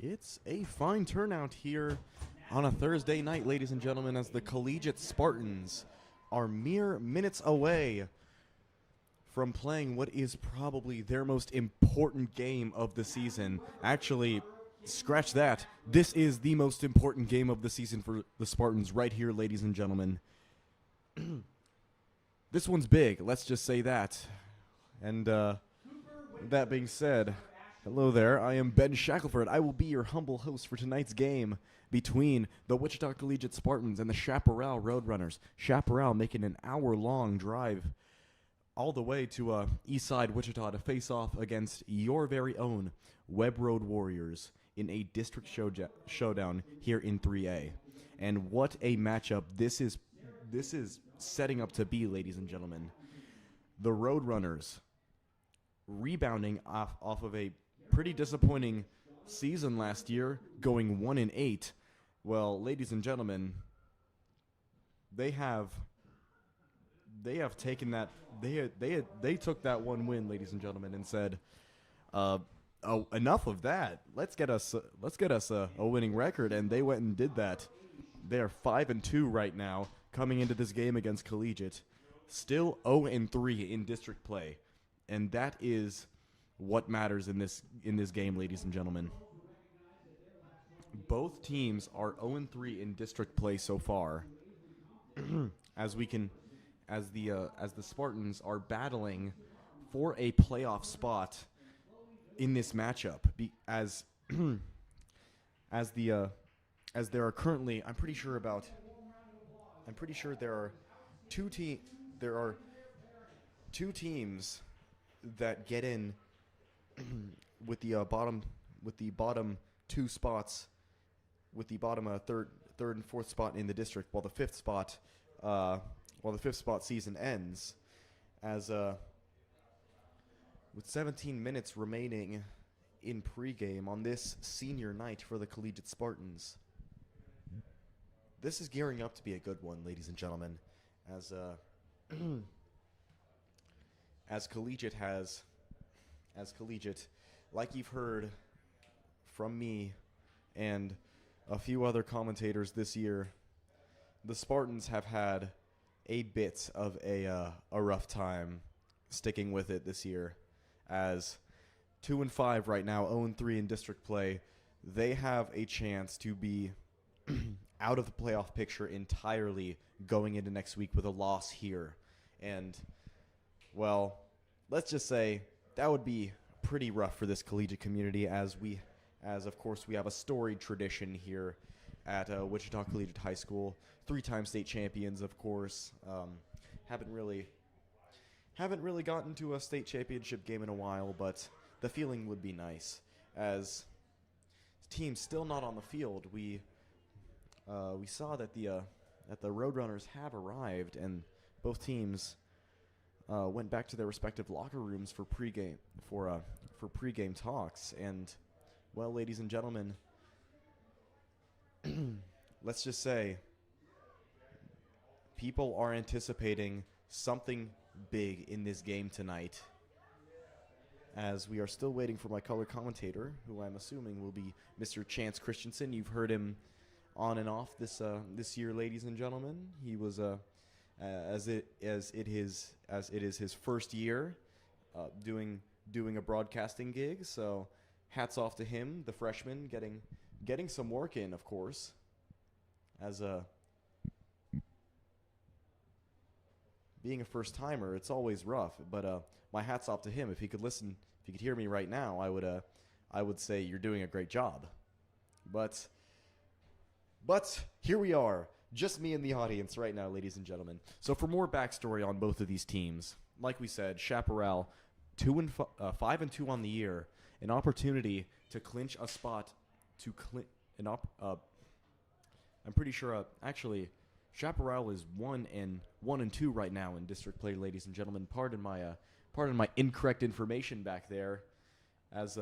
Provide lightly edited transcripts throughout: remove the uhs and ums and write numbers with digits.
It's a fine turnout here on a Thursday night, ladies and gentlemen, as the Collegiate Spartans are mere minutes away from playing what is probably their most important game of the season. Actually, scratch that. This is the most important game of the season for the Spartans right here, ladies and gentlemen. This one's big, let's just say that. And that being said, hello there, I am Ben Shackelford. I will be your humble host for tonight's game between the Wichita Collegiate Spartans and the Chaparral Roadrunners. Chaparral making an hour-long drive all the way to east side Wichita to face off against your very own Webb Road Warriors in a district showdown here in 3A. And what a matchup this is setting up to be, ladies and gentlemen. The Roadrunners rebounding off of a pretty disappointing season last year, going 1-8. Well, ladies and gentlemen, they taken that they took that one win, ladies and gentlemen, and said, "Oh, enough of that. Let's get us a winning record." And they went and did that. They're 5-2 right now, coming into this game against Collegiate, still 0-3 in district play, and that is what matters in this game, ladies and gentlemen. Both teams are 0-3 in district play so far, as the Spartans are battling for a playoff spot in this matchup. As there are currently, I'm pretty sure there are two teams that get in with the bottom two spots, with the bottom third and fourth spot in the district, while the fifth spot season ends, as with 17 minutes remaining in pregame on this senior night for the Collegiate Spartans. This is gearing up to be a good one, ladies and gentlemen, as Collegiate, like you've heard from me and a few other commentators this year, the Spartans have had a bit of a rough time sticking with it this year, as 2-5 right now, 0-3 in district play. They have a chance to be out of the playoff picture entirely going into next week with a loss here. And, well, let's just say that would be pretty rough for this collegiate community, as of course we have a storied tradition here at Wichita Collegiate High School. 3-time state champions, of course. Haven't really gotten to a state championship game in a while, but the feeling would be nice. As teams still not on the field, we saw that the Roadrunners have arrived, and both teams went back to their respective locker rooms for pregame talks. And, well, ladies and gentlemen, let's just say people are anticipating something big in this game tonight, as we are still waiting for my color commentator, who I'm assuming will be Mr. Chance Christensen. You've heard him on and off this year, ladies and gentlemen. He was as it is his first year doing a broadcasting gig. So hats off to him, the freshman, getting some work in, of course. As being a first timer, it's always rough. But my hats off to him. If he could listen, if he could hear me right now, I would say you're doing a great job. But here we are, just me in the audience right now, ladies and gentlemen. So for more backstory on both of these teams, like we said, Chaparral 5-2 on the year, an opportunity to clinch a spot I'm pretty sure actually Chaparral is 1-2 right now in district play, ladies and gentlemen. Pardon my incorrect information back there, as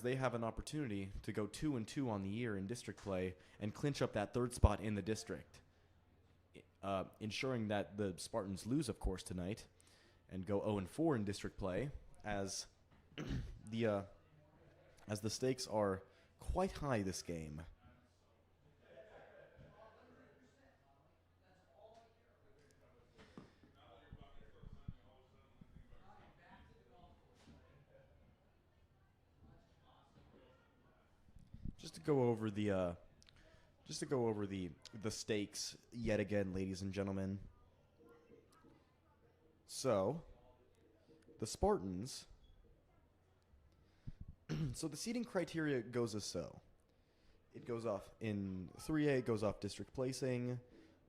they have an opportunity to go 2-2 on the year in district play and clinch up that third spot in the district, ensuring that the Spartans lose, of course, tonight and go 0-4 in district play, as as the stakes are quite high this game. Just to go over the stakes yet again, ladies and gentlemen. So, the Spartans. So the seeding criteria goes as so. It goes off in 3A. It goes off district placing.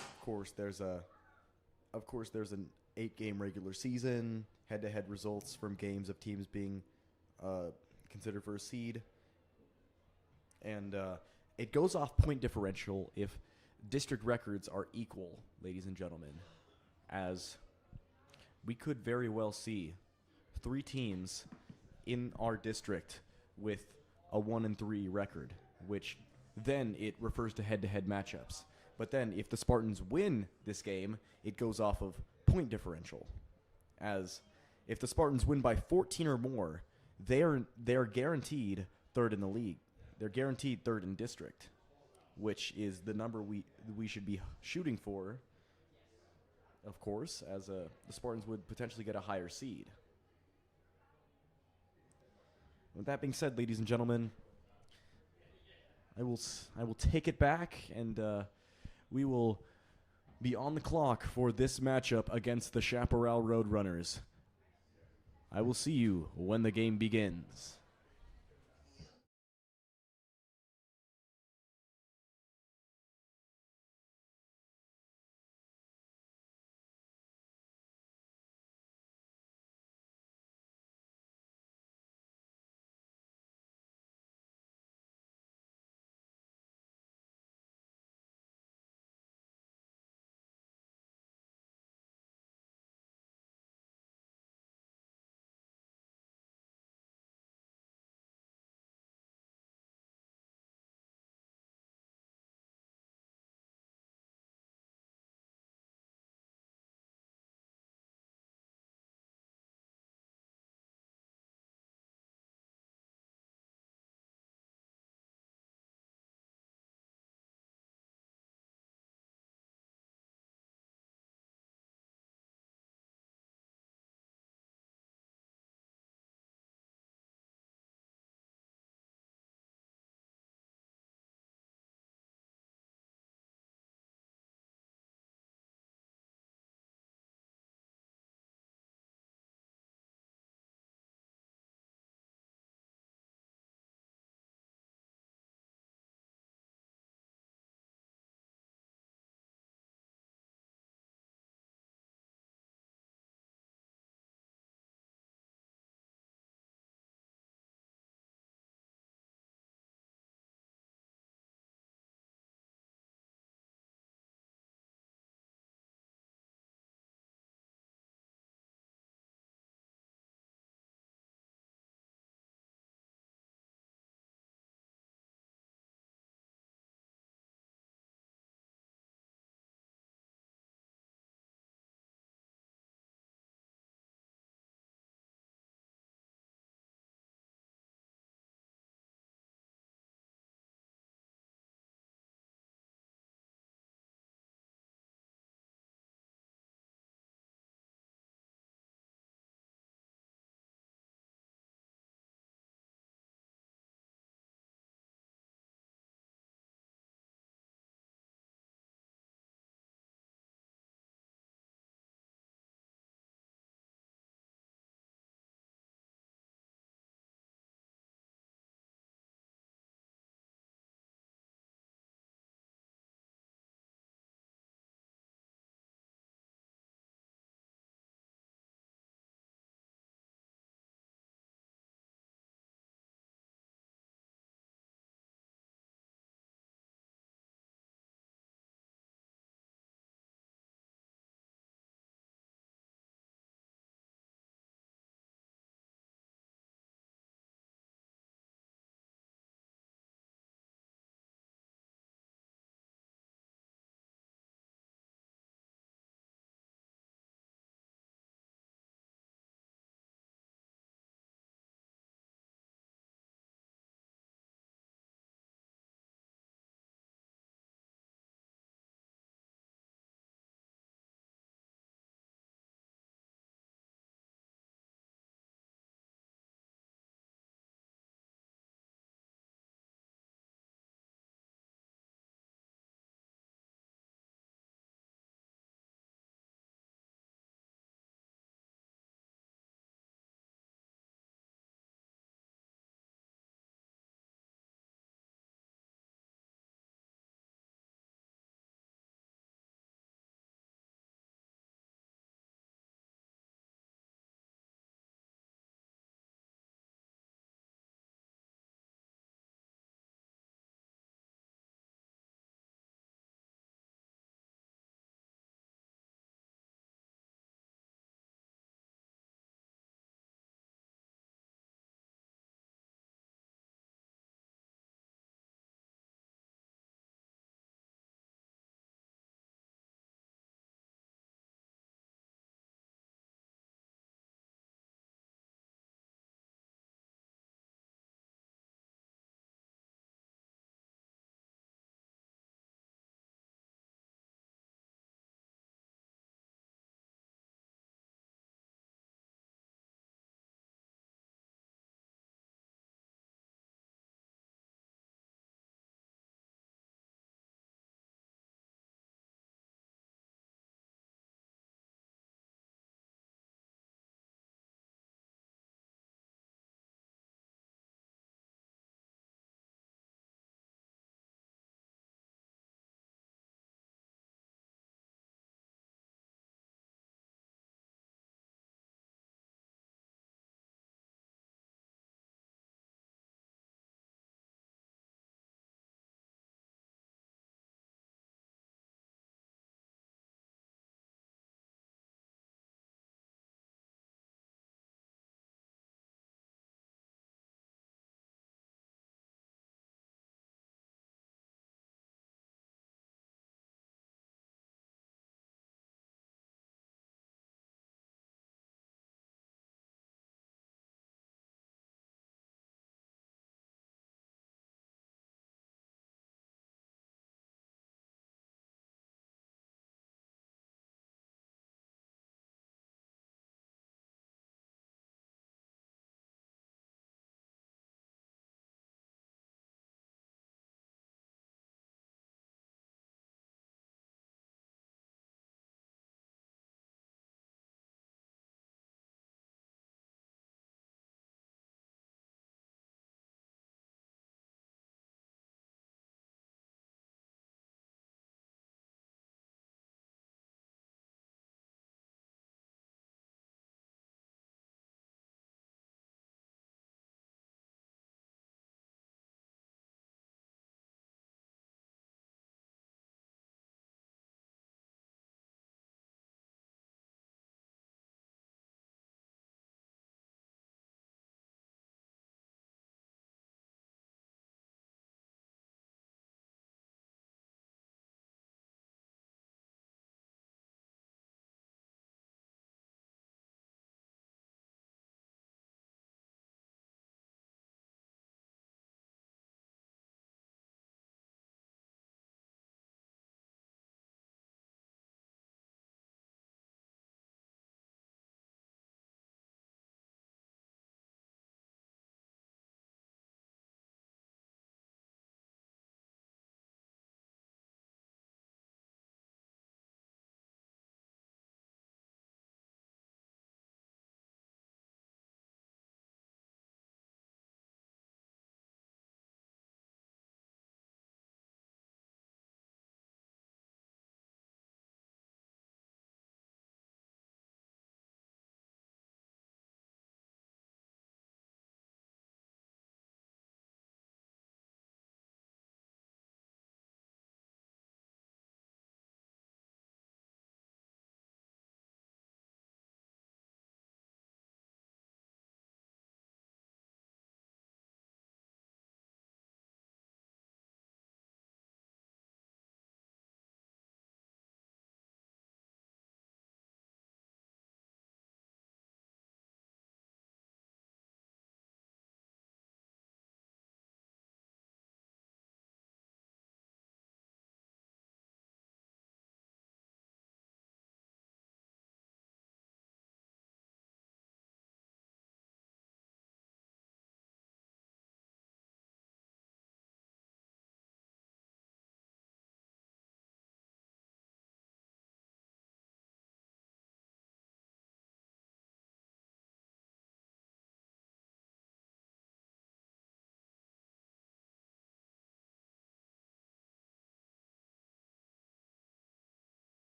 Of course there's an 8-game regular season. Head-to-head results from games of teams being considered for a seed. And it goes off point differential if district records are equal, ladies and gentlemen, as we could very well see 3 teams in our district with a 1-3 record, which then it refers to head-to-head matchups. But then if the Spartans win this game, it goes off of point differential, as if the Spartans win by 14 or more, they're guaranteed third in the league. They're guaranteed third in district, which is the number we should be shooting for, of course, as the Spartans would potentially get a higher seed. With that being said, ladies and gentlemen, I will take it back, and we will be on the clock for this matchup against the Chaparral Roadrunners. I will see you when the game begins.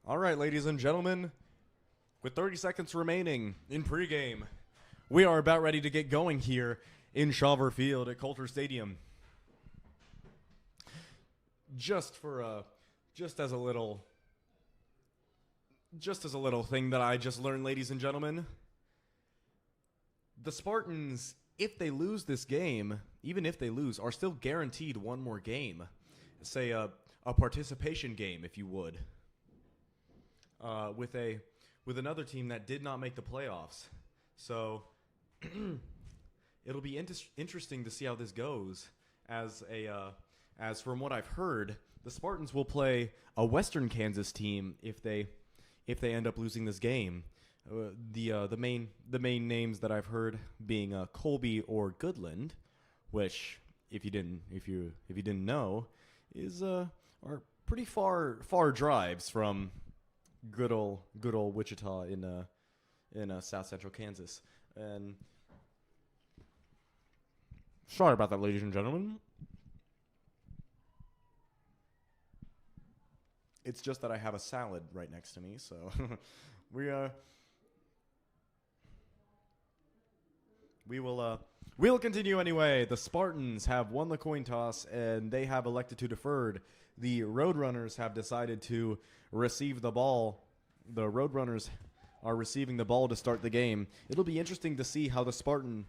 All right, ladies and gentlemen, with 30 seconds remaining in pregame, we are about ready to get going here in Chauver Field at Coulter Stadium. Just as a little thing that I just learned, ladies and gentlemen, the Spartans, if they lose this game, even if they lose, are still guaranteed one more game. Say a participation game, if you would. With another team that did not make the playoffs. So it'll be interesting to see how this goes. As from what I've heard, the Spartans will play a Western Kansas team if they end up losing this game. The main names that I've heard being Colby or Goodland, which if you didn't know, are pretty far drives from good old Wichita in South Central Kansas. And sorry about that, ladies and gentlemen. It's just that I have a salad right next to me, so we'll continue anyway. The Spartans have won the coin toss, and they have elected to defer. The Roadrunners have decided to receive the ball. The Roadrunners are receiving the ball to start the game. It'll be interesting to see how the Spartan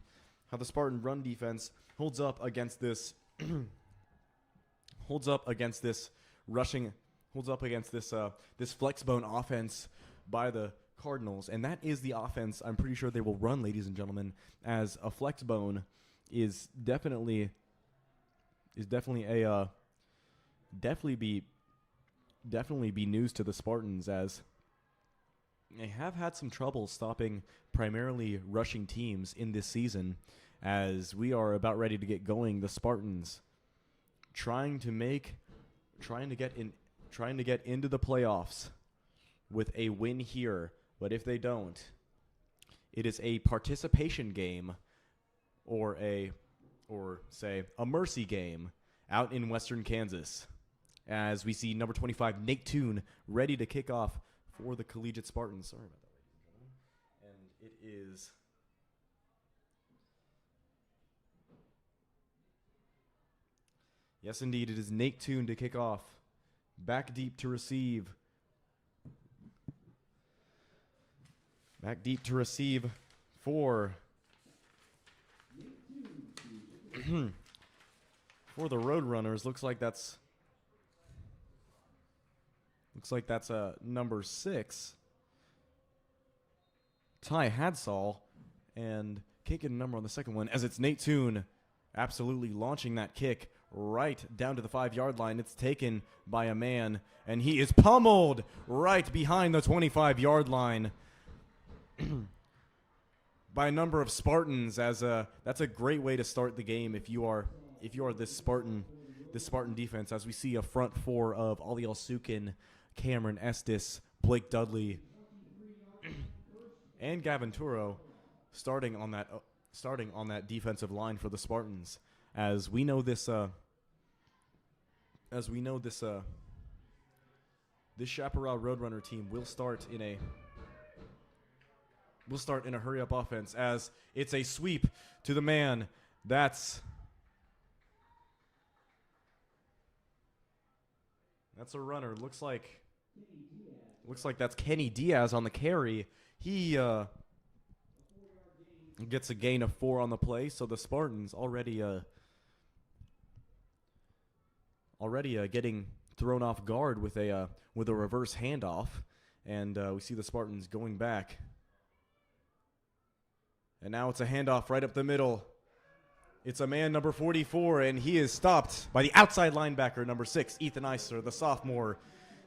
run defense holds up against this this flexbone offense by the Cardinals. And that is the offense I'm pretty sure they will run, ladies and gentlemen, as a flexbone is definitely be news to the Spartans, as they have had some trouble stopping primarily rushing teams in this season. As we are about ready to get going, the Spartans trying to get into the playoffs with a win here. But if they don't, it is a participation game or say a mercy game out in Western Kansas, as we see number 25, Nate Toon, ready to kick off for the Collegiate Spartans. Sorry about that, ladies and gentlemen. And it is... Yes, indeed, it is Nate Toon to kick off. Back deep to receive. For for the Roadrunners. Looks like that's number 6, Ty Hadsall, and can't get a number on the second one, as it's Nate Toon absolutely launching that kick right down to the 5-yard line. It's taken by a man, and he is pummeled right behind the 25-yard line by a number of Spartans. As that's a great way to start the game if you are this Spartan defense, as we see a front four of Ali Al-Sukin, Cameron Estes, Blake Dudley, and Gavin Turo starting on that defensive line for the Spartans. As we know this Chaparral Roadrunner team will start in a hurry-up offense, as it's a sweep to the man. That's a runner. Looks like that's Kenny Diaz on the carry. He gets a gain of 4 on the play, so the Spartans already getting thrown off guard with a reverse handoff, and we see the Spartans going back. And now it's a handoff right up the middle. It's a man, number 44, and he is stopped by the outside linebacker, number 6, Ethan Iser, the sophomore,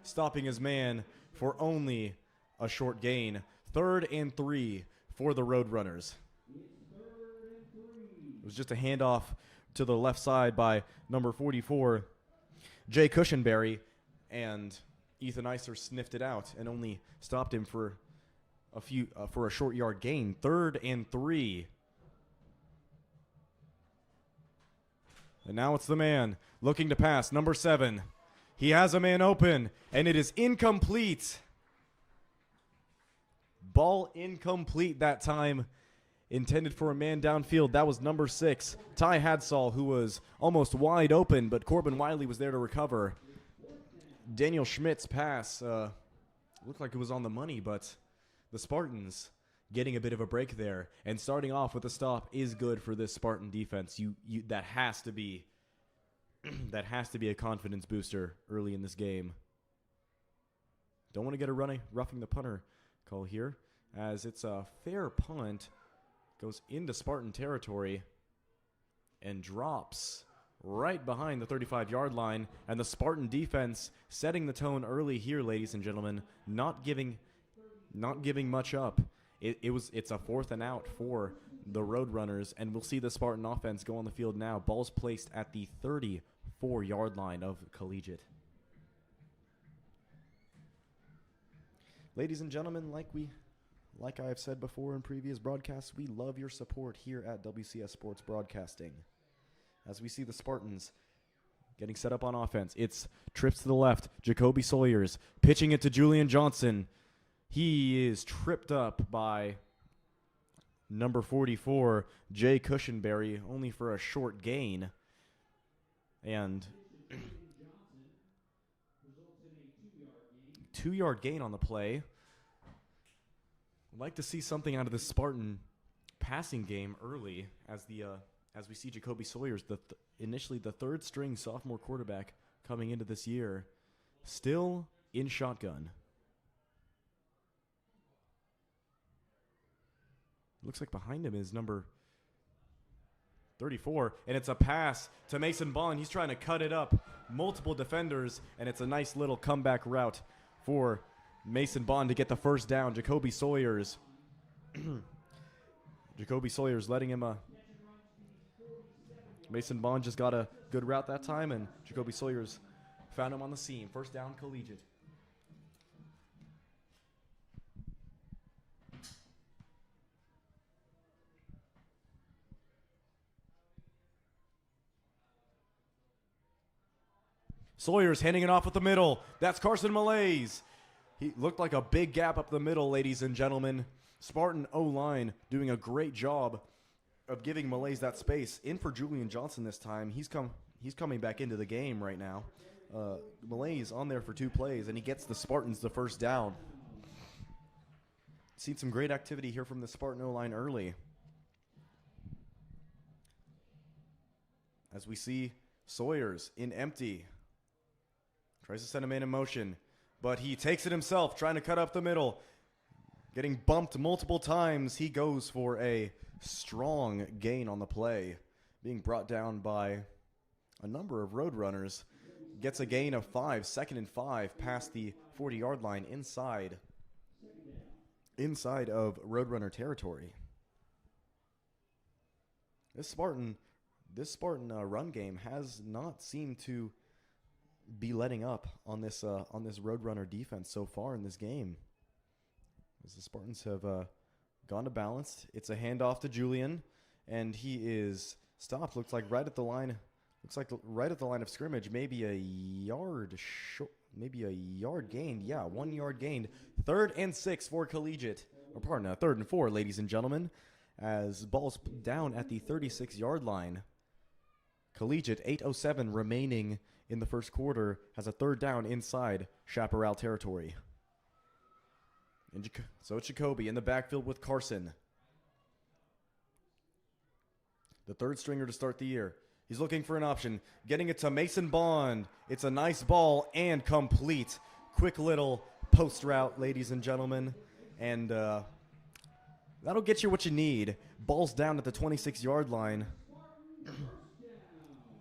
stopping his man for only a short gain. 3rd and 3 for the Roadrunners. It was just a handoff to the left side by number 44, Jay Cushenberry, and Ethan Iser sniffed it out and only stopped him for a short yard gain. 3rd and 3. And now it's the man looking to pass, number 7. He has a man open, and it is incomplete. Ball incomplete that time. Intended for a man downfield. That was number 6, Ty Hadsall, who was almost wide open, but Corbin Wiley was there to recover. Daniel Schmidt's pass looked like it was on the money, but the Spartans getting a bit of a break there. And starting off with a stop is good for this Spartan defense. That has to be that has to be a confidence booster early in this game. Don't want to get a roughing the punter call here, as it's a fair punt. Goes into Spartan territory and drops right behind the 35-yard line. And the Spartan defense setting the tone early here, ladies and gentlemen, not giving much up. It's a 4th and out for the Roadrunners, and we'll see the Spartan offense go on the field now. Ball's placed at the 34-yard line of Collegiate. Ladies and gentlemen, like I have said before in previous broadcasts, we love your support here at WCS Sports Broadcasting. As we see the Spartans getting set up on offense, it's trips to the left. Jacoby Sawyers pitching it to Julian Johnson. He is tripped up by number 44, Jay Cushenberry, only for a short gain. And 2-yard gain on the play. I'd like to see something out of the Spartan passing game early, as we see Jacoby Sawyers, initially the 3rd-string sophomore quarterback coming into this year, still in shotgun. Looks like behind him is number 34, and it's a pass to Mason Bond. He's trying to cut it up. Multiple defenders, and it's a nice little comeback route for Mason Bond to get the first down. Jacoby Sawyers letting him Mason Bond just got a good route that time, and Jacoby Sawyers found him on the seam. First down, Collegiate. Sawyers handing it off at the middle. That's Carson Malaise. He looked like a big gap up the middle, ladies and gentlemen. Spartan O-line doing a great job of giving Malaise that space. In for Julian Johnson this time. He's coming back into the game right now. Malaise on there for 2 plays, and he gets the Spartans the first down. Seen some great activity here from the Spartan O-line early. As we see Sawyers in empty. Tries to send a man in motion, but he takes it himself, trying to cut up the middle. Getting bumped multiple times. He goes for a strong gain on the play. Being brought down by a number of Roadrunners. Gets a gain of 5, 2nd and 5, past the 40-yard line inside of Roadrunner territory. This Spartan run game has not seemed to be letting up on this Roadrunner defense so far in this game. As the Spartans have gone to balanced. It's a handoff to Julian, and he is stopped. Looks like right at the line of scrimmage. Maybe a yard gained. Yeah, 1 yard gained. 3rd and 6 for Collegiate. 3rd and 4, ladies and gentlemen. As ball's down at the 36-yard line. Collegiate, 8:07 remaining in the first quarter, has a 3rd down inside Chaparral territory. So it's Jacoby in the backfield with Carson. The 3rd stringer to start the year. He's looking for an option. Getting it to Mason Bond. It's a nice ball and complete. Quick little post route, ladies and gentlemen. And that'll get you what you need. Ball's down at the 26-yard line.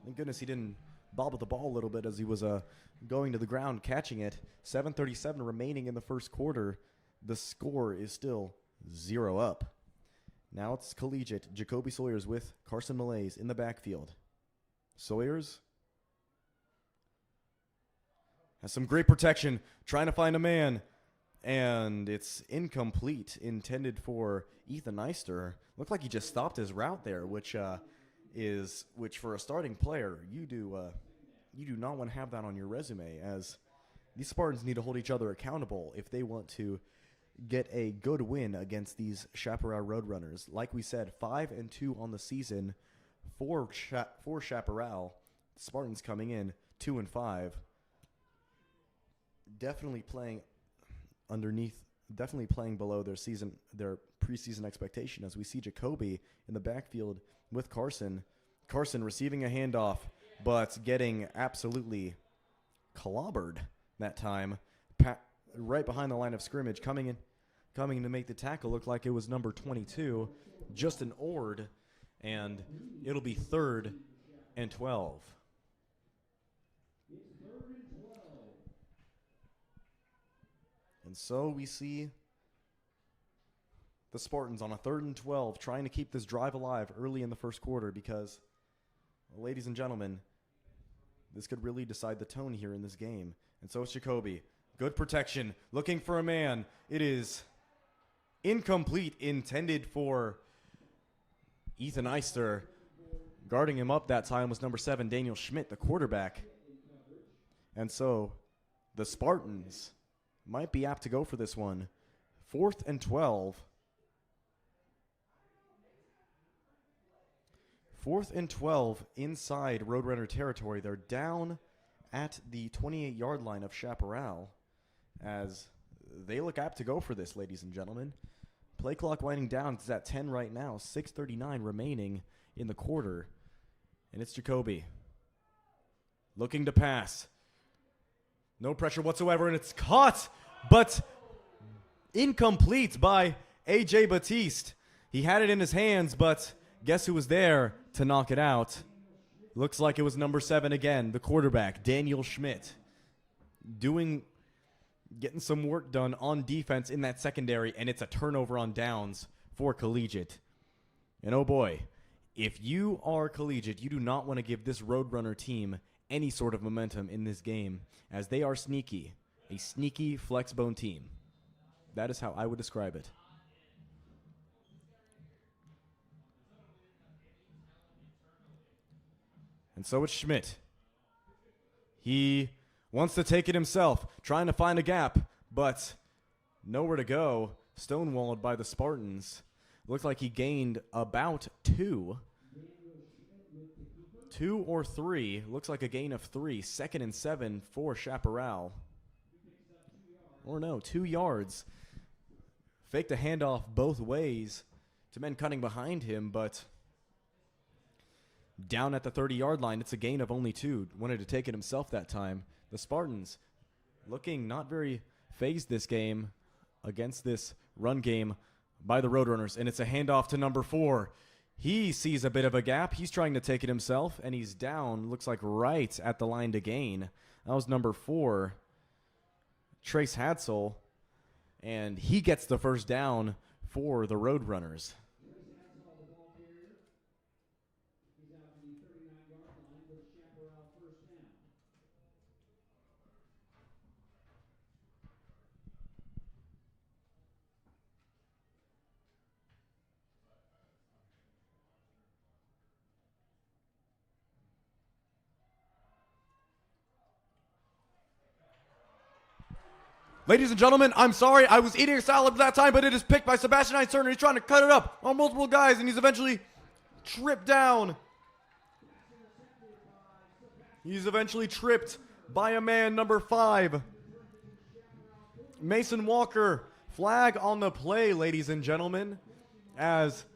Thank goodness he didn't bobble the ball a little bit as he was going to the ground, catching it. 7:37 remaining in the first quarter. The score is still 0-up. Now it's Collegiate. Jacoby Sawyers with Carson Malaise in the backfield. Sawyers has some great protection, trying to find a man. And it's incomplete, intended for Ethan Eister. Looked like he just stopped his route there, which for a starting player, you do not want to have that on your resume, as these Spartans need to hold each other accountable if they want to get a good win against these Chaparral Roadrunners. Like we said, 5-2 on the season for Chaparral. Spartans coming in 2-5. Definitely playing below their preseason expectation, as we see Jacoby in the backfield with Carson. Carson receiving a handoff, but getting absolutely clobbered that time. Right behind the line of scrimmage, coming in to make the tackle, looked like it was number 22, Justin Ord, and it'll be 3rd and 12. And so we see the Spartans on a 3rd and 12 trying to keep this drive alive early in the first quarter because, well, ladies and gentlemen, this could really decide the tone here in this game. And so it's Jacoby. Good protection. Looking for a man. It is incomplete, intended for Ethan Eister. Guarding him up that time was number 7, Daniel Schmidt, the quarterback. And so the Spartans might be apt to go for this one. 4th and 12. 4th and 12 inside Roadrunner territory. They're down at the 28-yard line of Chaparral as they look apt to go for this, ladies and gentlemen. Play clock winding down. It's at 10 right now. 6:39 remaining in the quarter. And it's Jacoby looking to pass. No pressure whatsoever, and it's caught, but incomplete by A.J. Batiste. He had it in his hands, but guess who was there to knock it out? Looks like it was number 7 again, the quarterback, Daniel Schmidt, getting some work done on defense in that secondary, and it's a turnover on downs for Collegiate. And oh boy, if you are Collegiate, you do not want to give this Roadrunner team any sort of momentum in this game, as they are sneaky, a sneaky flexbone team. That is how I would describe it. And so it's Schmidt. He wants to take it himself, trying to find a gap, but nowhere to go. Stonewalled by the Spartans. Looked like he gained about 2 or 3. Looks like a gain of 3. 2nd and 7 for Chaparral. Or no, 2 yards. Faked a handoff both ways to men cutting behind him, but down at the 30-yard line, it's a gain of only 2. Wanted to take it himself that time. The Spartans looking not very phased this game against this run game by the Roadrunners, and it's a handoff to number 4. He sees a bit of a gap. He's trying to take it himself, and he's down, looks like right at the line to gain. That was number 4, Trace Hadsel, and he gets the first down for the Roadrunners. Ladies and gentlemen, I'm sorry. I was eating a salad at that time, but it is picked by Sebastian Turner. He's trying to cut it up on multiple guys, and he's eventually tripped down. He's eventually tripped by a man, number 5, Mason Walker. Flag on the play, ladies and gentlemen, as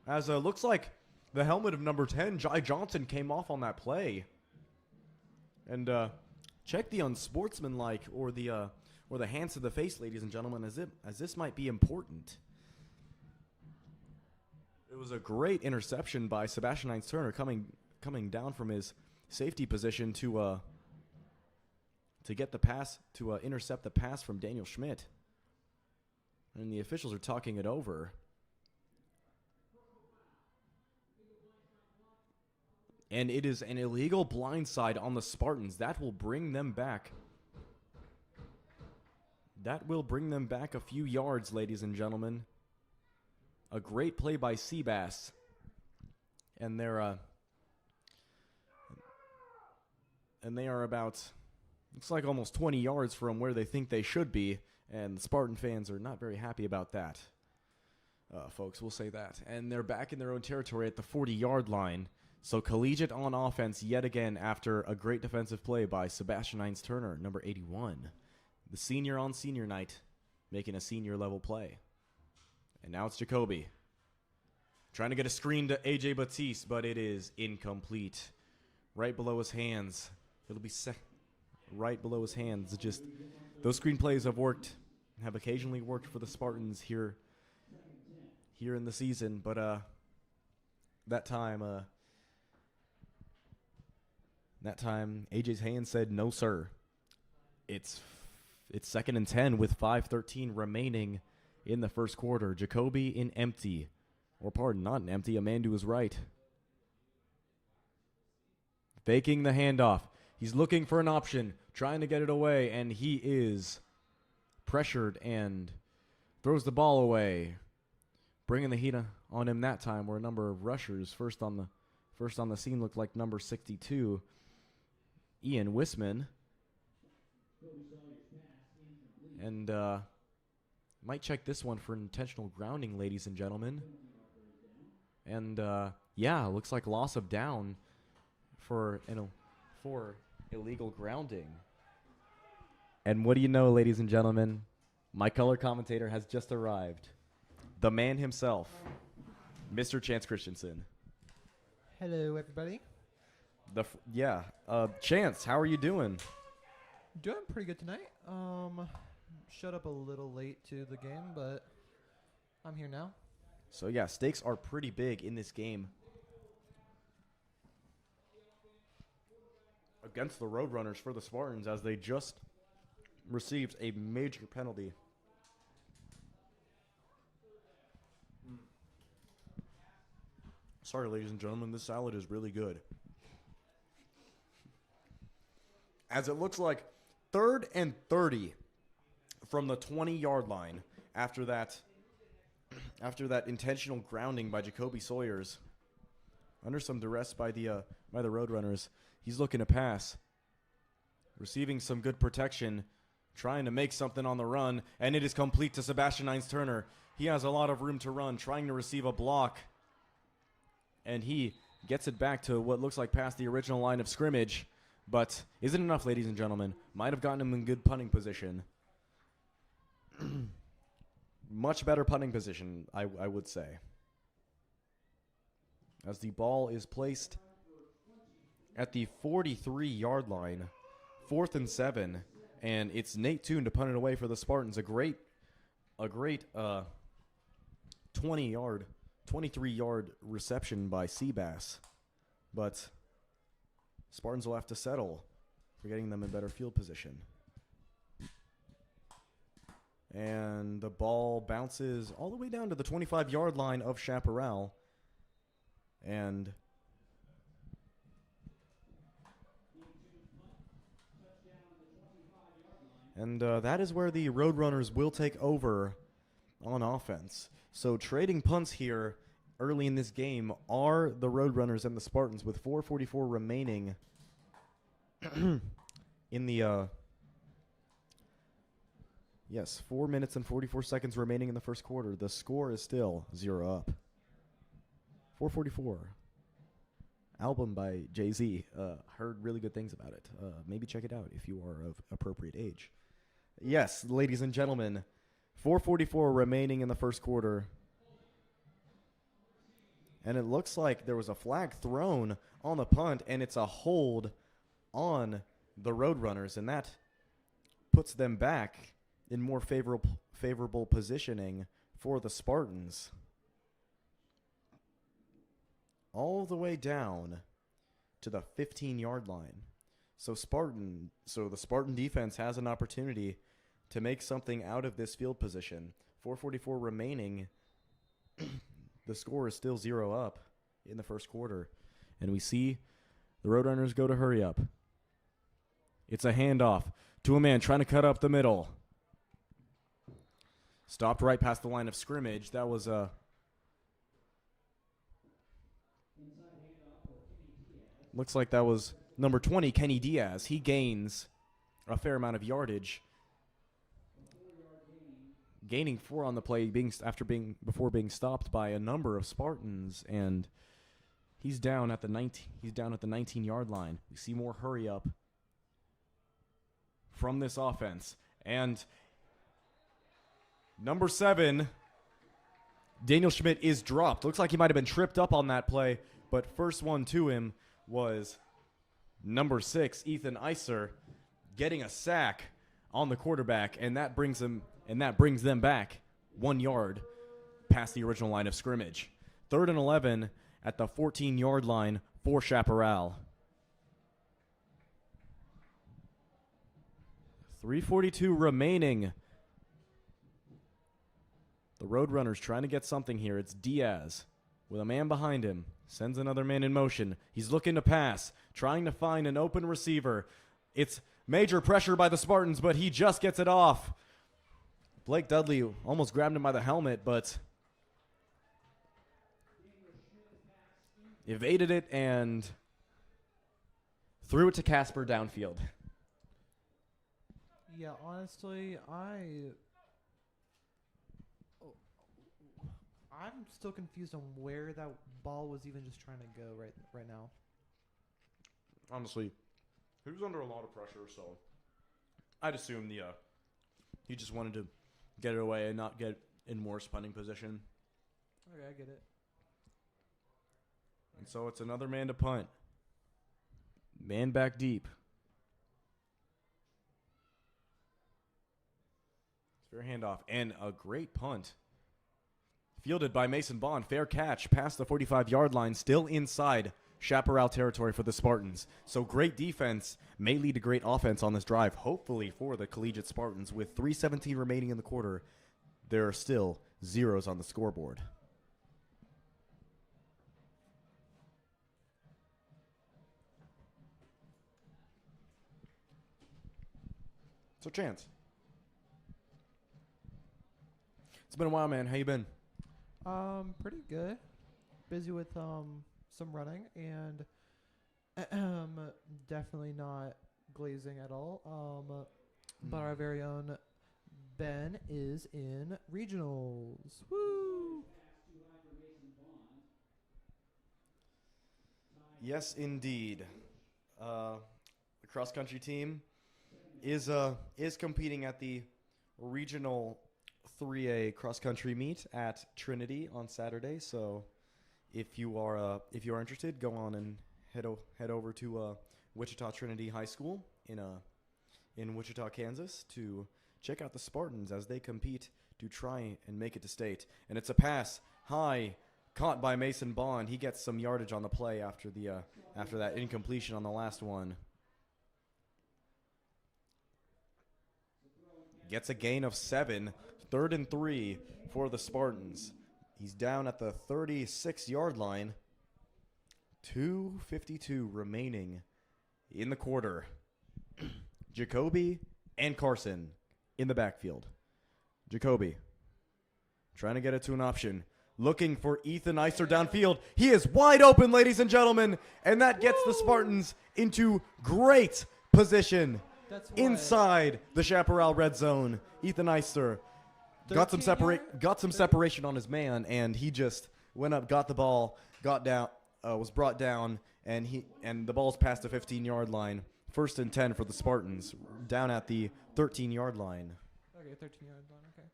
looks like the helmet of number 10, Jai Johnson, came off on that play. And check the unsportsmanlike or the hands to the face, ladies and gentlemen, as this might be important. It was a great interception by Sebastian Turner coming down from his safety position to get the pass, to intercept the pass from Daniel Schmidt. And the officials are talking it over. And it is an illegal blindside on the Spartans. That will bring them back. That will bring them back a few yards, ladies and gentlemen. A great play by Seabass. And they are about It's like almost 20 yards from where they think they should be, and the Spartan fans are not very happy about that. Folks, we'll say that. And they're back in their own territory at the 40-yard line. So Collegiate on offense yet again after a great defensive play by Sebastian Hines-Turner, number 81. The senior on senior night making a senior-level play. And now it's Jacoby. Trying to get a screen to A.J. Batiste, but it is incomplete. Right below his hands. It'll be right below his hands. Just those screen plays have occasionally worked for the Spartans here in the season, but that time AJ's hand said no, sir. It's 2nd and 10 with 5:13 remaining in the first quarter. Jacoby in empty, or pardon, not in empty. Amandu is right. Faking the handoff. He's looking for an option, trying to get it away, and he is pressured and throws the ball away. Bringing the heat on him that time were a number of rushers. First on the scene looked like number 62, Ian Wisman. And might check this one for intentional grounding, ladies and gentlemen. And yeah, looks like loss of down for illegal grounding. And what do you know, ladies and gentlemen? My color commentator has just arrived. The man himself, Mr. Chance Christensen. Hello, everybody. Chance, how are you doing? Doing pretty good tonight. Showed up a little late to the game, but I'm here now. So yeah, stakes are pretty big in this game against the Roadrunners for the Spartans, as they just received a major penalty. Sorry, ladies and gentlemen, this salad is really good. As it looks like 3rd and 30 from the 20-yard line after that intentional grounding by Jacoby Sawyers. Under some duress by the Roadrunners. He's looking to pass. Receiving some good protection. Trying to make something on the run. And it is complete to Sebastian Hines-Turner. He has a lot of room to run. Trying to receive a block. And he gets it back to what looks like past the original line of scrimmage. But isn't enough, ladies and gentlemen. Might have gotten him in good punting position. Much better punting position, I would say. As the ball is placed at the 43-yard line. 4th and 7. And it's Nate Toon to punt it away for the Spartans. A great 23-yard reception by Seabass. But Spartans will have to settle for getting them in better field position. And the ball bounces all the way down to the 25-yard line of Chaparral. And that is where the Roadrunners will take over on offense. So trading punts here early in this game are the Roadrunners and the Spartans, with 4:44 remaining in the 4 minutes and 44 seconds remaining in the first quarter. The score is still 0 up. 4:44. Album by Jay-Z. Heard really good things about it. Maybe check it out if you are of appropriate age. Yes, ladies and gentlemen, 4:44 remaining in the first quarter. And it looks like there was a flag thrown on the punt, and it's a hold on the Roadrunners, and that puts them back in more favorable positioning for the Spartans. All the way down to the 15-yard line. So the Spartan defense has an opportunity to make something out of this field position. 4:44 remaining. The score is still 0 up in the first quarter. And we see the Roadrunners go to hurry up. It's a handoff to a man trying to cut up the middle. Stopped right past the line of scrimmage. That was a... Looks like that was number 20, Kenny Diaz. He gains a fair amount of yardage, gaining 4 on the play before being stopped by a number of Spartans, and he's down at the 19-yard line. We see more hurry up from this offense, and number 7, Daniel Schmidt, is dropped. Looks like he might have been tripped up on that play, but first one to him was number 6, Ethan Iser, getting a sack on the quarterback, and that brings them back 1 yard past the original line of scrimmage. 3rd and 11 at the 14-yard line for Chaparral. 3:42 remaining. The Roadrunners trying to get something here. It's Diaz with a man behind him. Sends another man in motion. He's looking to pass, trying to find an open receiver. It's major pressure by the Spartans, but he just gets it off. Blake Dudley almost grabbed him by the helmet, but evaded it and threw it to Casper downfield. Yeah, honestly, I'm still confused on where that ball was even just trying to go right now. Honestly, he was under a lot of pressure, so I'd assume he just wanted to get it away and not get in worse punting position. Okay, I get it. And so it's another man to punt. Man back deep. Fair handoff and a great punt. Fielded by Mason Bond. Fair catch past the 45-yard line. Still inside Chaparral territory for the Spartans. So great defense may lead to great offense on this drive. Hopefully for the Collegiate Spartans. With 3:17 remaining in the quarter, there are still zeros on the scoreboard. So Chance. It's been a while, man. How you been? Pretty good. Busy with some running and definitely not glazing at all. But our very own Ben is in regionals. Woo! Yes, indeed. The cross country team is competing at the regional 3A cross country meet at Trinity on Saturday. So if you are interested, go on and head over to Wichita Trinity High School in Wichita, Kansas, to check out the Spartans as they compete to try and make it to state. And it's a pass high, caught by Mason Bond. He gets some yardage on the play after that incompletion on the last one. Gets a gain of 7. 3rd and 3 for the Spartans. He's down at the 36-yard line. 2:52 remaining in the quarter. Jacoby and Carson in the backfield. Jacoby trying to get it to an option. Looking for Ethan Iser downfield. He is wide open, ladies and gentlemen. And that gets the Spartans into great position inside the Chaparral red zone. Ethan Iser got some separation on his man, and he just went up, got the ball, got down, was brought down, and the ball's past the 15-yard line. 1st and 10 for the Spartans, down at the 13-yard line. Okay, 13-yard line. Okay.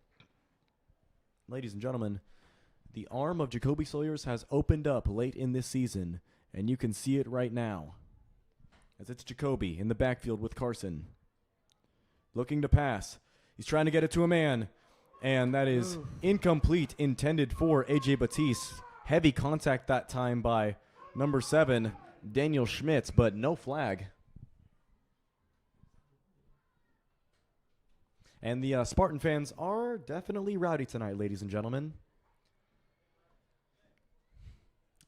Ladies and gentlemen, the arm of Jacoby Sawyers has opened up late in this season, and you can see it right now. As it's Jacoby in the backfield with Carson, looking to pass. He's trying to get it to a man. And that is incomplete, intended for A.J. Batiste. Heavy contact that time by number 7, Daniel Schmitz, but no flag. And the Spartan fans are definitely rowdy tonight, ladies and gentlemen.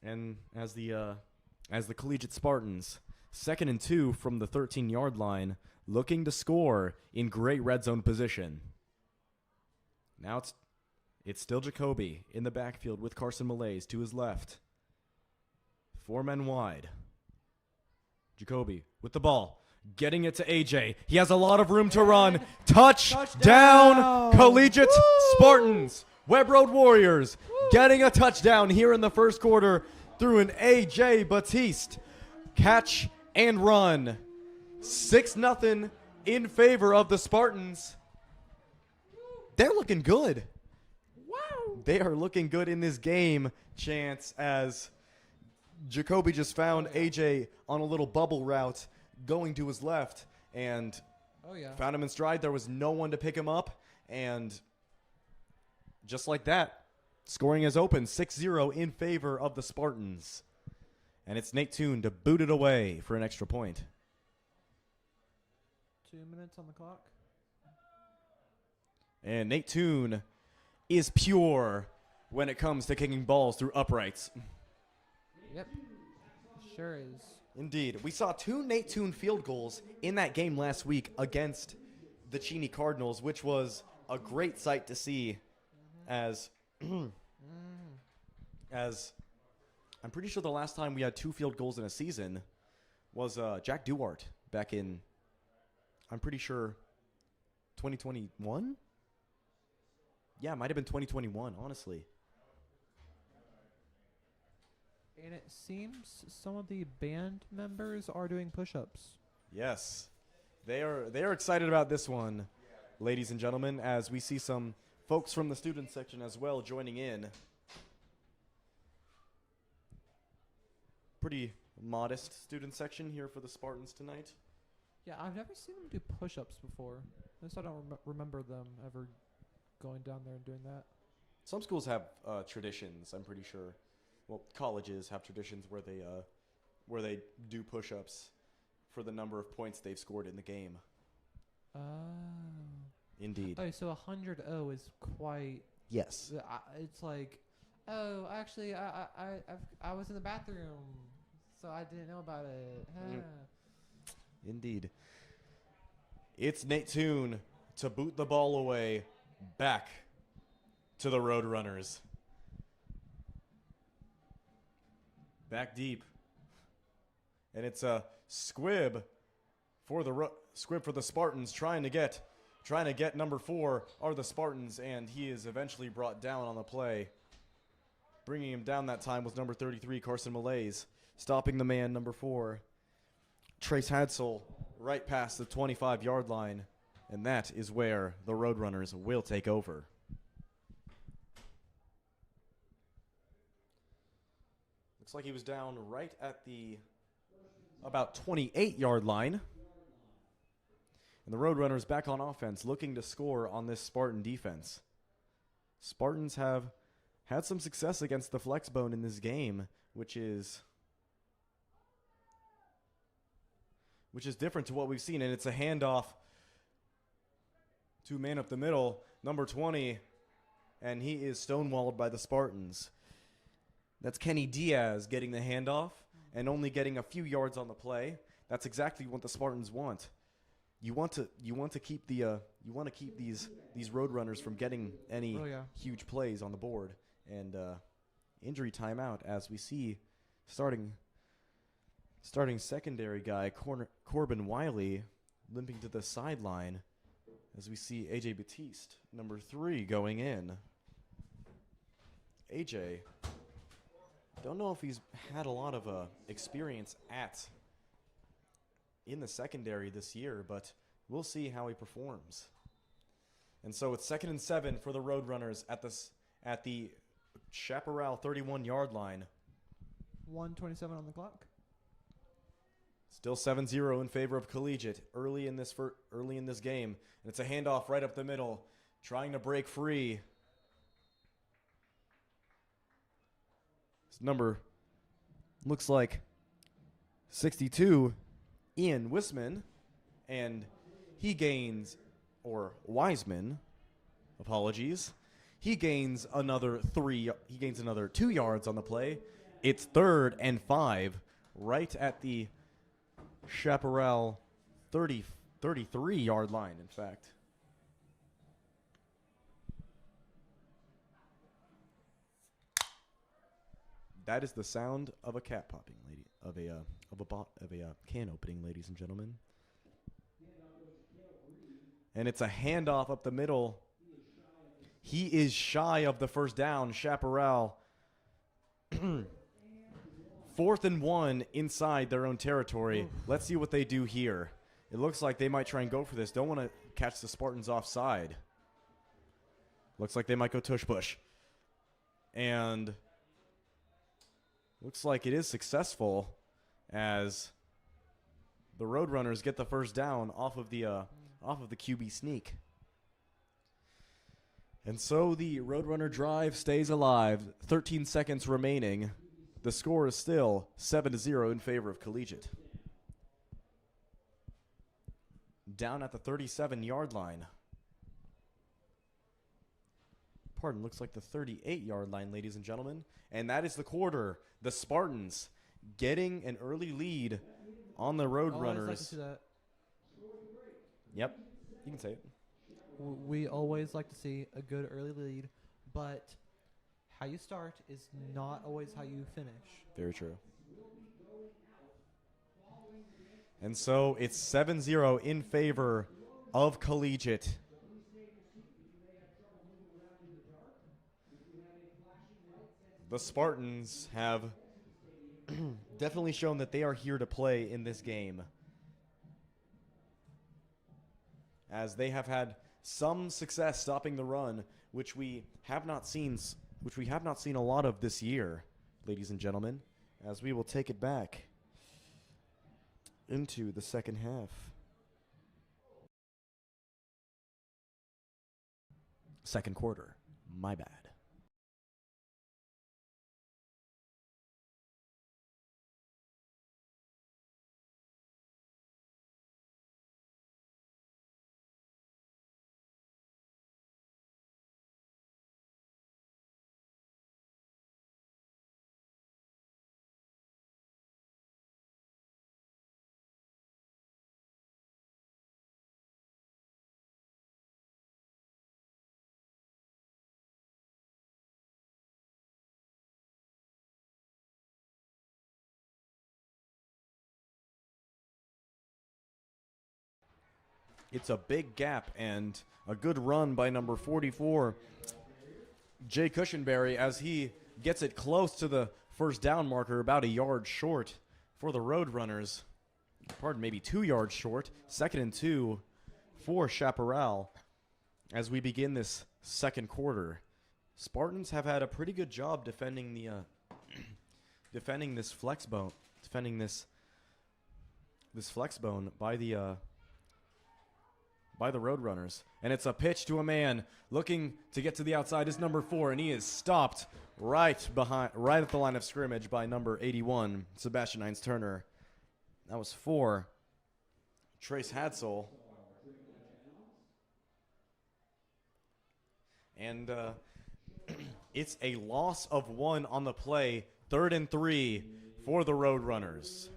And as the Collegiate Spartans, 2nd and 2 from the 13-yard line, looking to score in great red zone position. Now it's still Jacoby in the backfield with Carson Malaise to his left. 4 men wide. Jacoby with the ball. getting it to AJ. He has a lot of room to run. Touchdown, Touchdown! Collegiate Woo! Spartans. Web Road Warriors getting a touchdown here in the first quarter through an AJ Batiste catch and run. 6-0 in favor of the Spartans. They're looking good. Wow. They are looking good in this game, Chance, as Jacoby just found AJ on a little bubble route going to his left and found him in stride. There was no one to pick him up, and just like that, scoring is open, 6-0 in favor of the Spartans. And it's Nate Toon to boot it away for an extra point. 2 minutes on the clock. And Nate Toon is pure when it comes to kicking balls through uprights. Yep. Sure is. Indeed. We saw 2 Nate Toon field goals in that game last week against the Cheney Cardinals, which was a great sight to see as I'm pretty sure the last time we had 2 field goals in a season was Jack Duarte back in, I'm pretty sure, 2021? Yeah, it might have been 2021, honestly. And it seems some of the band members are doing push-ups. Yes. They are excited about this one, ladies and gentlemen, as we see some folks from the student section as well joining in. Pretty modest student section here for the Spartans tonight. Yeah, I've never seen them do push-ups before. At least I don't remember them ever going down there and doing that. Some schools have traditions, I'm pretty sure. Well, colleges have traditions where they do push-ups for the number of points they've scored in the game. Oh. Indeed. Oh, so 100-0 is quite. Yes. It's like, oh, actually, I was in the bathroom, so I didn't know about it. Indeed. It's Nate Toon to boot the ball away back to the Roadrunners. Back deep. And it's a squib for the Spartans trying to get number 4 are the Spartans, and he is eventually brought down on the play. Bringing him down that time was number 33, Carson Malaise. Stopping the man, number 4, Trace Hadsel, right past the 25-yard line. And that is where the Roadrunners will take over. Looks like he was down right at the about 28-yard line. And the Roadrunners back on offense, looking to score on this Spartan defense. Spartans have had some success against the Flexbone in this game, which is different to what we've seen. And it's a handoff to man up the middle, number 20, and he is stonewalled by the Spartans. That's Kenny Diaz getting the handoff and only getting a few yards on the play. That's exactly what the Spartans want. You want to keep these Roadrunners from getting any huge plays on the board. And injury timeout as we see starting secondary guy Corbin Wiley limping to the sideline as we see AJ Batiste, number 3, going in. AJ, don't know if he's had a lot of experience in the secondary this year, but we'll see how he performs. And so it's 2nd and 7 for the Roadrunners at the Chaparral 31-yard line. 1:27 on the clock. Still 7-0 in favor of Collegiate early in this game. And it's a handoff right up the middle, trying to break free. His number looks like 62, Ian Wisman, and he gains, or Wiseman, apologies. He gains another 2 yards on the play. It's 3rd and 5, right at the Chaparral 33-yard line, in fact. That is the sound of a cap popping, of a can opening, ladies and gentlemen. And it's a handoff up the middle. He is shy of the first down, Chaparral. 4th and 1 inside their own territory. Let's see what they do here. It looks like they might try and go for this. Don't want to catch the Spartans offside. Looks like they might go tush push. And looks like it is successful as the Roadrunners get the first down off of the QB sneak. And so the Roadrunner drive stays alive. 13 seconds remaining. The score is still 7-0 in favor of Collegiate. Down at the 37-yard line. Pardon, looks like the 38-yard line, ladies and gentlemen. And that is the quarter. The Spartans getting an early lead on the Roadrunners. Like to see that. Yep, you can say it. We always like to see a good early lead, but how you start is not always how you finish. Very true. And so it's 7-0 in favor of Collegiate. The Spartans have definitely shown that they are here to play in this game, as they have had some success stopping the run, which we have not seen a lot of this year, ladies and gentlemen, as we will take it back into the second half. Second quarter, my bad. It's a big gap and a good run by number 44, Jay Cushenberry, as he gets it close to the first down marker, about a yard short for the Roadrunners. Pardon, maybe 2 yards short. 2nd and 2 for Chaparral as we begin this second quarter. Spartans have had a pretty good job defending the defending this flex bone, this flex bone by the Roadrunners. And it's a pitch to a man looking to get to the outside is number 4, and he is stopped right at the line of scrimmage by number 81, Sebastian Hines-Turner. That was 4, Trace Hadsel. And it's a loss of 1 on the play, 3rd and 3 for the Roadrunners.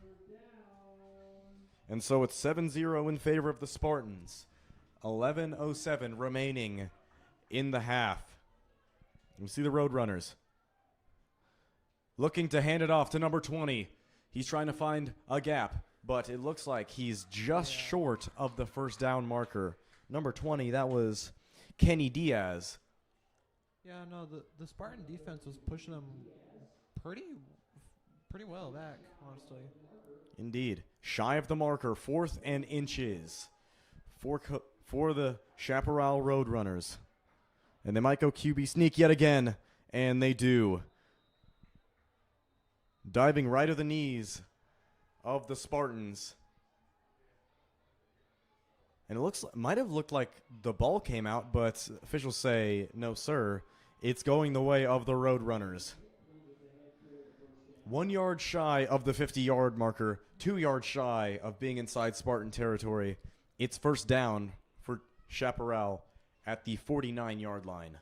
And so it's 7-0 in favor of the Spartans. 11:07 remaining in the half. You see the Roadrunners looking to hand it off to number 20. He's trying to find a gap, but it looks like he's just short of the first down marker. Number 20, that was Kenny Diaz. Yeah, no, the Spartan defense was pushing them pretty well back, honestly. Indeed. Shy of the marker, 4th and inches for the Chaparral Roadrunners. And they might go QB sneak yet again, and they do. Diving right at the knees of the Spartans. And it might have looked like the ball came out, but officials say, no, sir, it's going the way of the Roadrunners. 1 yard shy of the 50-yard marker, 2 yards shy of being inside Spartan territory. It's first down for Chaparral at the 49-yard line.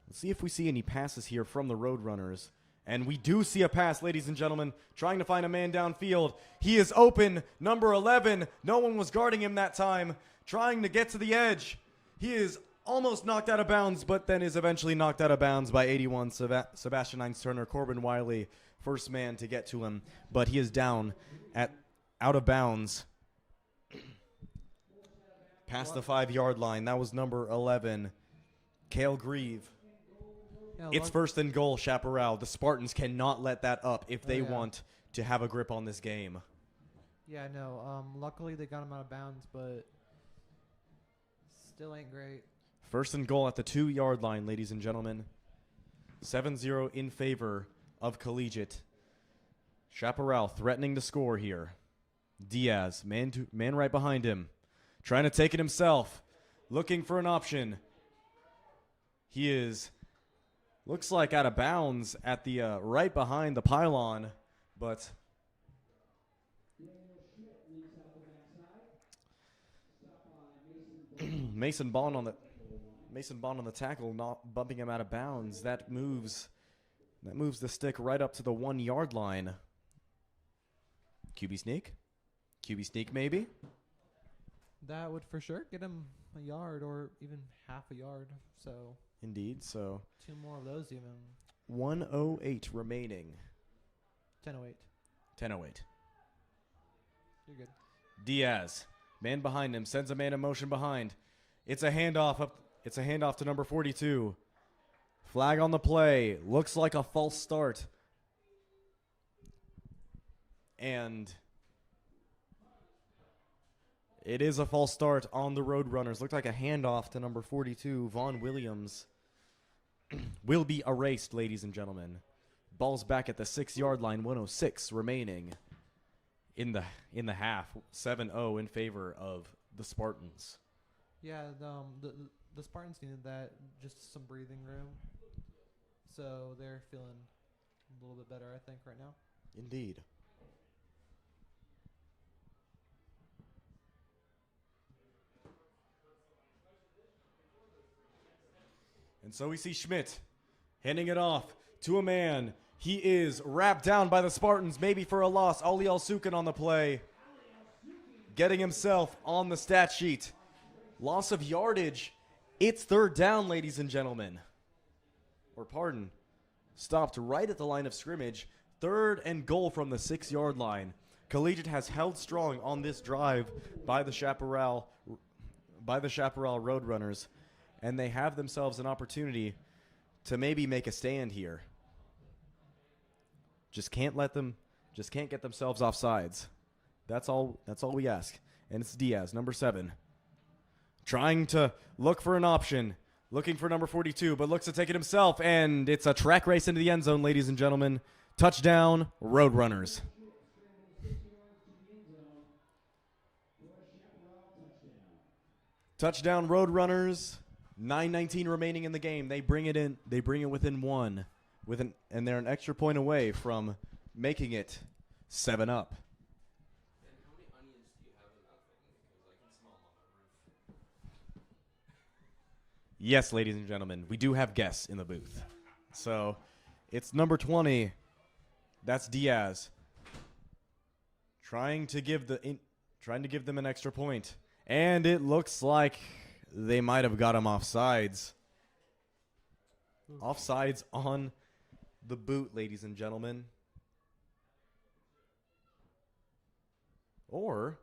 Let's see if we see any passes here from the Roadrunners. And we do see a pass, ladies and gentlemen, trying to find a man downfield. He is open, number 11. No one was guarding him that time, trying to get to the edge. He is almost knocked out of bounds, but then is eventually knocked out of bounds by 81 Sebastian Heinz-Turner. Corbin Wiley, first man to get to him, but he is down at out of bounds past the 5-yard line. That was number 11, Cale Grieve. Yeah, It's first and goal, Chaparral. The Spartans cannot let that up if they want to have a grip on this game. Yeah, no. Luckily, they got him out of bounds, but still ain't great. First and goal at the 2-yard line, ladies and gentlemen. 7-0 in favor of Collegiate. Chaparral threatening to score here. Diaz, man right behind him. Trying to take it himself. Looking for an option. He is, looks like out of bounds at the right behind the pylon, but Mason Bond on the tackle, not bumping him out of bounds. That moves the stick right up to the 1-yard line. QB sneak maybe. That would for sure get him a yard or even half a yard. So Indeed. So 2 more of those even. 1:08 remaining. 10:08. 10:08. You're good. Diaz, man behind him, sends a man in motion behind. It's a handoff up. It's a handoff to number 42. Flag on the play. Looks like a false start. And it is a false start on the Roadrunners. Looked like a handoff to number 42, Vaughn Williams. Will be erased, ladies and gentlemen. Ball's back at the 6-yard line, 1:06 remaining in the half. 7-0 in favor of the Spartans. Yeah, the Spartans needed that, just some breathing room. So they're feeling a little bit better, I think, right now. Indeed. And so we see Schmidt handing it off to a man. He is wrapped down by the Spartans, maybe for a loss. Ali Al-Sukan on the play, getting himself on the stat sheet. Loss of yardage. It's third down, ladies and gentlemen. Or pardon, stopped right at the line of scrimmage. Third and goal from the 6-yard line. Collegiate has held strong on this drive by the Chaparral Roadrunners, and they have themselves an opportunity to maybe make a stand here. Just can't get themselves off sides. That's all we ask. And it's Diaz, number 7. Trying to look for an option. Looking for number 42, but looks to take it himself. And it's a track race into the end zone, ladies and gentlemen. Touchdown, Roadrunners. Touchdown, Roadrunners. 9:19 remaining in the game. They bring it in. They bring it within 1. And they're an extra point away from making it 7-up. Yes, ladies and gentlemen, we do have guests in the booth. So it's number 20. That's Diaz. Trying to give them an extra point. And it looks like they might have got him offsides. Offsides on the boot, ladies and gentlemen. Or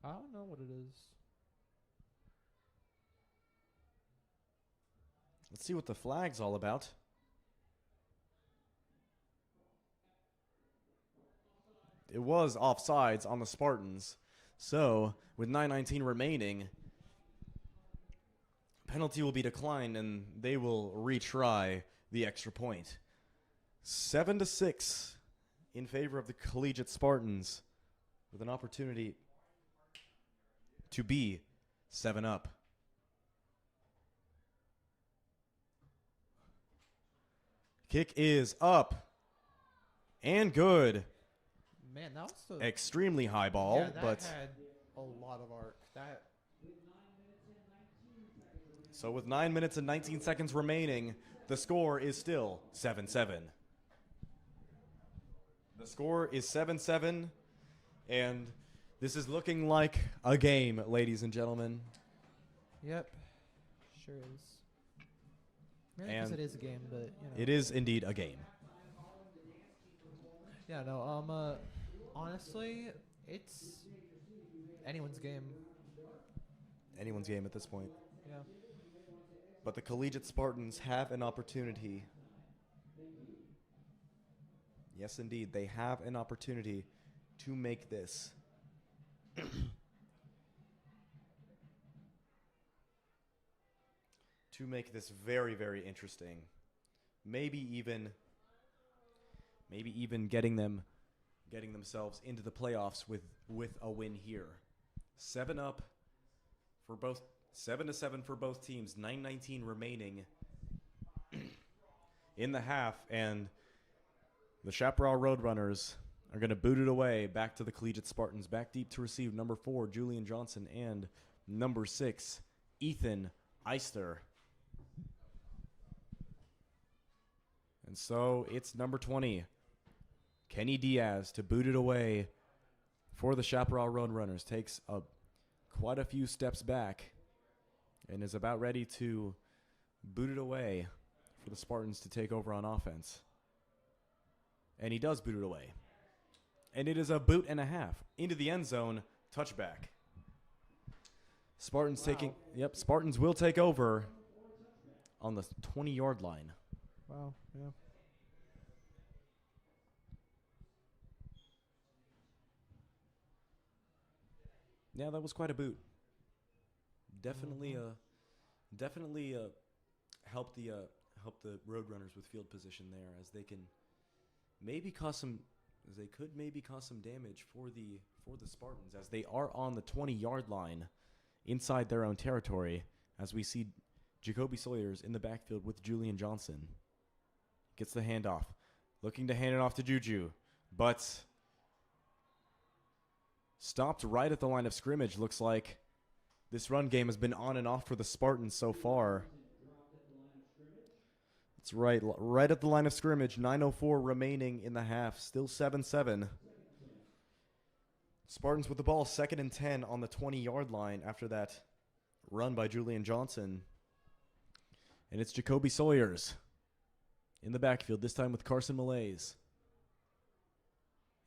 I don't know what it is. let's see what the flag's all about. It was offsides on the Spartans. So, with 9:19 remaining, penalty will be declined and they will retry the extra point. 7-6 in favor of the Collegiate Spartans, with an opportunity to be 7-up. Kick is up and good. Man, that was Extremely high ball, yeah, that but had a lot of arc. So with 9 minutes and 19 seconds remaining, the score is still 7-7. The score is 7-7, and This is looking like a game, ladies and gentlemen. Yep. Sure is. Maybe because And it is a game, but you know. it is indeed a game. Yeah. No. Honestly, it's anyone's game. Anyone's game at this point. Yeah. But the Collegiate Spartans have an opportunity. Yes, indeed. They have an opportunity to make this. To make this very, very interesting. Maybe even getting themselves into the playoffs with a win here. 7-up for both 7-7 for both teams. 9:19 remaining in the half, and the Chaparral Roadrunners are going to boot it away back to the Collegiate Spartans. Back deep to receive number 4, Julian Johnson, and number 6, Ethan Eister. And so it's number 20, Kenny Diaz, to boot it away for the Chaparral Roadrunners. Takes quite a few steps back and is about ready to boot it away for the Spartans to take over on offense. And he does boot it away. And it is a boot and a half into the end zone, touchback. Spartans Spartans will take over on the 20-yard line. Wow. Yeah. Yeah, that was quite a boot. Definitely help the Roadrunners with field position there, as they can maybe cause some damage for the Spartans, as they are on the 20-yard line inside their own territory, as we see Jacoby Sawyers in the backfield with Julian Johnson. Gets the handoff, looking to hand it off to Juju, but stopped right at the line of scrimmage. Looks like this run game has been on and off for the Spartans so far. It's right at the line of scrimmage. 9:04 remaining in the half. Still 7-7. Spartans with the ball, 2nd and 10 on the 20-yard line after that run by Julian Johnson. And it's Jacoby Sawyers in the backfield, this time with Carson Malays.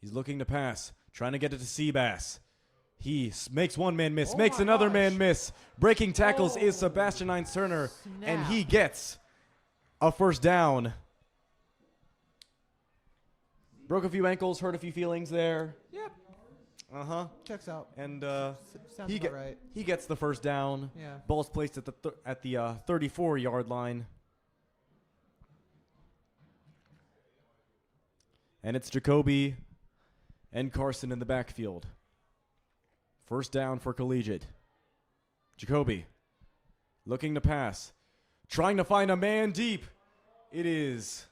He's looking to pass, trying to get it to Seabass. He makes one man miss, makes another man miss. Breaking tackles is Sebastian Hines-Turner, and he gets a first down. Broke a few ankles, hurt a few feelings there. Yep. Uh-huh. Checks out. And Sounds about right. he gets the first down. Yeah. Ball's placed at the 34-yard line. And it's Jacoby and Carson in the backfield. First down for Collegiate. Jacoby looking to pass. Trying to find a man deep. It is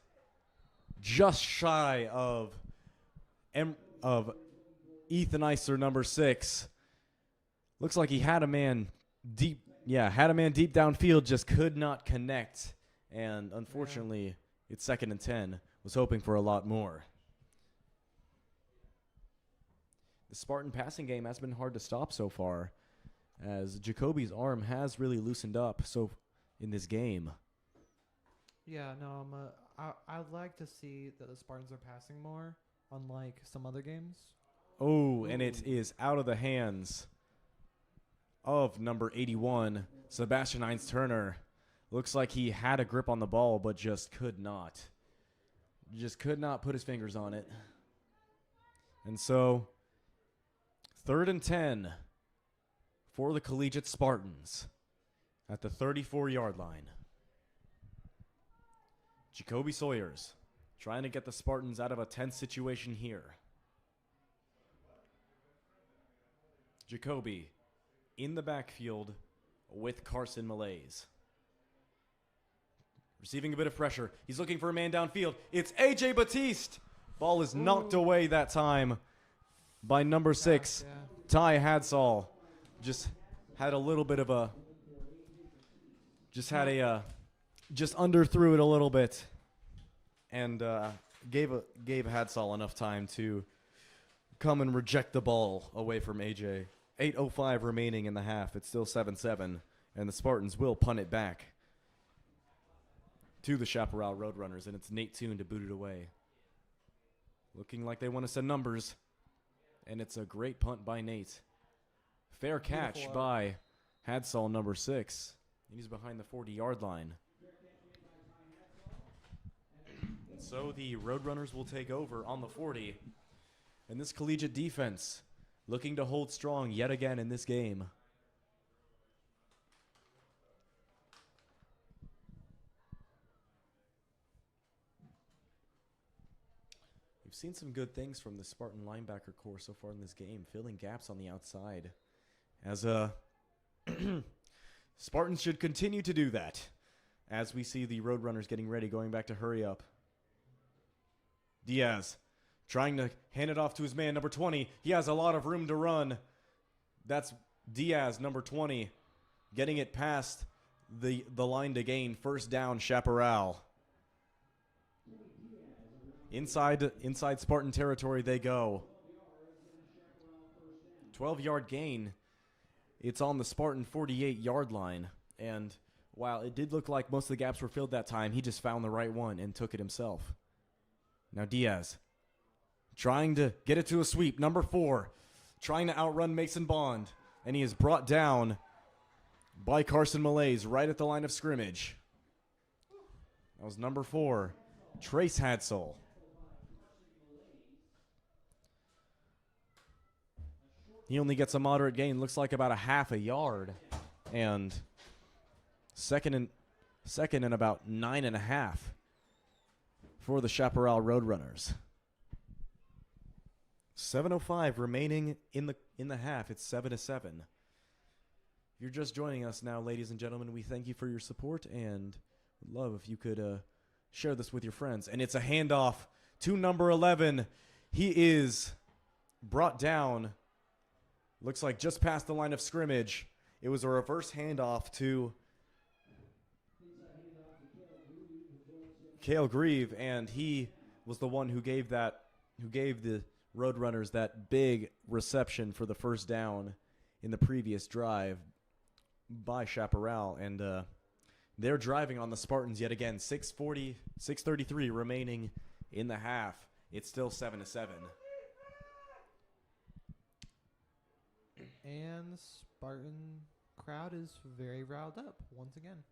just shy of Ethan Eister, number 6. Looks like he had a man deep. Yeah, had a man deep downfield, just could not connect. And unfortunately, it's 2nd and 10. Was hoping for a lot more. The Spartan passing game has been hard to stop so far, as Jacoby's arm has really loosened up in this game. Yeah, no, I'd like to see that the Spartans are passing more, unlike some other games. Oh, and it is out of the hands of number 81, Sebastian Hines-Turner. Looks like he had a grip on the ball, but just could not. Just could not put his fingers on it. And so, 3rd and 10 for the Collegiate Spartans at the 34-yard line. Jacoby Sawyers trying to get the Spartans out of a tense situation here. Jacoby in the backfield with Carson Malays. Receiving a bit of pressure. He's looking for a man downfield. It's A.J. Batiste. Ball is knocked away that time by number 6, Ty Hadsall. Just had a little bit of a... Just underthrew it a little bit. And gave Hadsall enough time to come and reject the ball away from AJ. 8:05 remaining in the half. It's still 7-7, and the Spartans will punt it back to the Chaparral Roadrunners, and it's Nate Toon to boot it away. Looking like they want to send numbers, and it's a great punt by Nate. Fair catch by Hadsall, number 6. And he's behind the 40-yard line. And so the Roadrunners will take over on the 40. And this Collegiate defense looking to hold strong yet again in this game. We've seen some good things from the Spartan linebacker core so far in this game, filling gaps on the outside. As Spartans should continue to do that as we see the Roadrunners getting ready, going back to hurry up. Diaz trying to hand it off to his man, number 20. He has a lot of room to run. That's Diaz, number 20, getting it past the line to gain. First down, Chaparral. Inside Spartan territory they go. 12-yard gain. It's on the Spartan 48-yard line. And while it did look like most of the gaps were filled that time, he just found the right one and took it himself. Now Diaz trying to get it to a sweep. Number 4 trying to outrun Mason Bond. And he is brought down by Carson Malaise right at the line of scrimmage. That was number 4, Trace Hadsall. He only gets a moderate gain, looks like about a half a yard. And second and about 9.5 for the Chaparral Roadrunners. 7:05 remaining in the half. It's 7-7. If you're just joining us now, ladies and gentlemen, we thank you for your support and would love if you could share this with your friends. And it's a handoff to number 11. He is brought down. Looks like just past the line of scrimmage. It was a reverse handoff to Cale Grieve, and he was the one who gave the Roadrunners that big reception for the first down in the previous drive by Chaparral. And they're driving on the Spartans yet again. 6:33 remaining in the half. It's still 7-7. And the Spartan crowd is very riled up once again.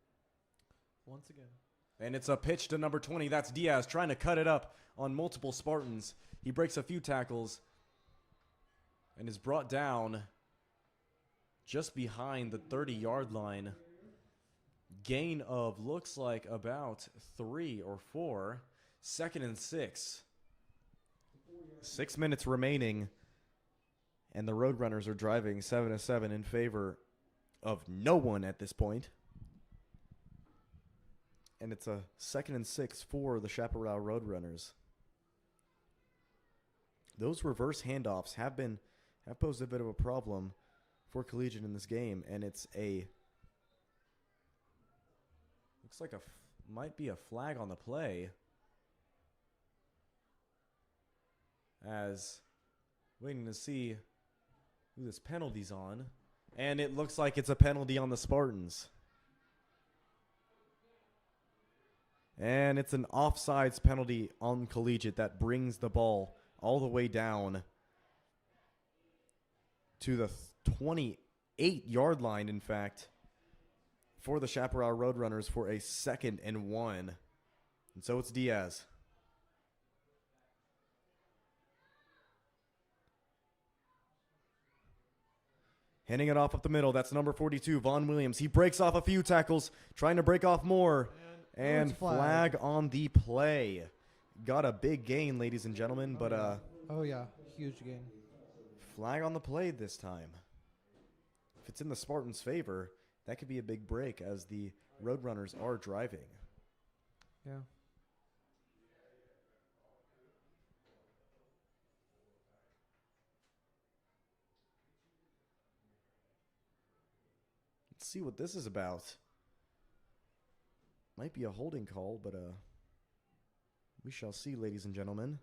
And it's a pitch to number 20. That's Diaz trying to cut it up on multiple Spartans. He breaks a few tackles and is brought down just behind the 30-yard line. Gain of looks like about 3 or 4. 2nd and 6. 6 minutes remaining. And the Roadrunners are driving 7-7 in favor of no one at this point. And it's a 2nd and 6 for the Chaparral Roadrunners. Those reverse handoffs have posed a bit of a problem for Collegiate in this game, and it's looks like might be a flag on the play. As waiting to see who this penalty's on. And it looks like it's a penalty on the Spartans. And it's an offsides penalty on Collegiate that brings the ball all the way down to the 28-yard line, in fact, for the Chaparral Roadrunners for a 2nd and 1. And so it's Diaz. Handing it off up the middle. That's number 42, Vaughn Williams. He breaks off a few tackles, trying to break off more. And flag on the play. Got a big gain, ladies and gentlemen, but oh yeah, huge gain. Flag on the play this time. If it's in the Spartans' favor, that could be a big break as the Roadrunners are driving. Yeah. Let's see what this is about. Might be a holding call, but we shall see, ladies and gentlemen.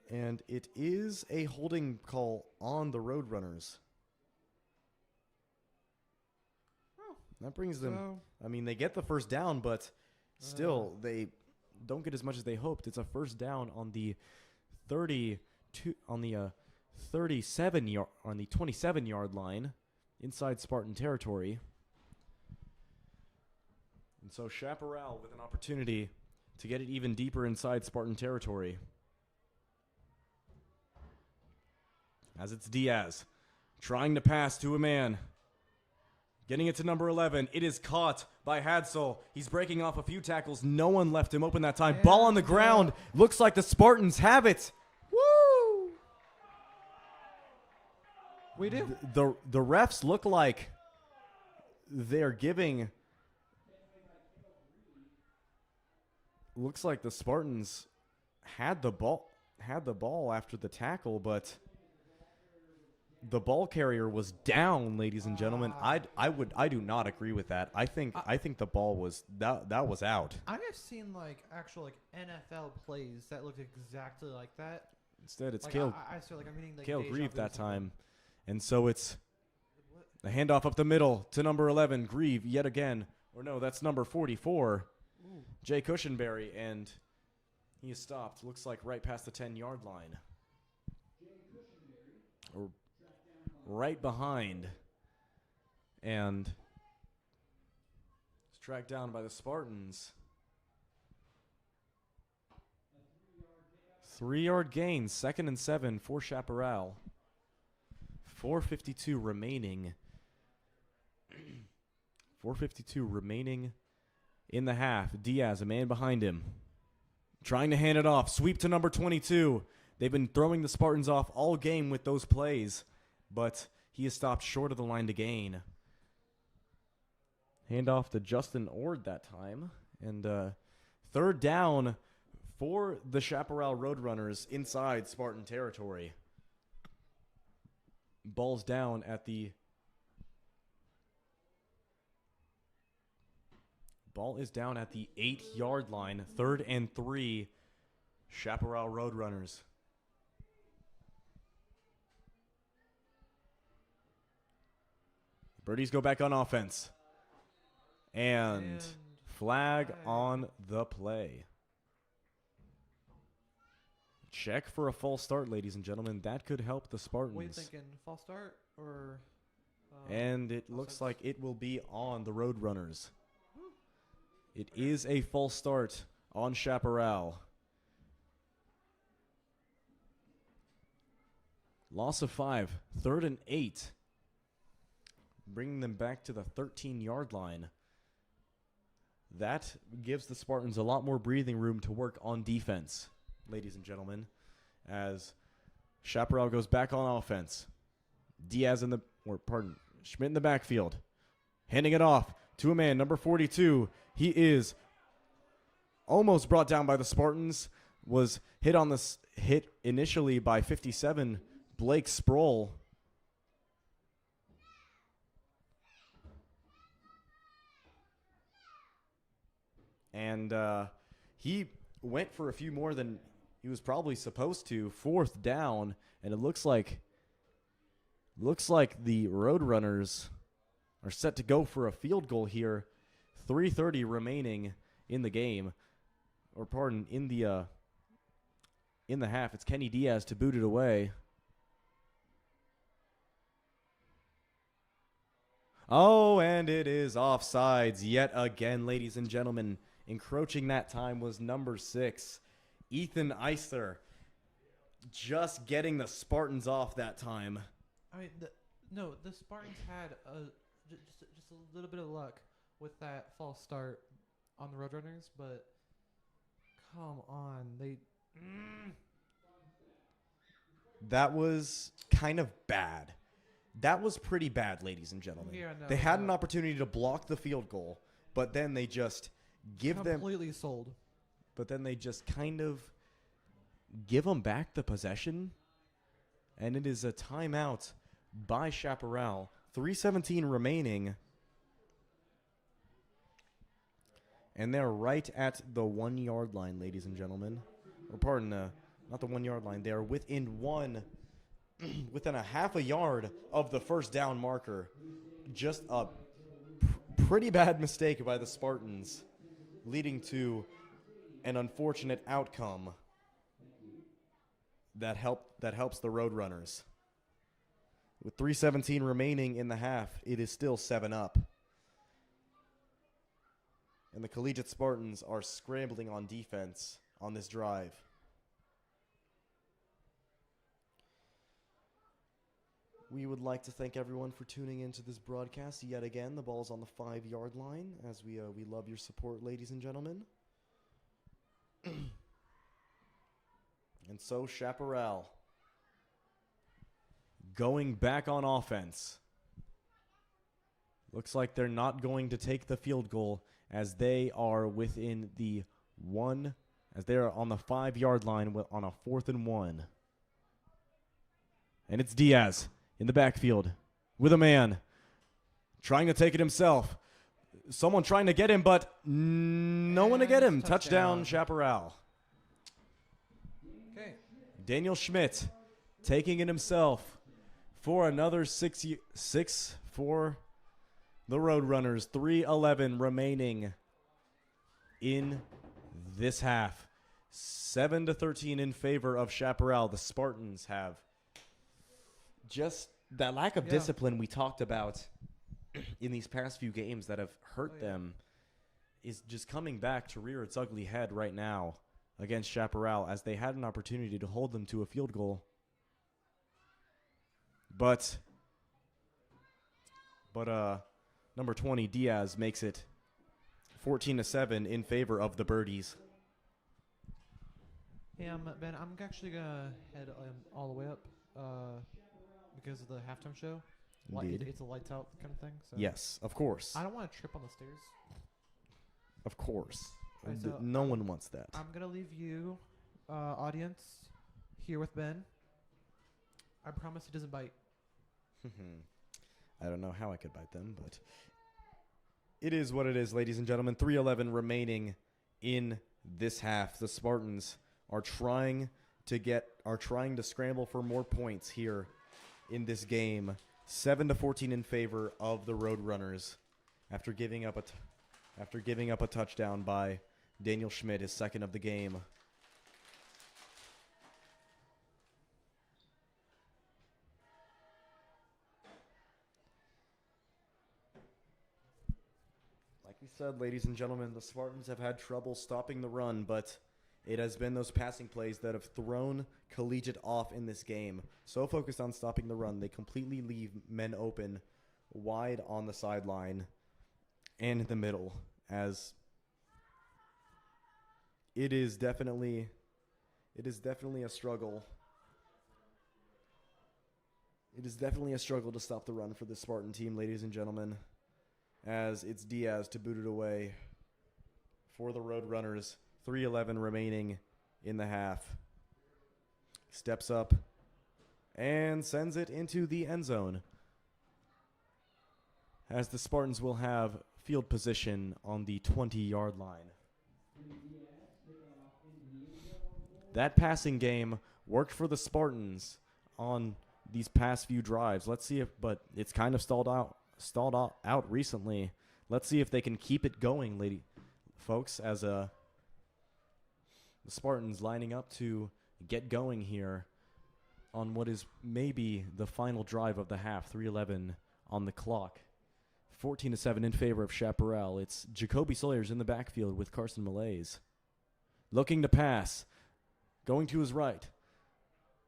And it is a holding call on the Roadrunners. That brings them. I mean, they get the first down, but still, they don't get as much as they hoped. It's a first down on the 27-yard line inside Spartan territory. And so Chaparral with an opportunity to get it even deeper inside Spartan territory. As it's Diaz trying to pass to a man. Getting it to number 11. It is caught by Hadsel. He's breaking off a few tackles. No one left him open that time. And ball on the ground. Looks like the Spartans have it. Woo! We do. The refs look like they're giving. Looks like the Spartans had the ball after the tackle, but the ball carrier was down, ladies and gentlemen. I do not agree with that. I think the ball was that was out. I have seen like actual like NFL plays that looked exactly like that. Instead, it's like, Cale. I swear, like I'm reading like Cale deja Grieve vu that or something. time, and so it's the handoff up the middle to number 11, Grieve yet again. Or no, that's number 44, Ooh. Jay Cushenberry, and he is stopped. Looks like right past the 10-yard line. Or right behind, and it's tracked down by the Spartans. 3-yard gain, 2nd and 7 for Chaparral. 4:52 remaining. 4:52 remaining in the half. Diaz, a man behind him, trying to hand it off. Sweep to number 22. They've been throwing the Spartans off all game with those plays, but he is stopped short of the line to gain. Handoff to Justin Ord that time. And third down for the Chaparral Roadrunners inside Spartan territory. Ball's down at the... Ball is down at the 8-yard line. 3rd and 3, Chaparral Roadrunners. Birdies go back on offense. And flag on the play. Check for a false start, ladies and gentlemen. That could help the Spartans. What are you thinking? False start or? And it looks like it will be on the Roadrunners. It is a false start on Chaparral. Loss of 5. 3rd and 8. Bringing them back to the 13-yard line. That gives the Spartans a lot more breathing room to work on defense, ladies and gentlemen, as Chaparral goes back on offense. Schmidt in the backfield, handing it off to a man, number 42. He is almost brought down by the Spartans, was hit initially by 57, Blake Sproul. And he went for a few more than he was probably supposed to. 4th down, and it looks like the Roadrunners are set to go for a field goal here. 3:30 remaining in the game, or pardon, in the half. It's Kenny Diaz to boot it away. Oh, and it is offsides yet again, ladies and gentlemen. Encroaching that time was number 6, Ethan Eisler, just getting the Spartans off that time. I mean, the Spartans had just a little bit of luck with that false start on the Roadrunners, but come on, That was kind of bad. That was pretty bad, ladies and gentlemen. Yeah, no, they had an opportunity to block the field goal, but then they just completely sold. But then they just kind of give them back the possession, and it is a timeout by Chaparral. 3:17 remaining, and they're right at the 1-yard line, ladies and gentlemen. Or pardon, not the 1 yard line. They are within within a half a yard of the first down marker. Just a pretty bad mistake by the Spartans, leading to an unfortunate outcome that helps the Roadrunners. With 3:17 remaining in the half, it is still 7-up. And the Collegiate Spartans are scrambling on defense on this drive. We would like to thank everyone for tuning into this broadcast yet again. The ball's on the 5 yard line, as we love your support, ladies and gentlemen. And so Chaparral going back on offense. Looks like they're not going to take the field goal, as they are within the as they are on the 5 yard line on a 4th and 1. And it's Diaz in the backfield with a man trying to take it himself. Someone trying to get him, but no one to get him. Touchdown, Chaparral. Okay. Daniel Schmidt taking it himself for another 6 for the Roadrunners. 3:11 remaining in this half. 7-13 in favor of Chaparral. The Spartans have just that lack of discipline we talked about in these past few games that have hurt them is just coming back to rear its ugly head right now against Chaparral, as they had an opportunity to hold them to a field goal. But number 20, Diaz, makes it 14-7 in favor of the Birdies. Yeah, Ben, I'm actually going to head all the way up because of the halftime show. Indeed. It's a lights out kind of thing. So Yes, of course. I don't want to trip on the stairs. Of course. Right, so no one wants that. I'm going to leave you, audience, here with Ben. I promise he doesn't bite. I don't know how I could bite them, but it is what it is, ladies and gentlemen. 3:11 remaining in this half. The Spartans are trying to scramble for more points here in this game. 7-14 in favor of the Roadrunners after giving up a touchdown by Daniel Schmidt, his second of the game. Like we said, ladies and gentlemen, the Spartans have had trouble stopping the run, but it has been those passing plays that have thrown Collegiate off in this game. So focused on stopping the run, they completely leave men open wide on the sideline and in the middle, as it is definitely a struggle. It is definitely a struggle to stop the run for the Spartan team, ladies and gentlemen, as it's Diaz to boot it away for the Roadrunners. 3:11 remaining in the half. Steps up and sends it into the end zone, as the Spartans will have field position on the 20-yard line. That passing game worked for the Spartans on these past few drives. Let's see but it's kind of stalled out recently. Let's see if they can keep it going, folks, as the Spartans lining up to get going here on what is maybe the final drive of the half. 3:11 on the clock. 14-7 in favor of Chaparral. It's Jacoby Sawyers in the backfield with Carson Malaise. Looking to pass. Going to his right.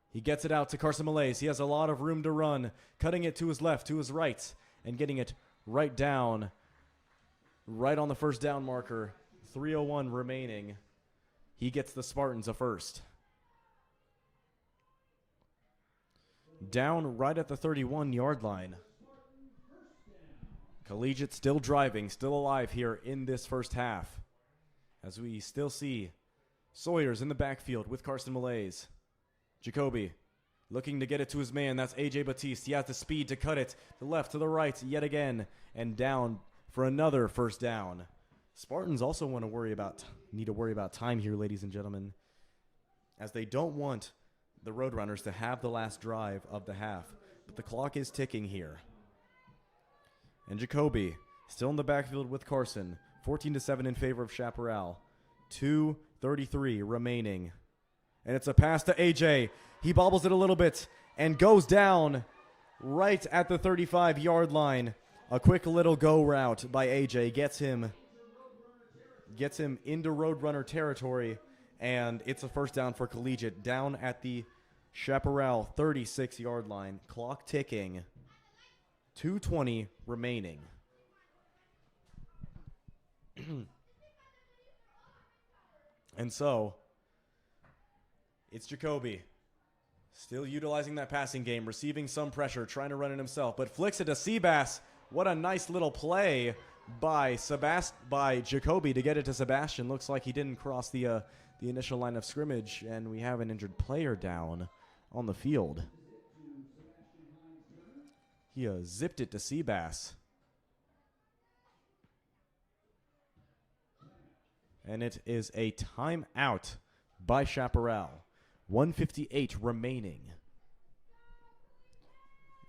He gets it out to Carson Malaise. He has a lot of room to run. Cutting it to his left, to his right, and getting it right down. Right on the first down marker. 3:01 remaining. He gets the Spartans a first. Down right at the 31-yard line. Collegiate still driving, still alive here in this first half, as we still see Sawyers in the backfield with Carson Malaise. Jacoby looking to get it to his man. That's A.J. Batiste. He has the speed to cut it to the left, to the right, yet again, and down for another first down. Spartans also need to worry about time here, ladies and gentlemen, as they don't want the Roadrunners to have the last drive of the half. But the clock is ticking here. And Jacoby still in the backfield with Carson. 14-7 in favor of Chaparral. 2:33 remaining. And it's a pass to AJ. He bobbles it a little bit and goes down right at the 35-yard line. A quick little go route by AJ gets him into Roadrunner territory, and it's a first down for Collegiate down at the Chaparral 36-yard line. Clock ticking. 2:20 remaining. And so, it's Jacoby. Still utilizing that passing game, receiving some pressure, trying to run it himself, but flicks it to Seabass. What a nice little play by Jacoby to get it to Sebastian. Looks like he didn't cross the initial line of scrimmage, and we have an injured player down on the field. He zipped it to Seabass. And it is a timeout by Chaparral. 1:58 remaining.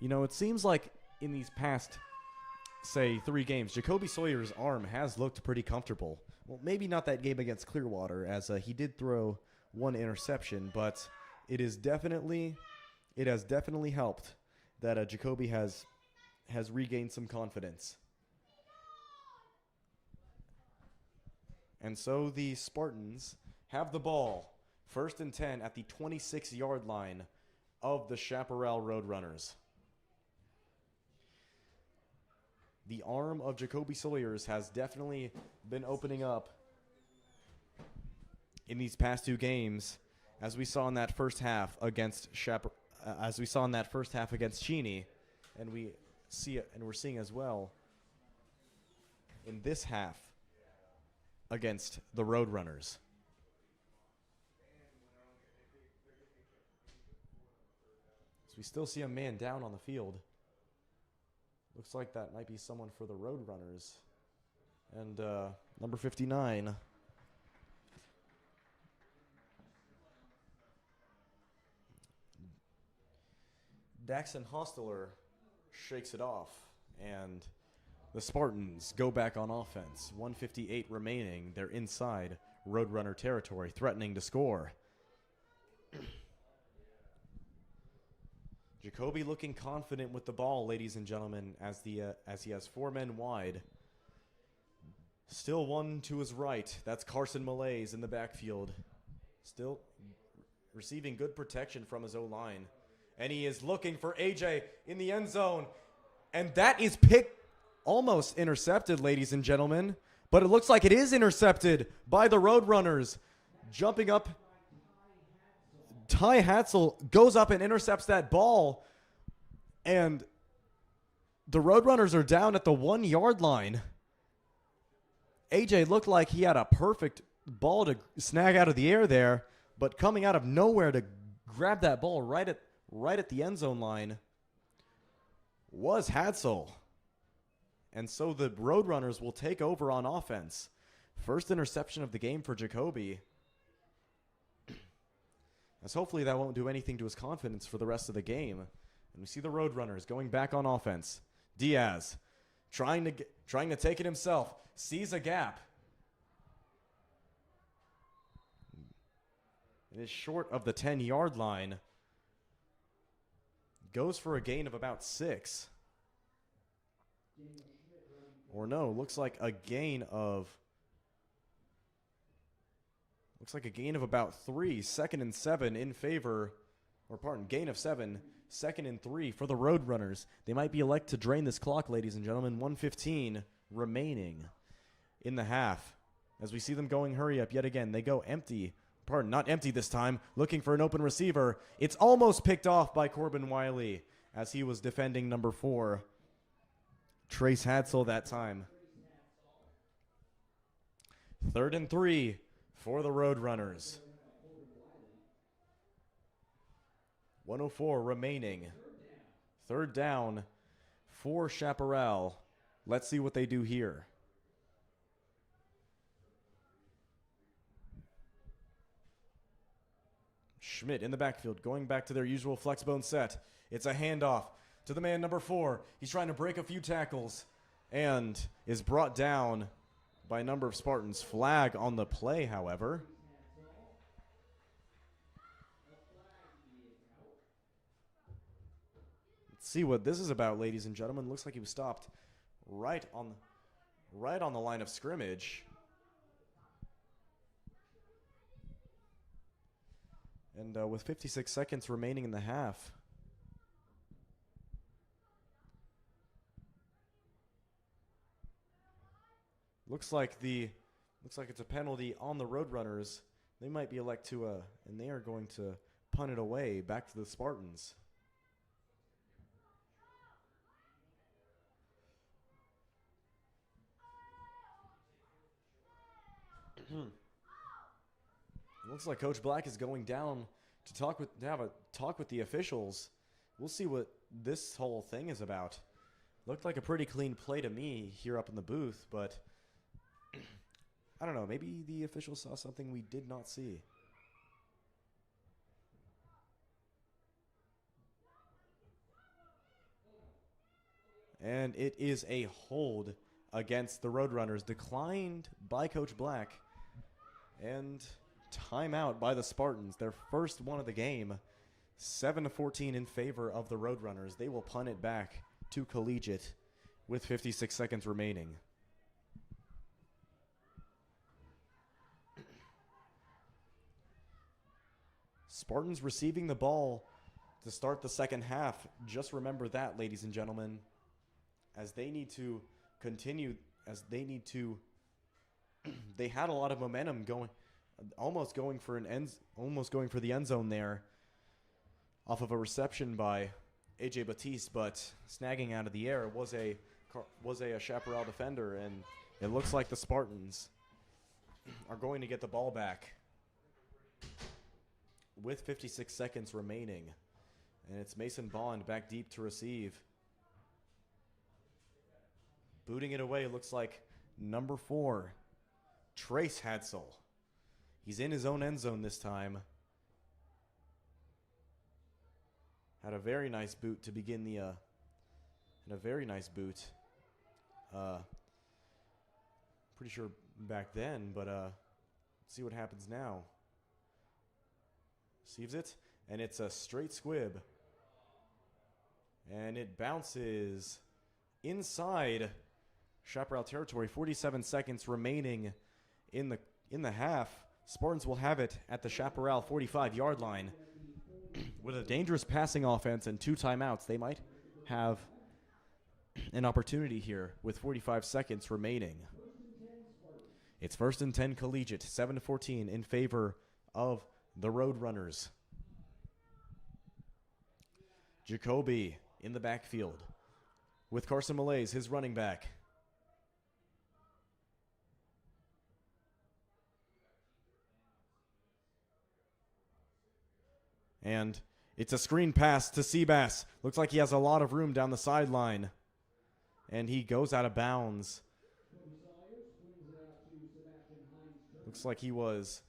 You know, it seems like in these past, say, 3 games, Jacoby Sawyer's arm has looked pretty comfortable. Well, maybe not that game against Clearwater, as he did throw 1 interception, but it has definitely helped that Jacoby has regained some confidence. And so the Spartans have the ball, 1st and 10 at the 26-yard line of the Chaparral Roadrunners. The arm of Jacoby Sawyer's has definitely been opening up in these past 2 games, as we saw in that first half against Cheney, and we're seeing as well in this half against the Roadrunners. So we still see a man down on the field. Looks like that might be someone for the Roadrunners. And number 59. Daxon Hostler shakes it off, and the Spartans go back on offense. 1:58 remaining. They're inside Roadrunner territory, threatening to score. Jacoby looking confident with the ball, ladies and gentlemen, as he has 4 men wide. Still one to his right. That's Carson Malays in the backfield. Still receiving good protection from his O-line. And he is looking for AJ in the end zone. And that is almost intercepted, ladies and gentlemen. But it looks like it is intercepted by the Roadrunners. Jumping up, Ty Hatzel goes up and intercepts that ball. And the Roadrunners are down at the 1-yard line. AJ looked like he had a perfect ball to snag out of the air there, but coming out of nowhere to grab that ball right at the end zone line was Hatzel. And so the Roadrunners will take over on offense. First interception of the game for Jacoby. As hopefully that won't do anything to his confidence for the rest of the game. And we see the Roadrunners going back on offense. Diaz trying to take it himself. Sees a gap. It is short of the 10-yard line. Goes for a gain of about 6. Or no, looks like a gain of about 3. 2nd and 7 in favor, gain of 7. 2nd and 3 for the Roadrunners. They might be elect to drain this clock, ladies and gentlemen. 1:15 remaining in the half. As we see them going hurry up yet again, they go empty. Not empty this time, looking for an open receiver. It's almost picked off by Corbin Wiley as he was defending number 4, Trace Hatzel, that time. 3rd and 3 for the Roadrunners. 1:04 remaining. 3rd down for Chaparral. Let's see what they do here. Schmidt in the backfield, going back to their usual flex bone set. It's a handoff to the man number 4. He's trying to break a few tackles and is brought down by a number of Spartans. Flag on the play, however. Let's see what this is about, ladies and gentlemen. Looks like he was stopped right on the line of scrimmage. And with 56 seconds remaining in the half. Looks like it's a penalty on the Roadrunners. They might be elect to and they are going to punt it away back to the Spartans. Looks like Coach Black is going down to have a talk with the officials. We'll see what this whole thing is about. Looked like a pretty clean play to me here up in the booth, but I don't know. Maybe the officials saw something we did not see. And it is a hold against the Roadrunners, declined by Coach Black. And timeout by the Spartans, their first one of the game. 7-14 in favor of the Roadrunners. They will punt it back to Collegiate with 56 seconds remaining. Spartans receiving the ball to start the second half. Just remember that, ladies and gentlemen, as they need to continue, they had a lot of momentum going, almost going for the end zone there off of a reception by AJ Batiste, but snagging out of the air was a Chaparral defender, and it looks like the Spartans are going to get the ball back with 56 seconds remaining. And it's Mason Bond back deep to receive. Booting it away looks like number 4, Trace Hadsel. He's in his own end zone this time. Had a very nice boot to begin the pretty sure back then, but let's see what happens now. Receives it, and it's a straight squib. And it bounces inside Chaparral territory. 47 seconds remaining in the half. Spartans will have it at the Chaparral 45-yard line. With a dangerous passing offense and 2 timeouts, they might have an opportunity here with 45 seconds remaining. It's 1st and 10 Collegiate, 7-14 in favor of the Roadrunners. Jacoby in the backfield with Carson Malaise, his running back. And it's a screen pass to Seabass. Looks like he has a lot of room down the sideline. And he goes out of bounds. Looks like he was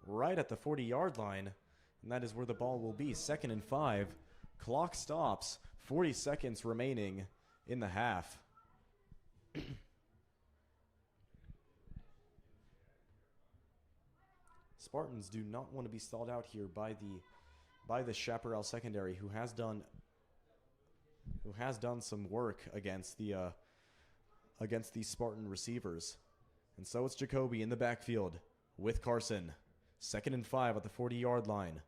right at the 40-yard line. And that is where the ball will be. 2nd and 5. Clock stops. 40 seconds remaining in the half. Spartans do not want to be stalled out here by the Chaparral secondary, who has done some work against these Spartan receivers. And so it's Jacoby in the backfield with Carson. 2nd and 5 at the 40-yard line.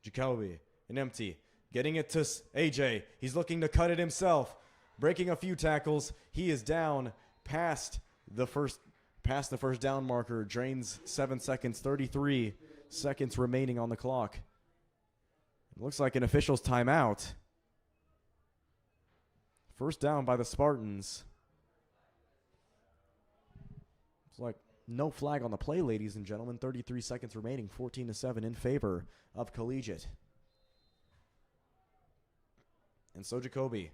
Jacoby, an empty, getting it to AJ. He's looking to cut it himself, breaking a few tackles. He is down past the first down marker. Drains 7 seconds, 33 seconds remaining on the clock. It looks like an official's timeout. First down by the Spartans. It's like no flag on the play, ladies and gentlemen. 33 seconds remaining, 14-7 in favor of Collegiate. And so Jacoby,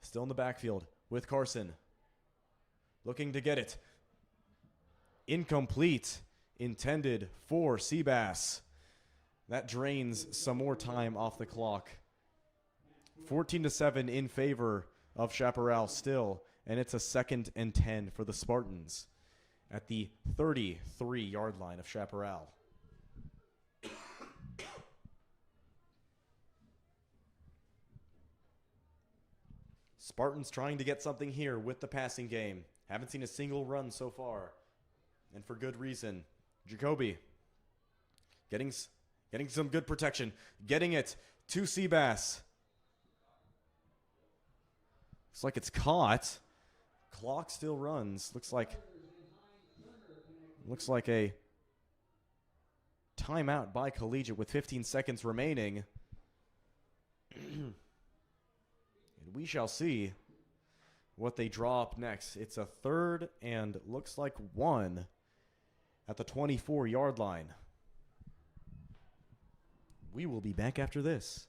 still in the backfield with Carson. Looking to get it. Incomplete. Intended for Seabass. That drains some more time off the clock. 14-7 in favor of Chaparral still, and it's a 2nd and 10 for the Spartans at the 33-yard line of Chaparral. Spartans trying to get something here with the passing game. Haven't seen a single run so far, and for good reason. Jacoby getting some good protection, getting it to Seabass. Looks like it's caught. Clock still runs. Looks like a timeout by Collegiate with 15 seconds remaining. And we shall see what they draw up next. It's a 3rd and looks like 1 at the 24-yard line. We will be back after this.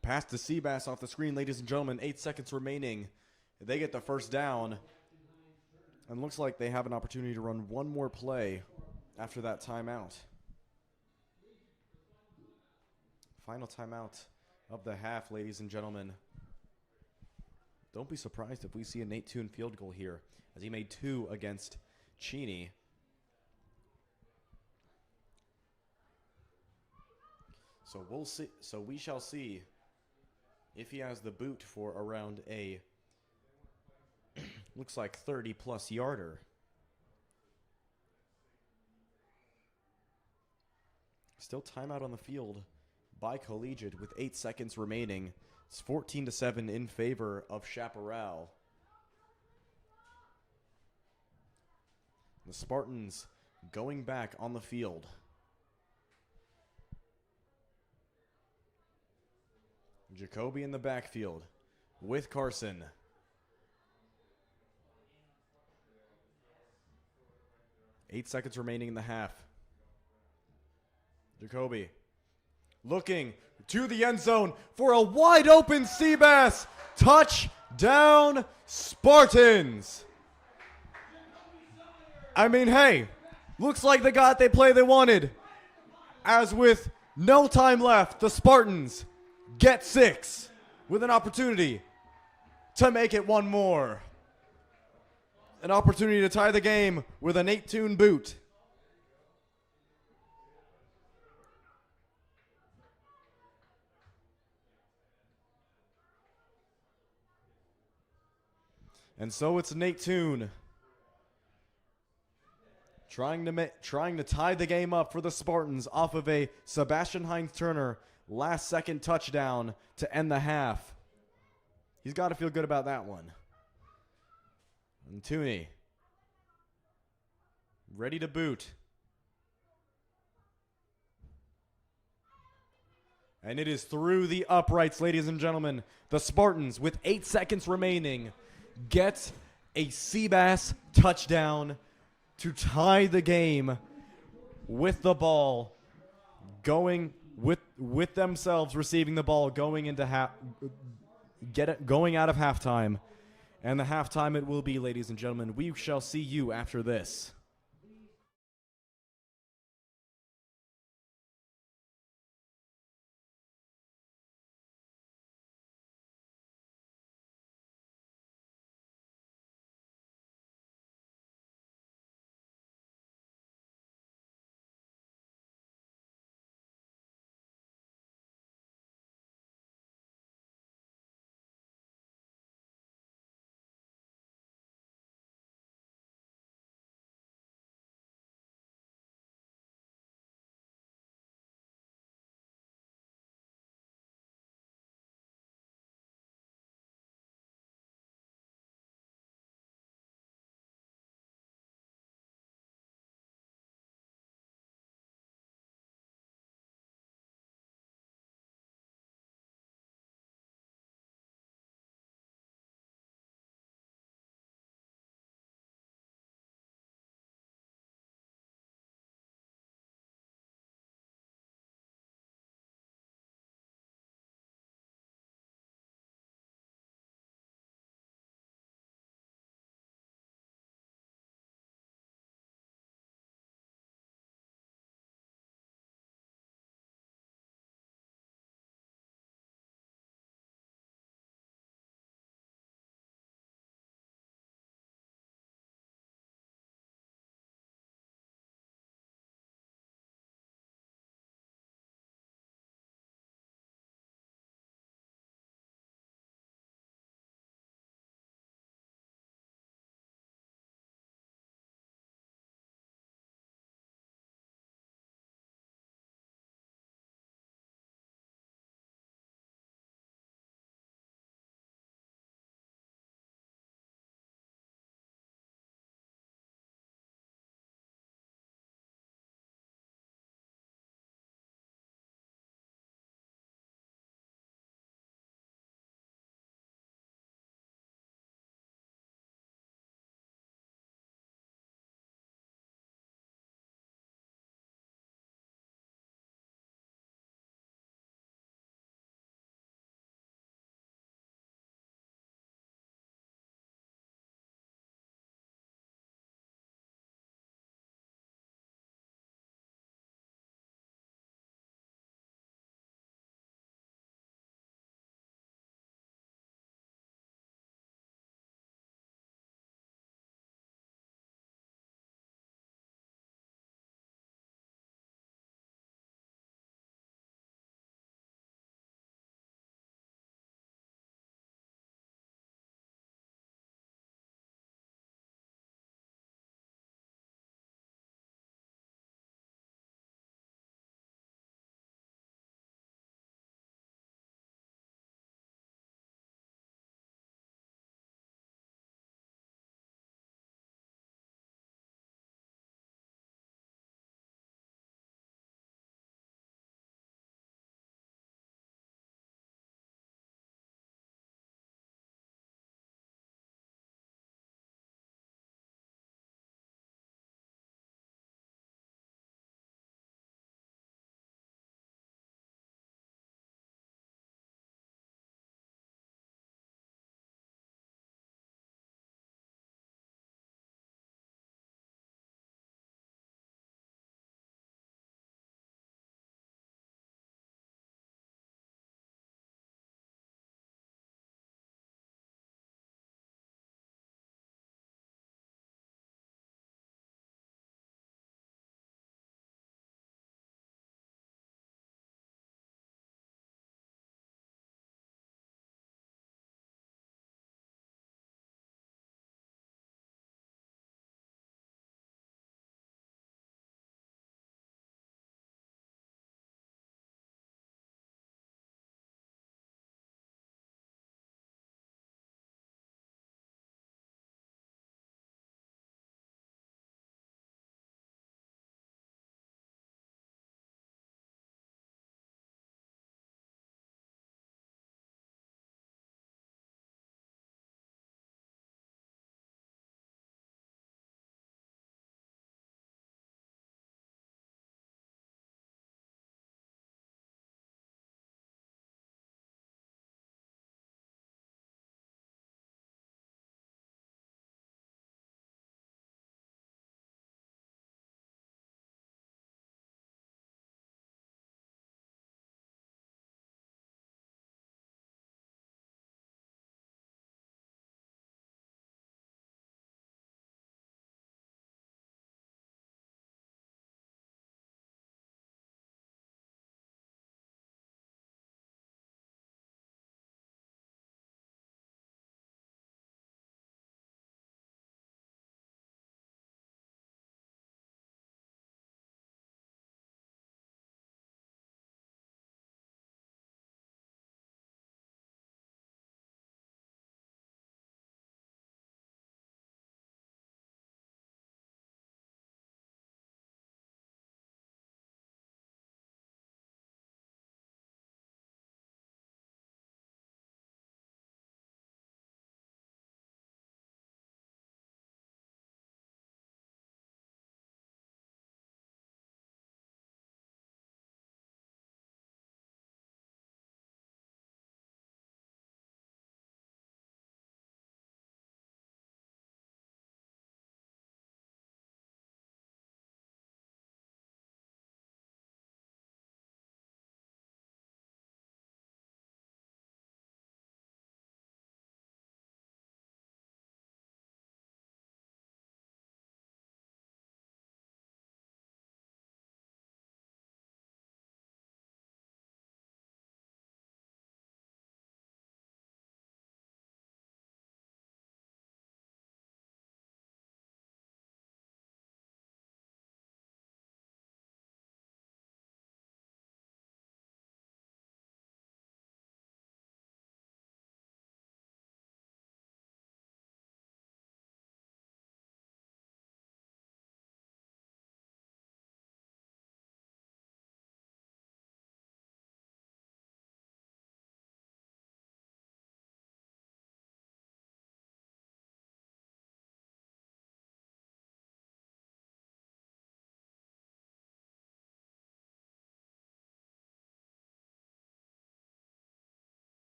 Pass to Seabass off the screen, ladies and gentlemen. 8 seconds remaining. They get the first down. And looks like they have an opportunity to run one more play after that timeout. Final timeout of the half, ladies and gentlemen. Don't be surprised if we see a Nate Toon field goal here, as he made 2 against Cheney. So we'll see. So we shall see if he has the boot for around a looks like 30-plus yarder. Still timeout on the field by Collegiate with 8 seconds remaining. It's 14-7 in favor of Chaparral. The Spartans going back on the field. Jacoby in the backfield with Carson. Eight seconds remaining in the half. Jacoby looking to the end zone for a wide open Seabass. Touchdown Spartans. I mean, hey, looks like they got the play they wanted. As with no time left, the Spartans get 6 with an opportunity to make it one more. An opportunity to tie the game with a Nate Toon boot. And so it's Nate Toon trying to tie the game up for the Spartans off of a Sebastian Hines-Turner last-second touchdown to end the half. He's got to feel good about that one. And Tooney ready to boot. And it is through the uprights, ladies and gentlemen. The Spartans, with 8 seconds remaining, get a Seabass touchdown to tie the game with the ball going with themselves receiving the ball going into going out of halftime. And the halftime it will be, ladies and gentlemen. We shall see you after this.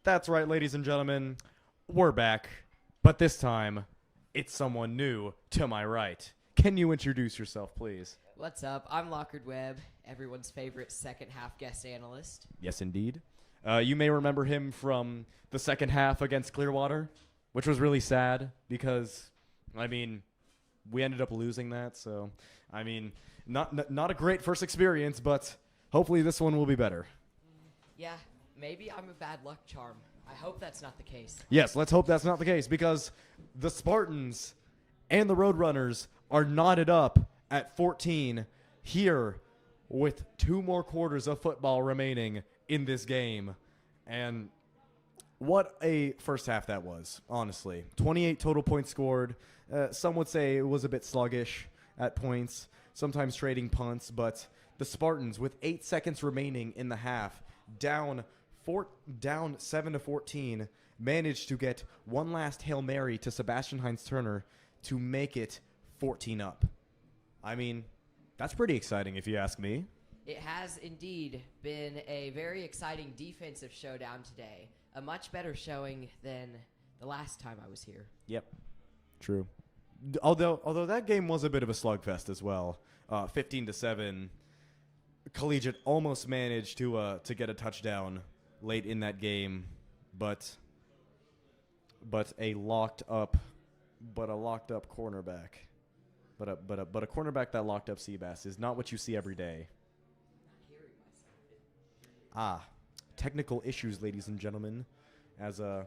That's right, ladies and gentlemen. We're back. But this time, it's someone new to my right. Can you introduce yourself, please? What's up? I'm Lockard Webb, everyone's favorite second half guest analyst. Yes, indeed. You may remember him from the second half against Clearwater, which was really sad because, I mean, we ended up losing that. So, I mean, not a great first experience, but hopefully this one will be better. Yeah, maybe I'm a bad luck charm. I hope that's not the case. Yes, let's hope that's not the case because the Spartans and the Roadrunners are knotted up at 14 here with 2 more quarters of football remaining in this game. And what a first half that was, honestly. 28 total points scored. Some would say it was a bit sluggish at points, sometimes trading punts, but the Spartans, with 8 seconds remaining in the half, down 7-14, managed to get one last Hail Mary to Sebastian Hines-Turner to make it 14 up. I mean, that's pretty exciting if you ask me. It has indeed been a very exciting defensive showdown today. A much better showing than the last time I was here. Yep, true. Although that game was a bit of a slugfest as well. 15-7. Collegiate almost managed to get a touchdown late in that game, but a locked up cornerback. But a cornerback that locked up Seabass is not what you see every day. Technical issues, ladies and gentlemen. Of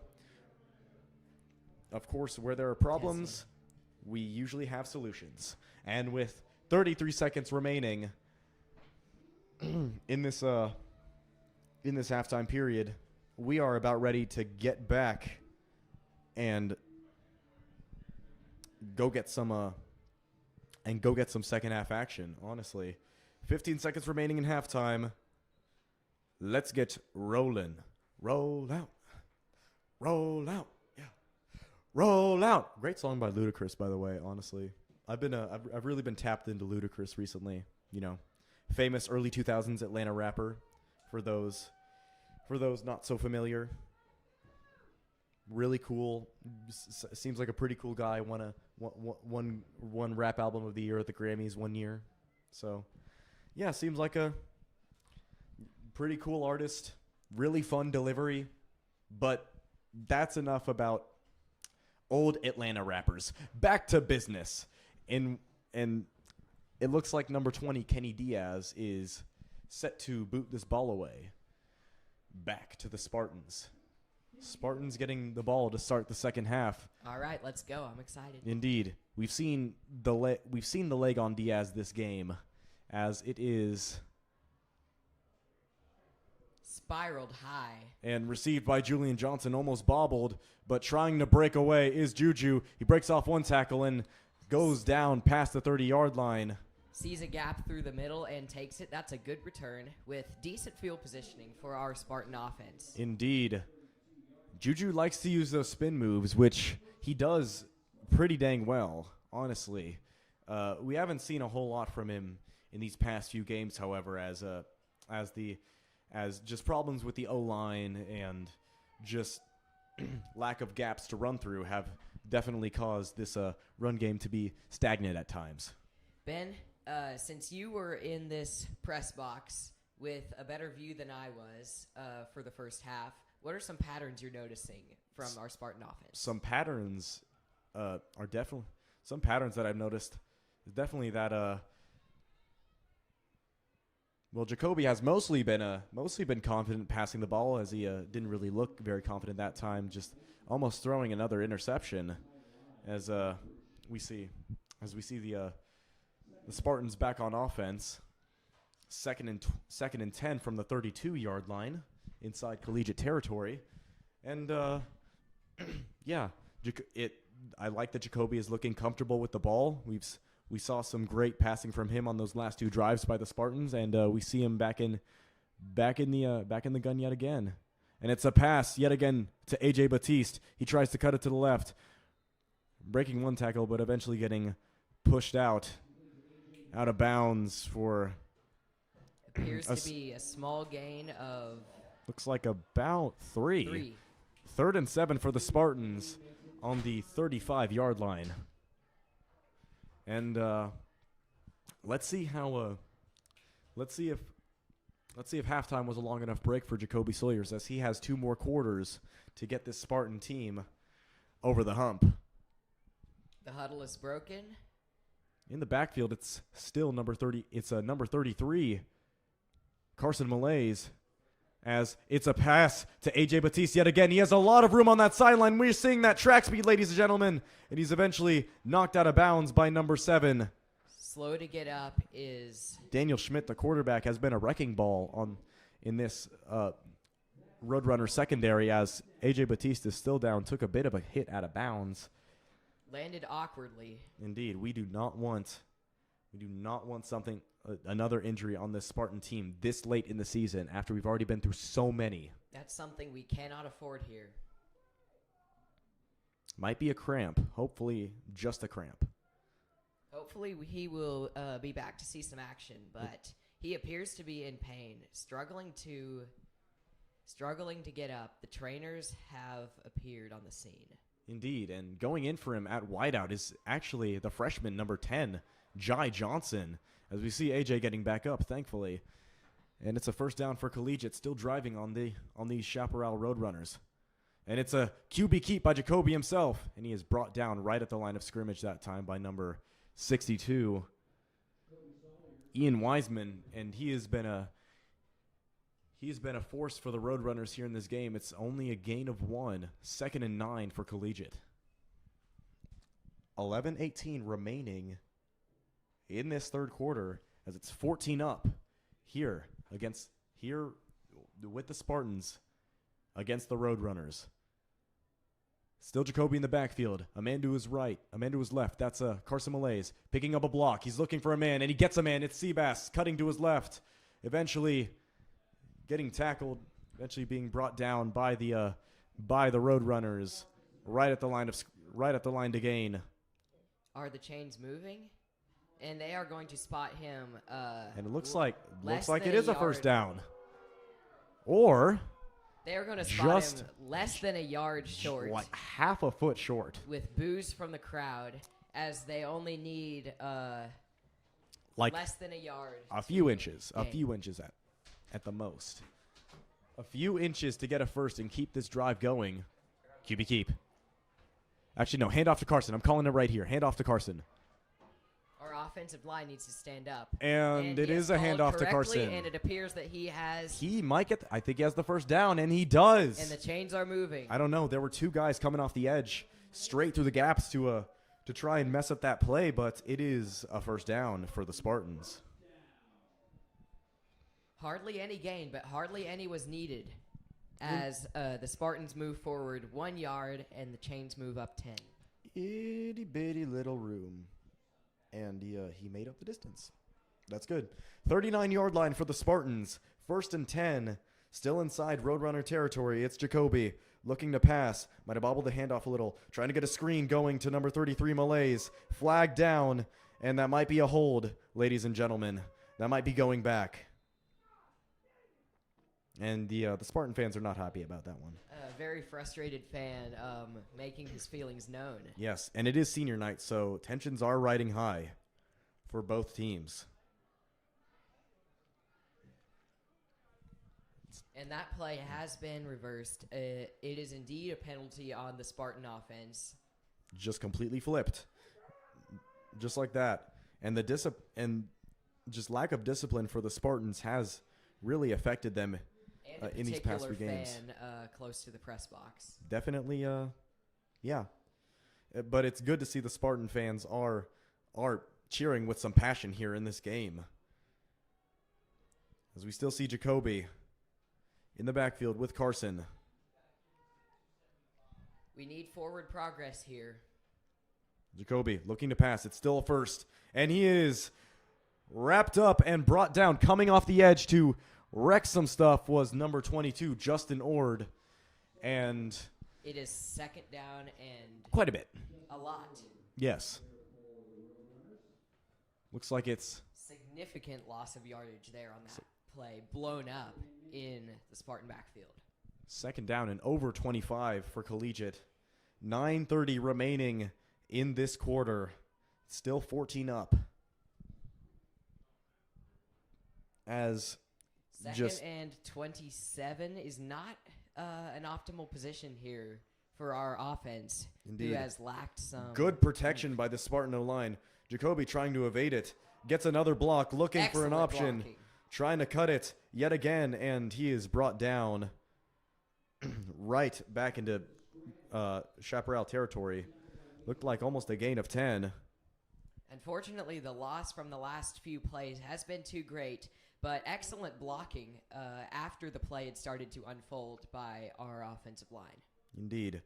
course, where there are problems, we usually have solutions. And with 33 seconds remaining in this halftime period, we are about ready to get back and go get some second half action, honestly. 15 seconds remaining in halftime. Let's get rolling. Roll out. Roll out. Yeah. Roll out. Great song by Ludacris, by the way, honestly. I've really been tapped into Ludacris recently, you know. Famous early 2000s Atlanta rapper for those not so familiar. Really cool. Seems like a pretty cool guy. Won rap album of the year at the Grammys one year. So, yeah, seems like a pretty cool artist. Really fun delivery. But that's enough about old Atlanta rappers. Back to business. And it looks like number 20, Kenny Diaz, is set to boot this ball away. Back to the Spartans. Spartans getting the ball to start the second half. All right, let's go. I'm excited. Indeed. We've seen the leg on Diaz this game, as it is spiraled high. And received by Julian Johnson, almost bobbled, but trying to break away is Juju. He breaks off one tackle and goes down past the 30-yard line. Sees a gap through the middle and takes it. That's a good return with decent field positioning for our Spartan offense. Indeed. Juju likes to use those spin moves, which he does pretty dang well, honestly. We haven't seen a whole lot from him in these past few games, however, as just problems with the O-line and just lack of gaps to run through have definitely caused this run game to be stagnant at times. Ben, since you were in this press box with a better view than I was for the first half, what are some patterns you're noticing from our Spartan offense? Some patterns that I've noticed is definitely that Jacoby has mostly been confident passing the ball, as he didn't really look very confident that time, just almost throwing another interception as we see the Spartans back on offense. Second and 10 from the 32-yard line inside Collegiate territory. And yeah, I like that Jacoby is looking comfortable with the ball. We saw some great passing from him on those last 2 drives by the Spartans, and we see him back in the gun yet again. And it's a pass yet again to AJ Batiste. He tries to cut it to the left, breaking one tackle, but eventually getting pushed out of bounds for appears to be a small gain of looks like about 3. 3rd and 7 for the Spartans on the 35-yard line. And let's see if halftime was a long enough break for Jacoby Sawyers, as he has 2 more quarters to get this Spartan team over the hump. The huddle is broken. In the backfield, it's still number 30. It's number 33, Carson Malays, as it's a pass to A.J. Batiste yet again. He has a lot of room on that sideline. We're seeing that track speed, ladies and gentlemen, and he's eventually knocked out of bounds by number 7. Slow to get up is Daniel Schmidt, the quarterback, has been a wrecking ball in this Roadrunner secondary, as A.J. Batiste is still down, took a bit of a hit out of bounds. landed awkwardly. Indeed, we do not want another injury on this Spartan team this late in the season after we've already been through so many. That's something we cannot afford here. Might be a cramp. Hopefully, just a cramp. Hopefully he will be back to see some action, but he appears to be in pain, struggling to get up. The trainers have appeared on the scene. Indeed, and going in for him at wideout is actually the freshman number 10, Jai Johnson, as we see AJ getting back up, thankfully. And it's a first down for Collegiate, still driving on these Chaparral Roadrunners. And it's a QB keep by Jacoby himself, and he is brought down right at the line of scrimmage that time by number 62, Ian Wiseman, and he has been a force for the Roadrunners here in this game. It's only a gain of 1, 2nd and 9 for Collegiate. 11:18 remaining in this third quarter, as it's 14 up here with the Spartans against the Roadrunners. Still Jacoby in the backfield. Amandu is right. Amandu is left. That's Carson Malays picking up a block. He's looking for a man, and he gets a man. It's Seabass cutting to his left. Eventually getting tackled. Eventually being brought down by the Roadrunners right at the line to gain. Are the chains moving? And they are going to spot him. And it looks like it a is a yard. first down. Or They are going to spot just him less than a yard short. like half a foot short. With boos from the crowd, as they only need Like less than a yard. a few inches gain. at the most. A few inches to get a first and keep this drive going. QB keep. Actually, no, hand off to Carson. I'm calling it right here. Hand off to Carson. Our offensive line needs to stand up. And it he is has a called handoff to correctly, Carson. And it appears that he has. He might get, I think he has the first down, and he does. And the chains are moving. I don't know. There were two guys coming off the edge straight through the gaps to try and mess up that play, but it is a first down for the Spartans. Hardly any gain, but hardly any was needed as the Spartans move forward 1 yard and the chains move up 10. Itty bitty little room. And he made up the distance. That's good. 39-yard line for the Spartans. 1st and 10. Still inside Roadrunner territory. It's Jacoby looking to pass. Might have bobbled the handoff a little. Trying to get a screen going to number 33, Malays. Flag down. And that might be a hold, ladies and gentlemen. That might be going back. And the Spartan fans are not happy about that one. A very frustrated fan making his feelings known. Yes, and it is senior night, so tensions are riding high for both teams. And that play has been reversed. It is indeed a penalty on the Spartan offense. Just completely flipped. Just like that. And just lack of discipline for the Spartans has really affected them And a in these past few particular games. fan close to the press box. Definitely, yeah. But it's good to see the Spartan fans are cheering with some passion here in this game. As we still see Jacoby in the backfield with Carson. We need forward progress here. Jacoby looking to pass. It's still a first. And he is wrapped up and brought down. Coming off the edge to wreck some stuff was number 22, Justin Ord. And It is 2nd down and quite a bit. a lot. Yes. Looks like it's Significant loss of yardage there on that play. Blown up in the Spartan backfield. Second down and over 25 for Collegiate. 9:30 remaining in this quarter. Still 14 up. As Second and 27 is not an optimal position here for our offense, Indeed. who has lacked some Good protection by the Spartan O-line. Jacoby trying to evade it. Gets another block, looking for an excellent option. blocking. Trying to cut it yet again, and he is brought down right back into Chaparral territory. Looked like almost a gain of 10. Unfortunately, the loss from the last few plays has been too great, but excellent blocking after the play had started to unfold by our offensive line. Indeed.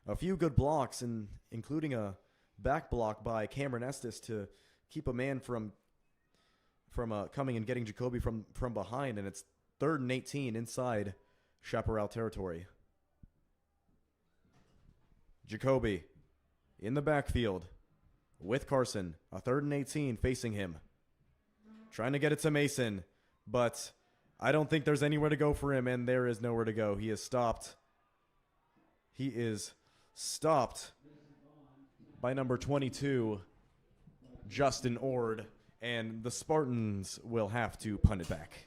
A few good blocks, including a back block by Cameron Estes to keep a man from coming and getting Jacoby from behind, and it's 3rd and 18 inside Chaparral territory. Jacoby in the backfield with Carson, a 3rd and 18 facing him. Trying to get it to Mason, but I don't think there's anywhere to go for him, and there is nowhere to go. He is stopped. He is stopped by number 22, Justin Ord, and the Spartans will have to punt it back.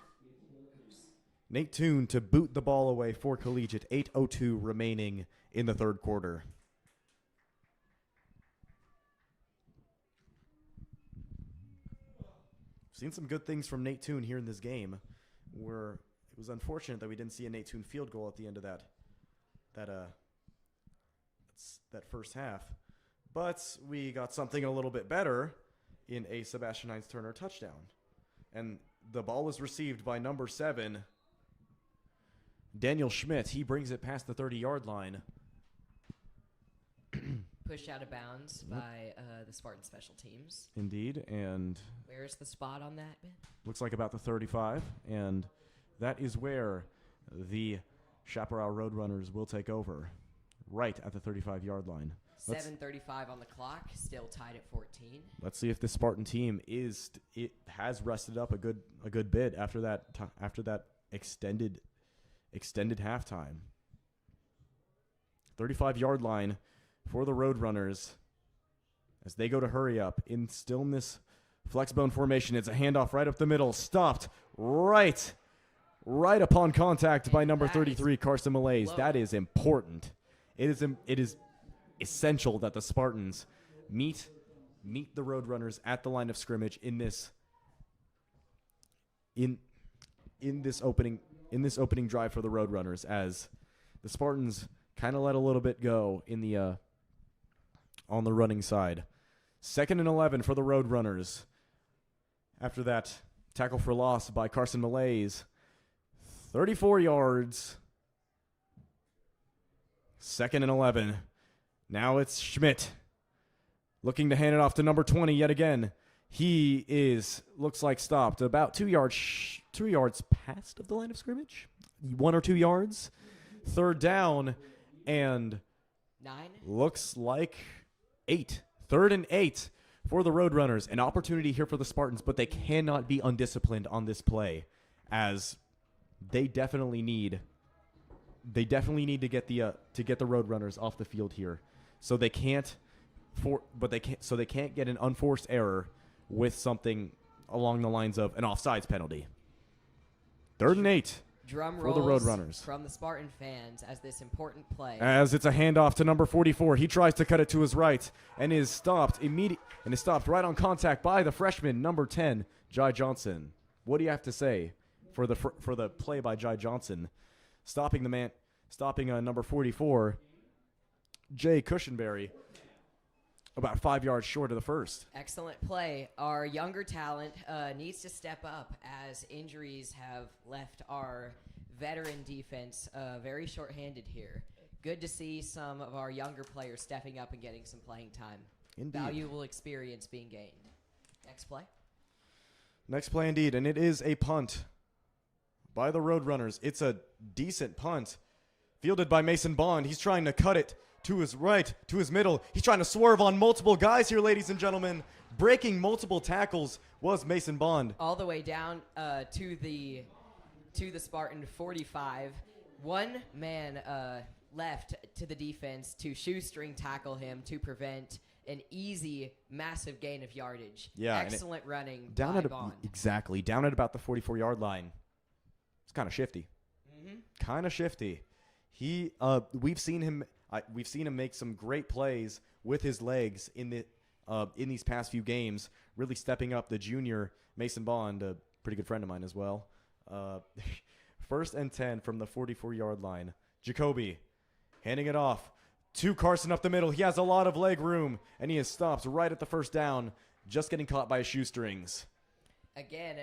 Nate Toon to boot the ball away for Collegiate. 8:02 remaining in the third quarter. Seen some good things from Nate Toon here in this game, where it was unfortunate that we didn't see a Nate Toon field goal at the end of that first half. But we got something a little bit better in a Sebastian Hines-Turner touchdown. And the ball was received by number 7, Daniel Schmidt. He brings it past the 30-yard line. Pushed out of bounds by the Spartan special teams. Indeed, and Where's the spot on that, Ben? looks like about the 35, and that is where the Chaparral Roadrunners will take over, right at the 35-yard line. 7:35 on the clock, still tied at 14. Let's see if the Spartan team has rested up a good bit after that extended halftime. 35-yard line for the Roadrunners as they go to hurry up in this flexbone formation. It's a handoff right up the middle, stopped right upon contact by number 33, Carson Malaise. That is important. It is essential that the Spartans meet the Roadrunners at the line of scrimmage in this opening drive for the Roadrunners, as the Spartans kind of let a little bit go in the on the running side. 2nd and 11 for the Roadrunners. After that tackle for loss by Carson Malaise, 34 yards. 2nd and 11. Now it's Schmidt looking to hand it off to number 20 yet again. He looks like stopped about 2 yards past of the line of scrimmage. 1 or 2 yards. 3rd down and 9. looks like 8. 3rd and 8 for the Roadrunners. An opportunity here for the Spartans, but they cannot be undisciplined on this play, as they definitely need to get the Roadrunners off the field here. So they can't get an unforced error with something along the lines of an offsides penalty. 3rd and 8 Drum for rolls the Roadrunners. from the Spartan fans as this important play. As it's a handoff to number 44. He tries to cut it to his right and is stopped right on contact by the freshman, number 10, Jai Johnson. What do you have to say for the play by Jai Johnson? Stopping number 44, Jay Cushenberry, about 5 yards short of the first. Excellent play. Our younger talent needs to step up as injuries have left our veteran defense very shorthanded here. Good to see some of our younger players stepping up and getting some playing time. Indeed. Valuable experience being gained. Next play. Next play indeed, and it is a punt by the Roadrunners. It's a decent punt fielded by Mason Bond. He's trying to cut it to his right, to his middle. He's trying to swerve on multiple guys here, ladies and gentlemen. Breaking multiple tackles was Mason Bond. All the way down to the Spartan 45. One man left to the defense to shoestring tackle him to prevent an easy, massive gain of yardage. Yeah, excellent running down by at Bond. exactly down at about the 44-yard line. It's kind of shifty. Kind of shifty. We've seen him make some great plays with his legs in these past few games. Really stepping up. The junior Mason Bond, a pretty good friend of mine as well. 1st and 10 from the 44-yard line. Jacoby handing it off to Carson up the middle. He has a lot of leg room, and he is stopped right at the first down, just getting caught by his shoestrings. Again,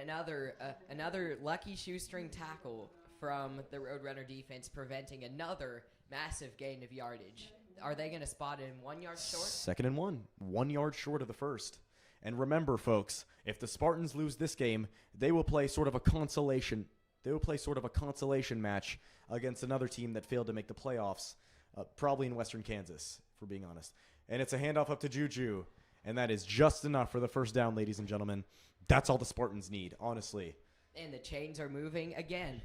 another lucky shoestring tackle from the Roadrunner defense, preventing another massive gain of yardage. Are they going to spot him 1 yard short? 2nd and 1. 1 yard short of the first. And remember, folks, if the Spartans lose this game, they will play sort of a consolation. They will play sort of a consolation match against another team that failed to make the playoffs, probably in Western Kansas, if we're being honest. And it's a handoff up to Juju, and that is just enough for the first down, ladies and gentlemen. That's all the Spartans need, honestly. And the chains are moving again.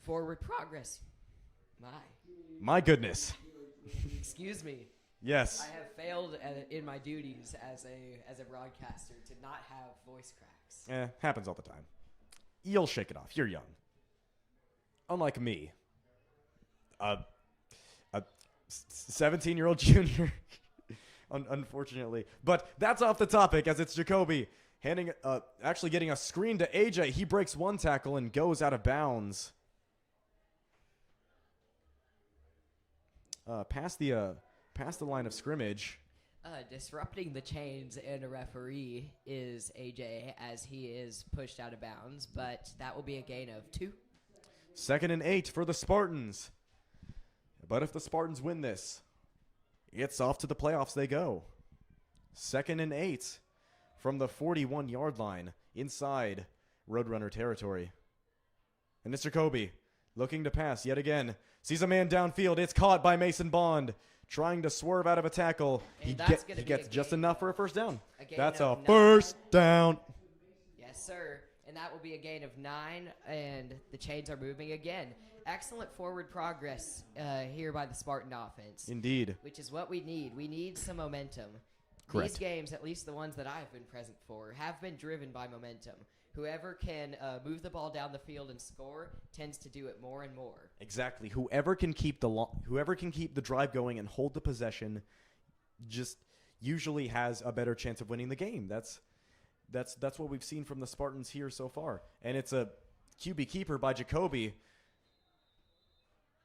Forward progress. My goodness. Excuse me. Yes. I have failed in my duties as a broadcaster to not have voice cracks. Happens all the time. You'll shake it off. You're young. Unlike me. A 17-year-old junior. Unfortunately. But that's off the topic, as it's Jacoby actually getting a screen to AJ. He breaks one tackle and goes out of bounds. Past the line of scrimmage. Disrupting the chains and a referee is AJ, as he is pushed out of bounds, but that will be a gain of 2. 2nd and 8 for the Spartans. But if the Spartans win this, it's off to the playoffs they go. 2nd and 8 from the 41-yard line inside Roadrunner territory. And Mr. Kobe looking to pass yet again. Sees a man downfield. It's caught by Mason Bond. Trying to swerve out of a tackle. He gets just enough for a first down. That's a first down. Yes, sir. And that will be a gain of 9, and the chains are moving again. Excellent forward progress here by the Spartan offense. Indeed. Which is what we need. We need some momentum. Correct. These games, at least the ones that I've been present for, have been driven by momentum. Whoever can move the ball down the field and score tends to do it more and more. Exactly. Whoever can keep the drive going and hold the possession, just usually has a better chance of winning the game. That's what we've seen from the Spartans here so far. And it's a QB keeper by Jacoby.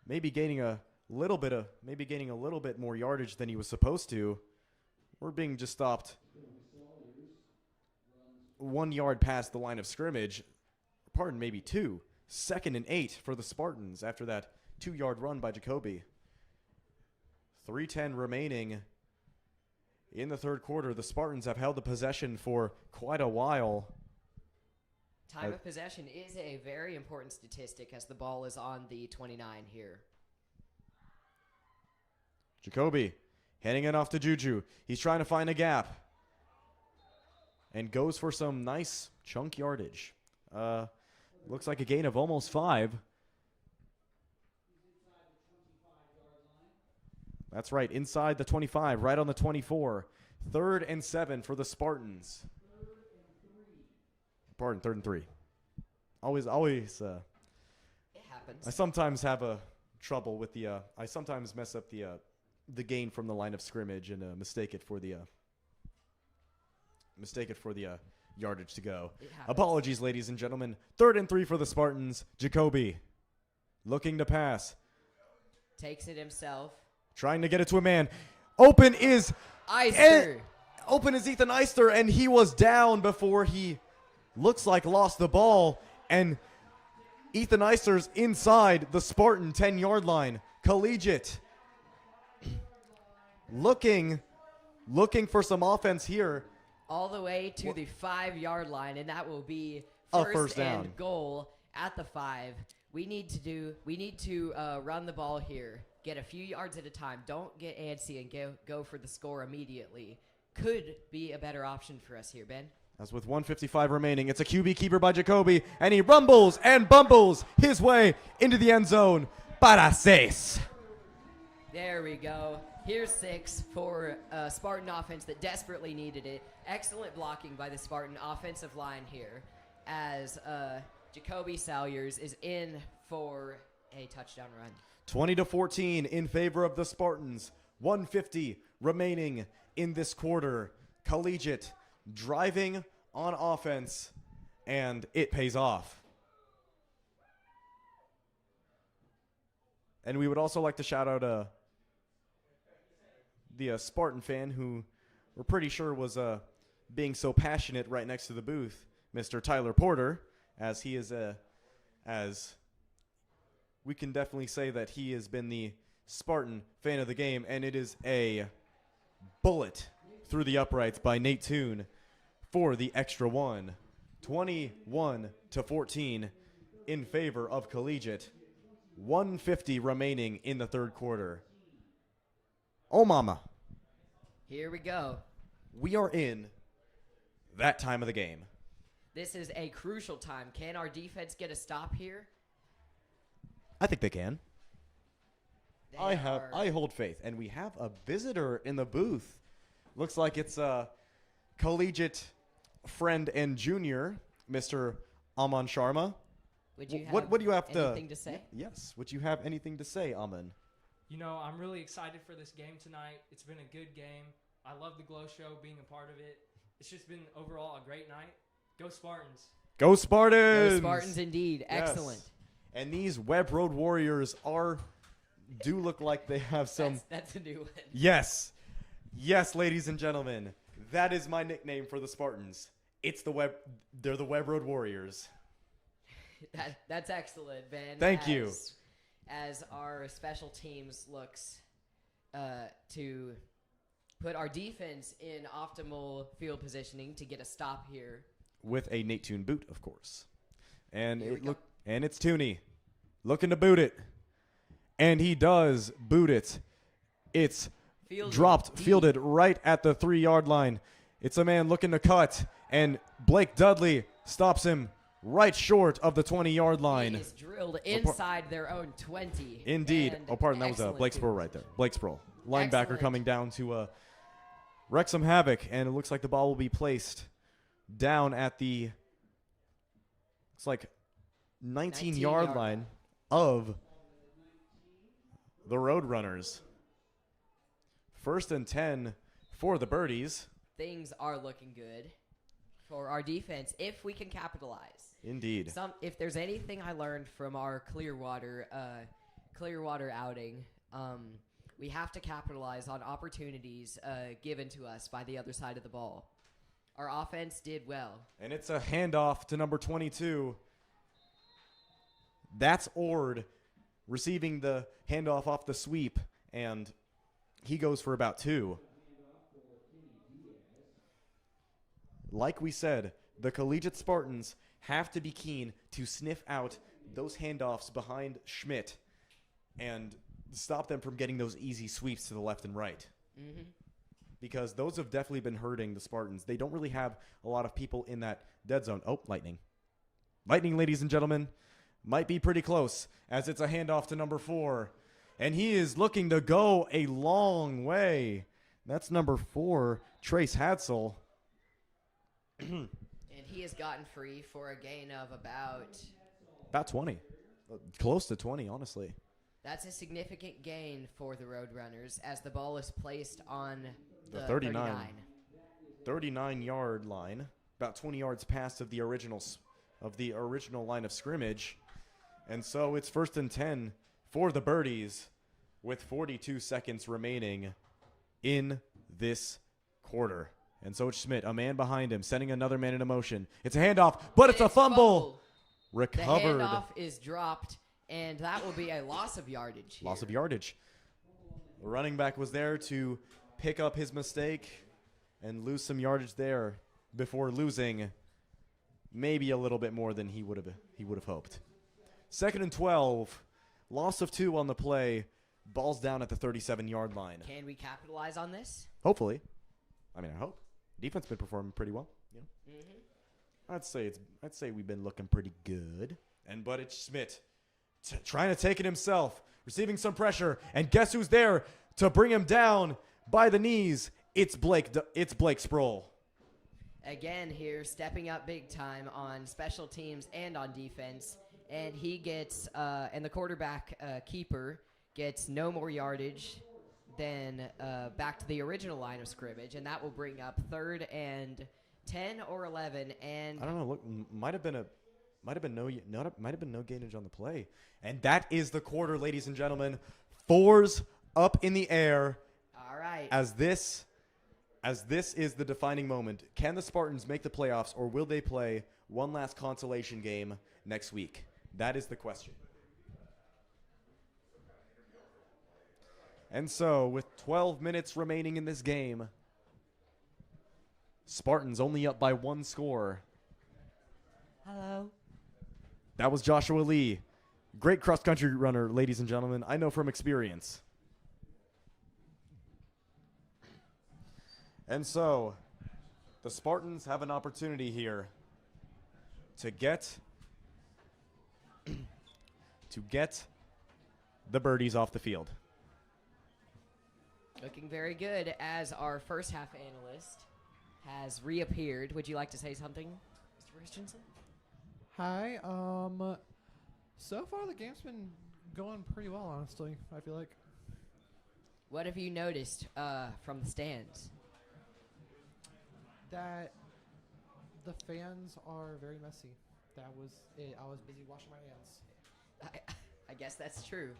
Maybe gaining a little bit more yardage than he was supposed to. We're being just stopped 1 yard past the line of scrimmage. Pardon, maybe 2. 2nd and 8 for the Spartans after that 2-yard run by Jacoby. 3:10 remaining in the third quarter. The Spartans have held the possession for quite a while. Time of possession is a very important statistic, as the ball is on the 29 here. Jacoby handing it off to Juju. He's trying to find a gap and goes for some nice chunk yardage. Looks like a gain of almost 5. That's right, inside the 25, right on the 24. 3rd and 7 for the Spartans. Pardon, 3rd and 3. Always. It happens. I sometimes have a trouble with the. I sometimes mess up the gain from the line of scrimmage and mistake it for the yardage to go. Apologies, ladies and gentlemen. 3rd and 3 for the Spartans. Jacoby looking to pass. Takes it himself. Trying to get it to a man. Open is Eister. Open is Ethan Eister, and he was down before he looks like lost the ball. And Ethan Eister's inside the Spartan 10-yard line. Collegiate looking for some offense here. All the way to the 5-yard line, and that will be A first and down. goal at the 5. We need to run the ball here. Get a few yards at a time. Don't get antsy and go for the score immediately. Could be a better option for us here, Ben. As with 1:55 remaining, it's a QB keeper by Jacoby, and he rumbles and bumbles his way into the end zone. Para seis. There we go. Here's 6 for Spartan offense that desperately needed it. Excellent blocking by the Spartan offensive line here as Jacoby Salyers is in for a touchdown run. 20-14 in favor of the Spartans. 1:50 remaining in this quarter. Collegiate driving on offense, and it pays off. And we would also like to shout out the Spartan fan who we're pretty sure was being so passionate right next to the booth, Mr. Tyler Porter, as he is as we can definitely say that he has been the Spartan fan of the game, and it is a bullet through the uprights by Nate Toon for the extra one. 21-14 in favor of Collegiate. 1:50 remaining in the third quarter. Oh, mama. Here we go. We are in that time of the game. This is a crucial time. Can our defense get a stop here? I think they can. They I are- hold faith. And we have a visitor in the booth. Looks like it's a Collegiate friend and junior, Mr. Aman Sharma. Would you have What do you have anything to say? Yes. Would you have anything to say, Aman? You know, I'm really excited for this game tonight. It's been a good game. I love the Glow Show, being a part of it. It's just been overall a great night. Go Spartans. Go Spartans! Go Spartans indeed. Yes. Excellent. And these Web Road Warriors do look like they have some. That's a new one. Yes. Yes, ladies and gentlemen. That is my nickname for the Spartans. They're the Web Road Warriors. That's excellent, Ben. Thank you. As our special teams looks to put our defense in optimal field positioning to get a stop here. With a Nate Toon boot, of course. And Here we go. it's Tooney looking to boot it. And he does boot it. It's fielded right at the 3-yard line. It's a man looking to cut, and Blake Dudley stops him right short of the 20-yard line. He is drilled inside their own 20. Indeed. And Oh, pardon, that was excellent Blake Sproul too. right there. Blake Sproul. Linebacker Excellent. coming down to wreak some havoc, and it looks like the ball will be placed down at the, it's like 19-yard line of the Roadrunners. 1st and 10 for the Birdies. Things are looking good for our defense if we can capitalize. Indeed. If there's anything I learned from our Clearwater outing, we have to capitalize on opportunities given to us by the other side of the ball. Our offense did well. And it's a handoff to number 22. That's Ord receiving the handoff off the sweep, and he goes for about 2. Like we said, the Collegiate Spartans have to be keen to sniff out those handoffs behind Schmidt and stop them from getting those easy sweeps to the left and right. Mm-hmm. Because those have definitely been hurting the Spartans. They don't really have a lot of people in that dead zone. Oh, lightning. Lightning, ladies and gentlemen, might be pretty close as it's a handoff to number 4. And he is looking to go a long way. That's number 4, Trace Hadsel. And he has gotten free for a gain of About 20. Close to 20, honestly. That's a significant gain for the Roadrunners as the ball is placed on the 39-yard line. About 20 yards past of the original line of scrimmage. And so it's 1st and 10 for the Birdies with 42 seconds remaining in this quarter. And so it's Schmidt, a man behind him, sending another man into motion. It's a handoff, but it's a fumble. Recovered. The handoff is dropped, and that will be a loss of yardage here. Loss of yardage. The running back was there to pick up his mistake and lose some yardage there before losing maybe a little bit more than he would have hoped. 2nd and 12. Loss of 2 on the play. Ball's down at the 37-yard line. Can we capitalize on this? Hopefully. I mean, I hope. Defense been performing pretty well. I'd say we've been looking pretty good. But it's Schmidt trying to take it himself, receiving some pressure, and guess who's there to bring him down by the knees? It's Blake Sproul. Again here, stepping up big time on special teams and on defense, and he gets and the quarterback keeper gets no more yardage than back to the original line of scrimmage, and that will bring up 3rd and 10 or 11. And I don't know. Look, might have been no gainage on the play, and that is the quarter, ladies and gentlemen. 4s up in the air. All right. As this is the defining moment. Can the Spartans make the playoffs, or will they play one last consolation game next week? That is the question. And so, with 12 minutes remaining in this game, Spartans only up by 1 score. Hello. That was Joshua Lee. Great cross-country runner, ladies and gentlemen. I know from experience. And so, the Spartans have an opportunity here to get the birdies off the field. Looking very good as our first half analyst has reappeared. Would you like to say something, Mr. Christensen? Hi. So far the game's been going pretty well, honestly. I feel like. What have you noticed from the stands? That the fans are very messy. That was it. I was busy washing my hands. I guess that's true.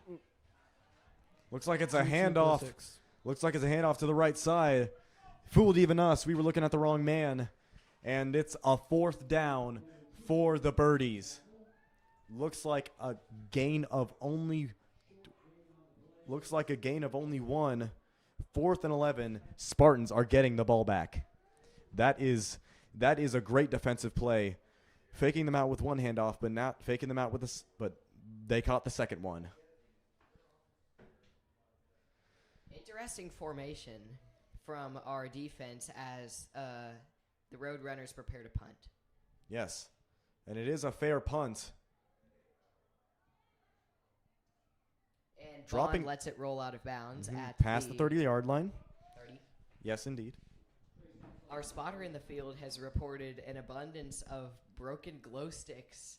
Looks like it's a handoff. Looks like it's a handoff to the right side. Fooled even us. We were looking at the wrong man. And it's a 4th down for the birdies. Looks like a gain of only 1. 4th and 11. Spartans are getting the ball back. That is a great defensive play. Faking them out with one handoff, but not faking them out with but they caught the second one. Interesting formation from our defense as the Roadrunners prepare to punt. Yes, and it is a fair punt. And Dropping, Bond lets it roll out of bounds at past the 30-yard line. 30. Yes, indeed. Our spotter in the field has reported an abundance of broken glow sticks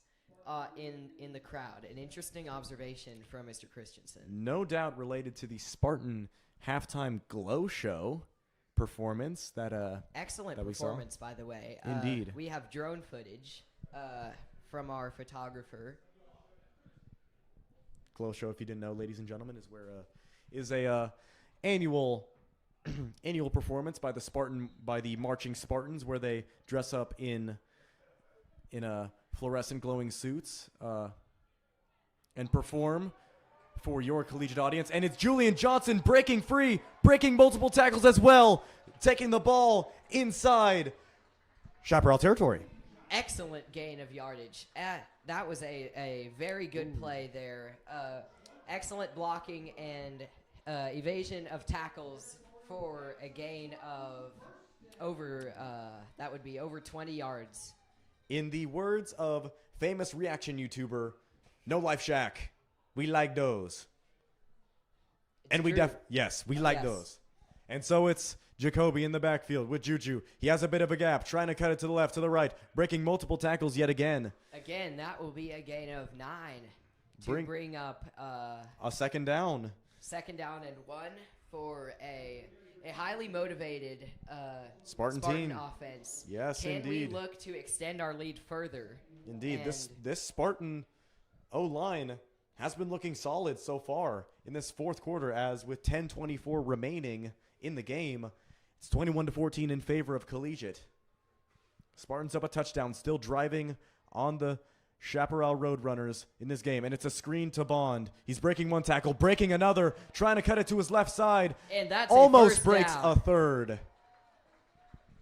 in the crowd. An interesting observation from Mr. Christensen. No doubt related to the Spartan halftime glow show performance that Excellent that we saw. performance, by the way. Indeed. We have drone footage from our photographer. Glow show, if you didn't know, ladies and gentlemen, is a annual performance by the marching Spartans, where they dress up in fluorescent glowing suits and perform for your collegiate audience. And it's Julian Johnson breaking free, breaking multiple tackles as well, taking the ball inside Chaparral territory. Excellent gain of yardage. That was a very good play there. Excellent blocking and evasion of tackles for a gain of over 20 yards. In the words of famous reaction YouTuber No Life Shack, we like those. And we like those. And so it's Jacoby in the backfield with Juju. He has a bit of a gap, trying to cut it to the left, to the right, breaking multiple tackles yet again. Again, that will be a gain of 9 to bring up a second down. 2nd down and 1 for a highly motivated Spartan team offense. Yes, Can indeed. we look to extend our lead further? Indeed. This Spartan O-line has been looking solid so far in this 4th quarter, as with 10:24 remaining in the game, it's 21-14 in favor of Collegiate. Spartans up a touchdown, still driving on the Chaparral Roadrunners in this game, and it's a screen to Bond. He's breaking one tackle, breaking another, trying to cut it to his left side. And that's almost breaks down. a third.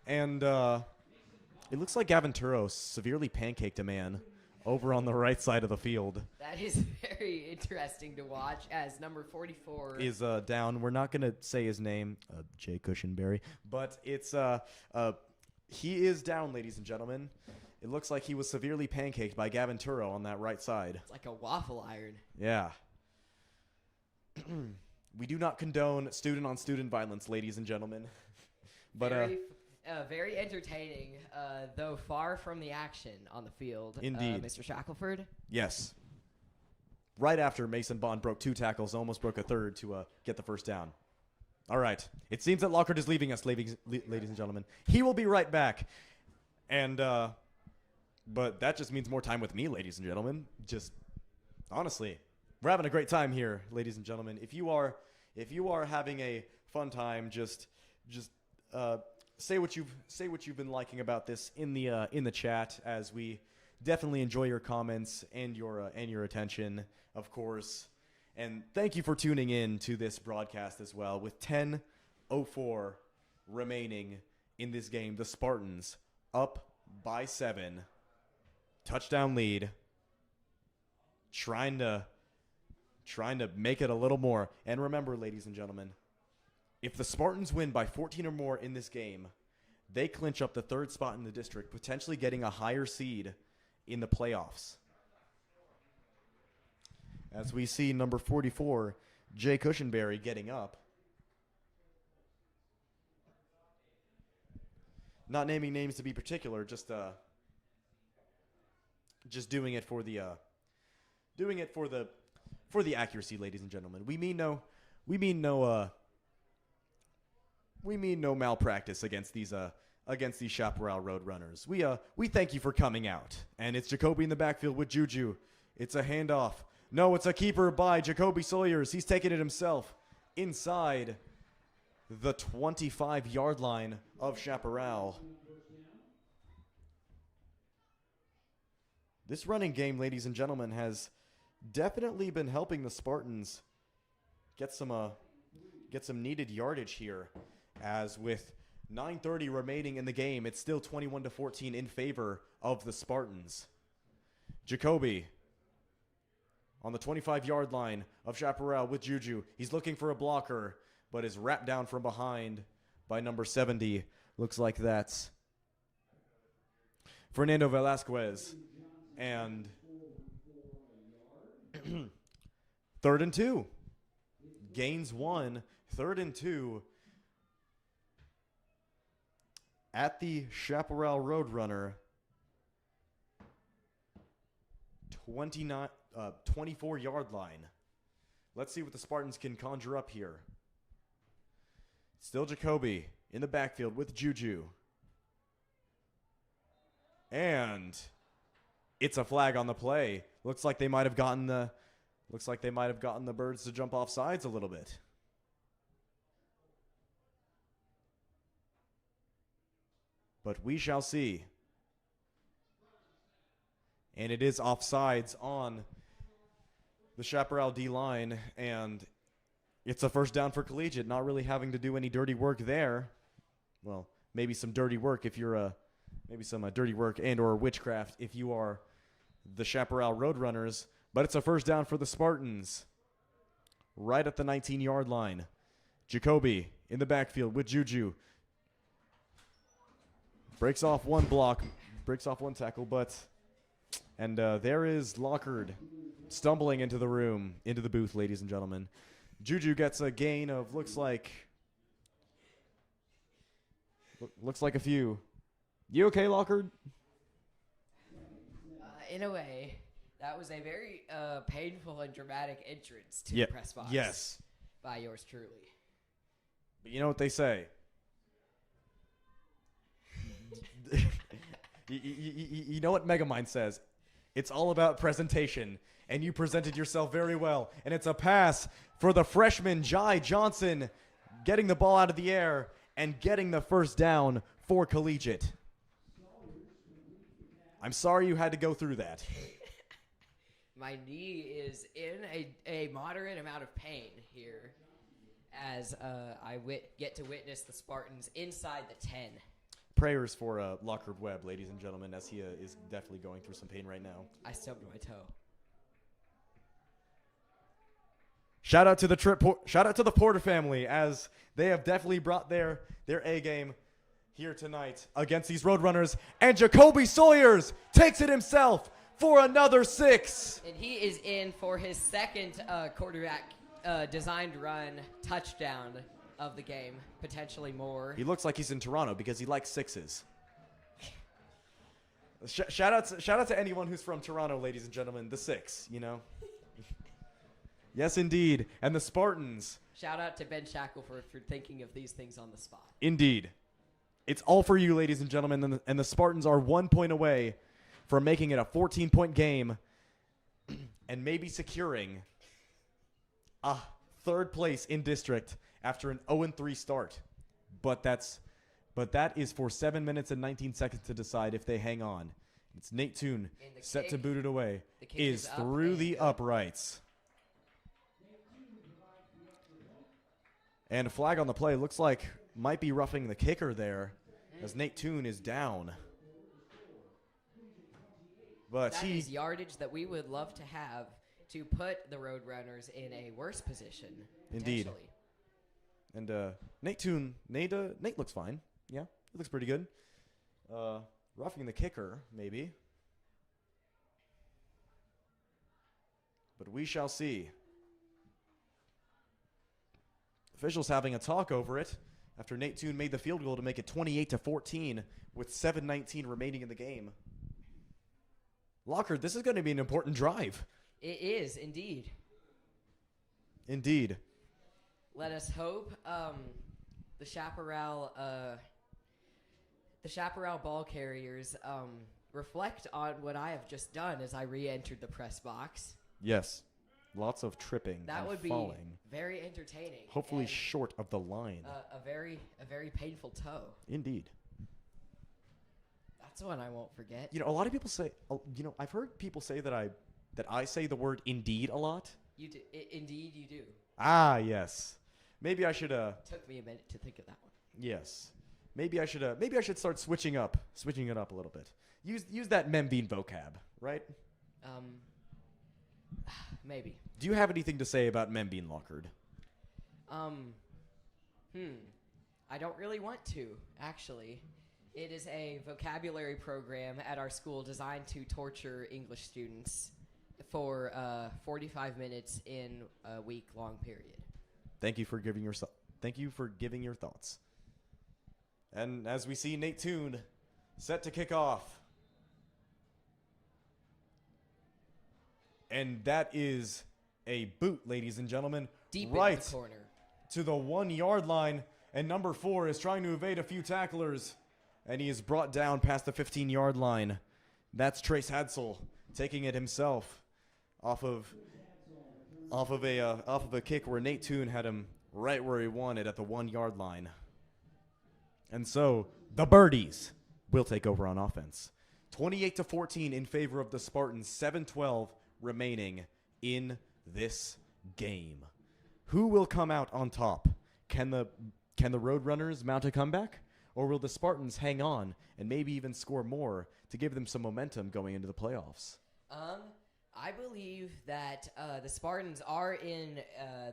And it looks like Gavin Turos severely pancaked a man over on the right side of the field. That is very interesting to watch, as number 44 is down. We're not going to say his name, Jay Cushenberry, but it's He is down, ladies and gentlemen. It looks like he was severely pancaked by Gavin Turo on that right side. It's like a waffle iron. Yeah. We do not condone student-on-student violence, ladies and gentlemen. But very entertaining, though far from the action on the field. Indeed. Mr. Shackelford. yes. Right after Mason Bond broke 2 tackles, almost broke a third to get the first down. All right. It seems that Lockhart is leaving us, ladies and gentlemen. He will be right back. And, but that just means more time with me, ladies and gentlemen. Just, honestly, we're having a great time here, ladies and gentlemen. If you are having a fun time, just say what you've been liking about this in the chat, as we definitely enjoy your comments and your attention, of course. And thank you for tuning in to this broadcast as well. With 10:04 remaining in this game, the Spartans up by 7, touchdown lead, trying to make it a little more. And remember, ladies and gentlemen, if the Spartans win by 14 or more in this game, they clinch up the 3rd spot in the district, potentially getting a higher seed in the playoffs. As we see number 44, Jay Cushenberry, getting up. Not naming names to be particular, just doing it for the accuracy, ladies and gentlemen. We mean no malpractice against these Chaparral Roadrunners. We thank you for coming out. And it's Jacoby in the backfield with Juju. It's a handoff. No, it's a keeper by Jacoby Sawyers. He's taking it himself inside the 25-yard line of Chaparral. This running game, ladies and gentlemen, has definitely been helping the Spartans get some needed yardage here, as with 9:30 remaining in the game, it's still 21-14 in favor of the Spartans. Jacoby on the 25-yard line of Chaparral with Juju. He's looking for a blocker, but is wrapped down from behind by number 70. Looks like that's Fernando Velasquez. And 3rd and 2. Gains 1. 3rd and 2 at the Chaparral Roadrunner 24-yard line. Let's see what the Spartans can conjure up here. Still Jacoby in the backfield with Juju. And it's a flag on the play. Looks like they might have gotten the birds to jump off sides a little bit. But we shall see. And it is offsides on the Chaparral D-line, and it's a first down for Collegiate, not really having to do any dirty work there. Well, maybe some dirty work if you're dirty work and or witchcraft if you are the Chaparral Roadrunners, but it's a first down for the Spartans right at the 19-yard line. Jacoby in the backfield with Juju. Breaks off one tackle, and there is Lockhart stumbling into the booth, ladies and gentlemen. Juju gets a gain of looks like a few. You okay, Lockhart? In a way, that was a very painful and dramatic entrance to the press box. Yes. By yours truly. But you know what they say. You know what Megamind says. It's all about presentation, and you presented yourself very well. And it's a pass for the freshman, Jai Johnson, getting the ball out of the air and getting the first down for Collegiate. I'm sorry you had to go through that. My knee is in a moderate amount of pain here as I get to witness the Spartans inside the 10. Prayers for Lockhart Webb, ladies and gentlemen, as he is definitely going through some pain right now. I stubbed my toe. Shout out to the Porter family, as they have definitely brought their A game. here tonight against these Roadrunners. And Jacoby Sawyers takes it himself for another 6. And he is in for his second quarterback designed run touchdown of the game, potentially more. He looks like he's in Toronto because he likes 6s. Shout out to anyone who's from Toronto, ladies and gentlemen. The 6, you know. Yes, indeed. And the Spartans. Shout out to Ben Shackelford for thinking of these things on the spot. Indeed. It's all for you, ladies and gentlemen. And the Spartans are 1 point away from making it a 14-point game and maybe securing a 3rd place in district after an 0-3 start. But that is for 7 minutes and 19 seconds to decide if they hang on. It's Nate Toon set to boot it away. Is through the uprights. And a flag on the play. Looks like might be roughing the kicker there as Nate Toon is down. But that is yardage that we would love to have to put the Roadrunners in a worse position. Indeed. And Nate looks fine. Yeah, he looks pretty good. Roughing the kicker, maybe. But we shall see. Officials having a talk over it after Nate Toon made the field goal to make it 28-14 with 7:19 remaining in the game. Lockhart, this is going to be an important drive. It is, indeed. Indeed. Let us hope the Chaparral ball carriers reflect on what I have just done as I re-entered the press box. Yes. Lots of tripping that and would be falling. Very entertaining. Hopefully short of the line. A very painful toe. Indeed. That's one I won't forget. You know, a lot of people say, I've heard people say that I say the word indeed a lot. You do. Indeed, you do. Ah, yes. Maybe I should Took me a minute to think of that one. Yes. Maybe I should start switching it up a little bit. Use that Membean vocab, right? Maybe. Do you have anything to say about Membean, Lockhart? I don't really want to, actually. It is a vocabulary program at our school designed to torture English students for 45 minutes in a week-long period. Thank you for giving your thoughts. And as we see Nate Toon set to kick off. And that is a boot, ladies and gentlemen. Deep right in the corner. To the 1-yard line. And number 4 is trying to evade a few tacklers. And he is brought down past the 15-yard line. That's Trace Hadsel taking it himself off of a kick where Nate Toon had him right where he wanted at the 1-yard line. And so the Birdies will take over on offense. 28-14 in favor of the Spartans. 7:12 remaining in this game. Who will come out on top? Can the Roadrunners mount a comeback? Or will the Spartans hang on and maybe even score more to give them some momentum going into the playoffs? I believe that the Spartans are in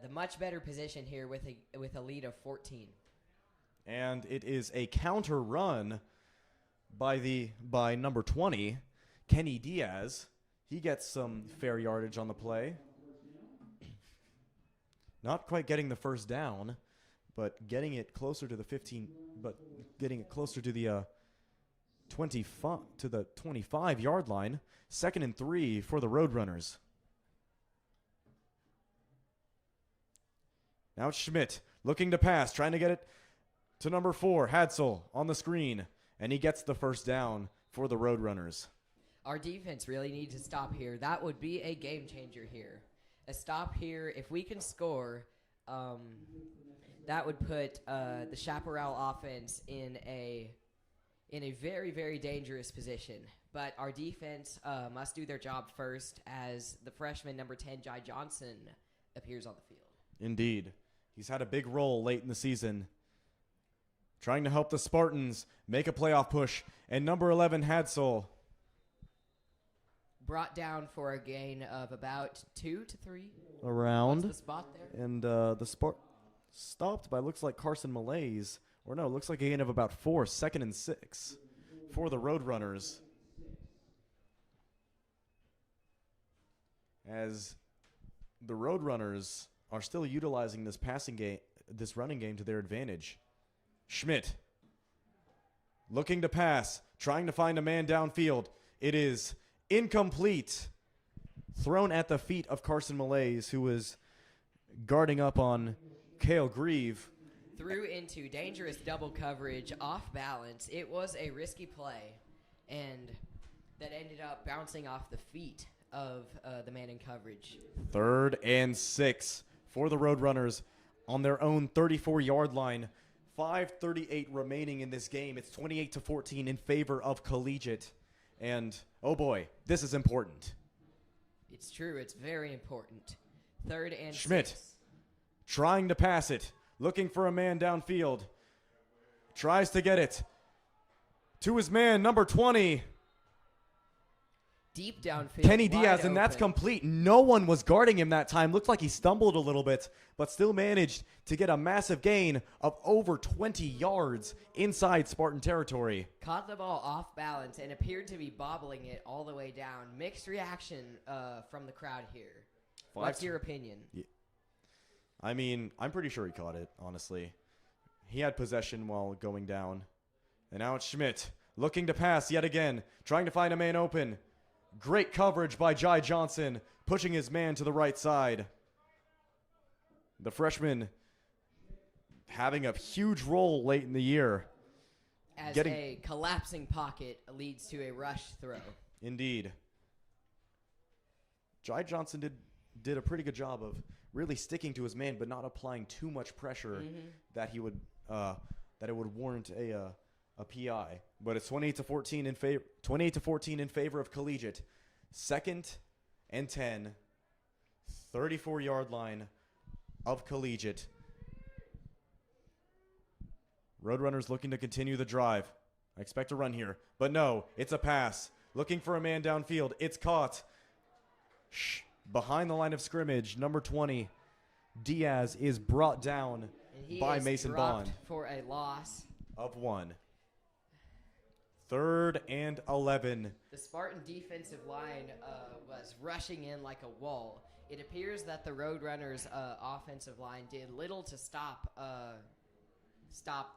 the much better position here with a lead of 14. And it is a counter run by number 20, Kenny Diaz. He gets some fair yardage on the play. Not quite getting the first down, but getting it closer to the 15, but getting it closer to the 25-yard line. 2nd and 3 for the Roadrunners. Now it's Schmidt looking to pass, trying to get it to number 4, Hadsel, on the screen. And he gets the first down for the Roadrunners. Our defense really needs to stop here. That would be a game changer here. A stop here, if we can score, that would put the Chaparral offense in a very, very dangerous position. But our defense must do their job first as the freshman number 10, Jai Johnson, appears on the field. Indeed. He's had a big role late in the season, trying to help the Spartans make a playoff push. And number 11, Hadsel, brought down for a gain of about 2 to 3. around. What's the spot there? And the stopped by, looks like, Carson Malays Or no, it looks like a gain of about 4, 2nd and 6 for the Roadrunners. As the Roadrunners are still utilizing this running game to their advantage. Schmidt looking to pass, trying to find a man downfield. It is incomplete. Thrown at the feet of Carson Malaise, who was guarding up on Cale Grieve. Threw into dangerous double coverage, off balance. It was a risky play, and that ended up bouncing off the feet of the man in coverage. 3rd and 6 for the Roadrunners on their own 34-yard line. 5:38 remaining in this game. It's 28-14 in favor of Collegiate. And, oh boy, this is important. It's true. It's very important. 3rd and Schmidt 6. trying to pass it, looking for a man downfield. Tries to get it to his man, number 20. Deep downfield. Kenny wide Diaz, and that's open. complete. No one was guarding him that time. Looked like he stumbled a little bit, but still managed to get a massive gain of over 20 yards inside Spartan territory. Caught the ball off balance and appeared to be bobbling it all the way down. Mixed reaction from the crowd here. What's your opinion? I mean, I'm pretty sure he caught it, honestly. He had possession while going down. And now it's Schmidt looking to pass yet again, trying to find a man open. Great coverage by Jai Johnson, pushing his man to the right side. The freshman having a huge role late in the year. As a collapsing pocket leads to a rush throw. Indeed. Jai Johnson did a pretty good job of really sticking to his man, but not applying too much pressure that he would that it would warrant a PI. But it's 28-14 in favor of Collegiate. 2nd and 10, 34-yard line of Collegiate. Roadrunners looking to continue the drive. I expect a run here, but no, it's a pass. Looking for a man downfield. It's caught. Behind the line of scrimmage, number 20, Diaz is brought down by Mason Bond for a loss of 1. 3rd and 11. The Spartan defensive line was rushing in like a wall. It appears that the Roadrunners' offensive line did little to stop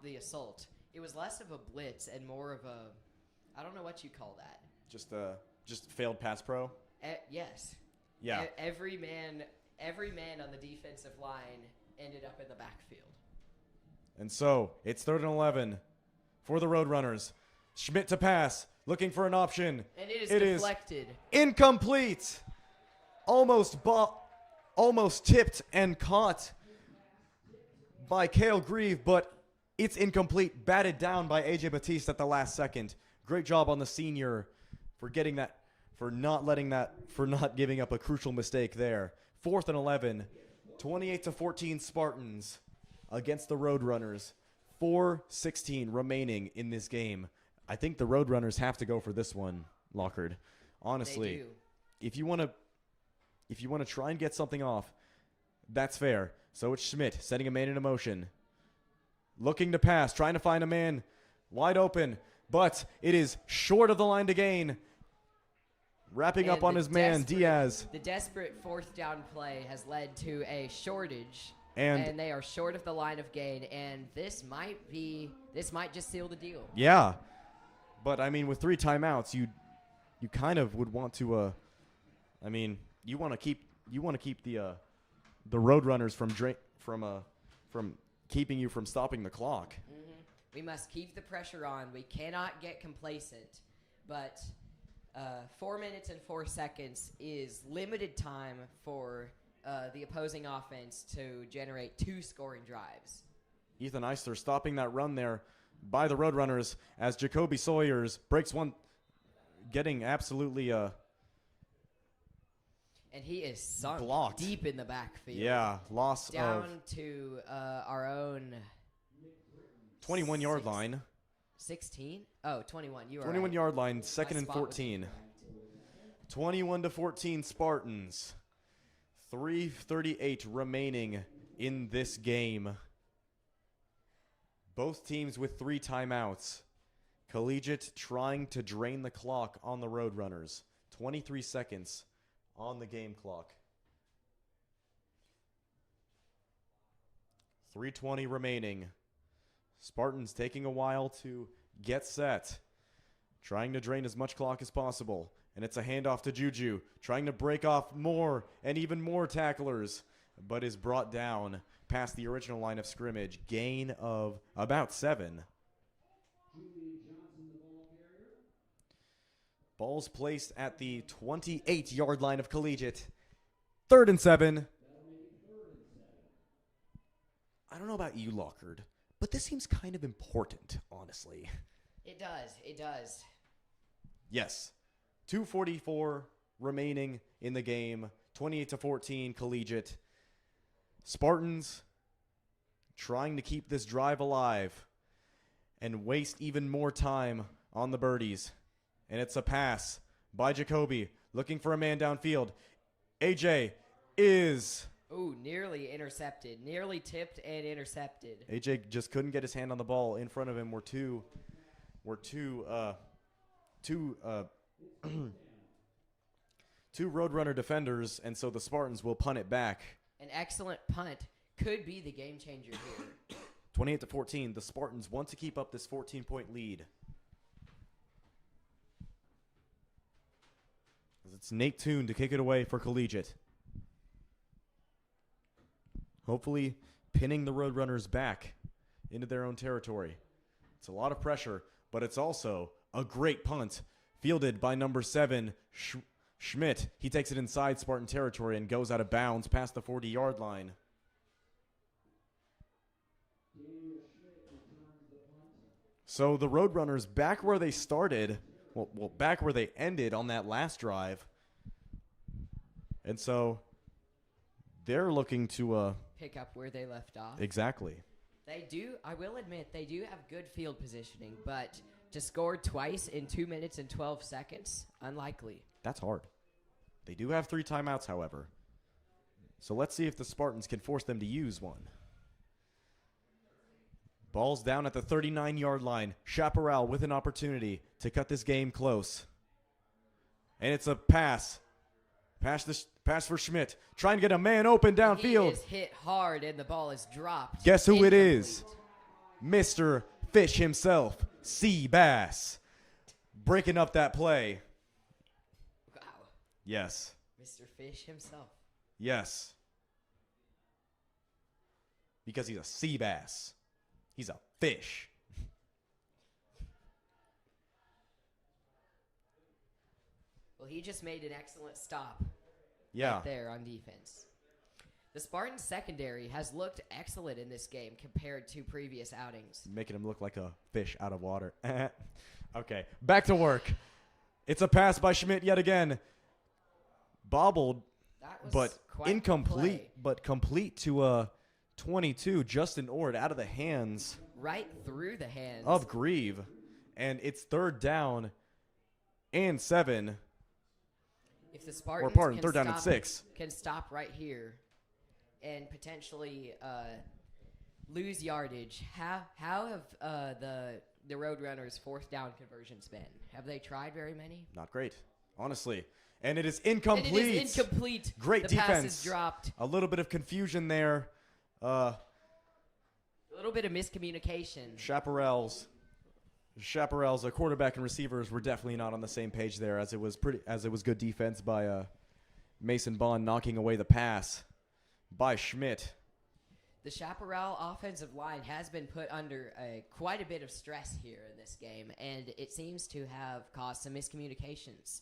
the assault. It was less of a blitz and more of a, I don't know what you call that. Just failed pass pro? Yes. Yeah. Every man on the defensive line ended up in the backfield. And so, it's 3rd and 11 for the Roadrunners. Schmidt to pass, looking for an option. And it is deflected. Incomplete. Almost tipped and caught by Cale Grieve, but it's incomplete. Batted down by AJ Batiste at the last second. Great job on the senior for not giving up a crucial mistake there. 4th and 11, 28-14 Spartans against the Roadrunners. 4:16 remaining in this game. I think the Roadrunners have to go for this one, Lockard. Honestly, They do. if you want to try and get something off, that's fair. So it's Schmidt setting a man into motion, looking to pass, trying to find a man wide open, but it is short of the line to gain. Wrapping up on his man, Diaz. The desperate 4th down play has led to a shortage, And they are short of the line of gain, and this might just seal the deal. yeah. But I mean, with 3 timeouts, you kind of would want to you want to keep the Roadrunners from keeping you from stopping the clock. We must keep the pressure on. We cannot get complacent. But 4 minutes and 4 seconds is limited time for the opposing offense to generate 2 scoring drives. Ethan Eisler stopping that run there by the Roadrunners as Jacoby Sawyers breaks one, getting absolutely And he is sunk blocked deep in the backfield. Yeah, loss Down of to our own 21-yard line. 16? Oh, 21. You are 21-yard line, 2nd and spot was 14. 21-14 Spartans. 3:38 remaining in this game. Both teams with 3 timeouts. Collegiate trying to drain the clock on the Roadrunners. 23 seconds on the game clock. 3:20 remaining. Spartans taking a while to get set. Trying to drain as much clock as possible. And it's a handoff to Juju. Trying to break off more and even more tacklers. But is brought down past the original line of scrimmage. Gain of about 7. Ball's placed at the 28-yard line of Collegiate. 3rd and 7. I don't know about you, Lockard, but this seems kind of important, honestly. It does. It does. Yes. 2:44 remaining in the game. 28-14 Collegiate. Spartans trying to keep this drive alive and waste even more time on the birdies. And it's a pass by Jacoby, looking for a man downfield. AJ is... Ooh, nearly intercepted. Nearly tipped and intercepted. AJ just couldn't get his hand on the ball. In front of him were two Roadrunner defenders, and so the Spartans will punt it back. An excellent punt could be the game changer here. 28-14, the Spartans want to keep up this 14-point lead. It's Nate Toon to kick it away for Collegiate. Hopefully pinning the Roadrunners back into their own territory. It's a lot of pressure, but it's also a great punt fielded by number 7, Schmidt. He takes it inside Spartan territory and goes out of bounds past the 40-yard line. So the Roadrunners back where they started, well, back where they ended on that last drive. And so they're looking to pick up where they left off. Exactly. They do, I will admit, they do have good field positioning, but to score twice in 2 minutes and 12 seconds, unlikely. That's hard. They do have 3 timeouts, however. So let's see if the Spartans can force them to use one. Ball's down at the 39-yard line. Chaparral with an opportunity to cut this game close. And it's a pass. Pass for Schmidt. Trying to get a man open downfield. He is hit hard and the ball is dropped. Guess who it Incomplete. is? Mr. Fish himself, C. Bass. Breaking up that play. Wow. Yes. Mr. Fish himself. Yes. Because he's a sea bass. He's a fish. Well, he just made an excellent stop Yeah. right there on defense. The Spartans secondary has looked excellent in this game compared to previous outings. Making him look like a fish out of water. Okay, back to work. It's a pass by Schmidt yet again. Bobbled, That was but quite the incomplete, play. but complete to 22. Justin Ord out of the hands Right through the hands. of Grieve. And it's 3rd down and 7. If the Spartans pardon, can 3rd down and stop- 6. can stop right here and potentially lose yardage, how have the Roadrunners' 4th down conversions been? Have they tried very many? Not great, honestly. And it is incomplete. And it is incomplete. Great the defense. pass is dropped. A little bit of confusion there. A little bit of miscommunication. Chaparral's quarterback and receivers were definitely not on the same page there, as it was good defense by Mason Bond knocking away the pass by Schmidt. The Chaparral offensive line has been put under quite a bit of stress here in this game, and it seems to have caused some miscommunications,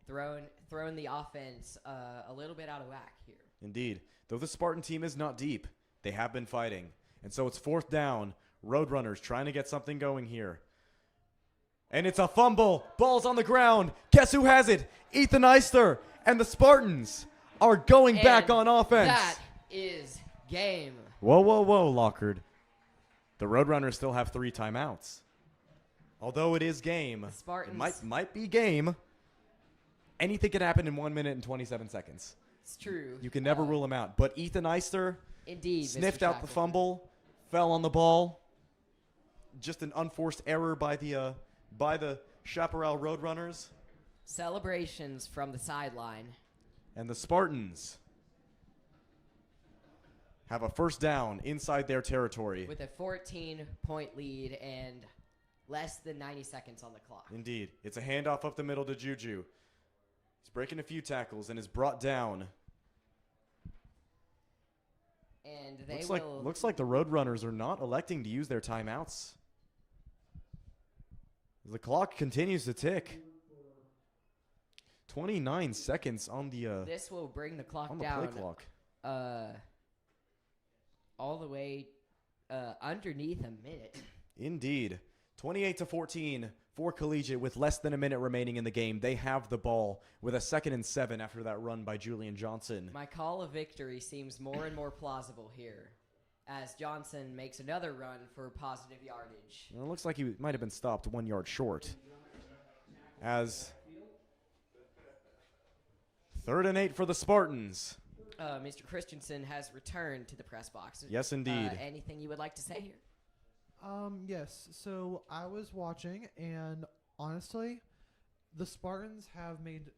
thrown the offense a little bit out of whack here. Indeed. Though the Spartan team is not deep, they have been fighting. And so it's 4th down. Roadrunners trying to get something going here. And it's a fumble. Ball's on the ground. Guess who has it? Ethan Eister. And the Spartans are going back And on offense. That is game. Whoa, Lockard. The Roadrunners still have 3 timeouts. Although it is game, The Spartans. it might be game. Anything could happen in 1 minute and 27 seconds. It's true. You can never rule him out. But Ethan Eister Indeed. sniffed Mr. out the Shackleton. fumble, fell on the ball. just an unforced error by the Chaparral Roadrunners. Celebrations from the sideline. And the Spartans have a first down inside their territory. With a 14-point lead and less than 90 seconds on the clock. Indeed. It's a handoff up the middle to Juju. He's breaking a few tackles and is brought down. And they looks like the Roadrunners are not electing to use their timeouts. The clock continues to tick. 29 seconds on the this will bring the clock on the down. play clock. All the way underneath a minute. Indeed. 28-14 for Collegiate with less than a minute remaining in the game. They have the ball with a 2nd and 7 after that run by Julian Johnson. My call of victory seems more and more plausible here as Johnson makes another run for positive yardage. Well, it looks like he might have been stopped 1 yard short. As 3rd and 8 for the Spartans. Mr. Christensen has returned to the press box. Yes, indeed. Anything you would like to say here? Yes. So I was watching, and honestly, the Spartans have made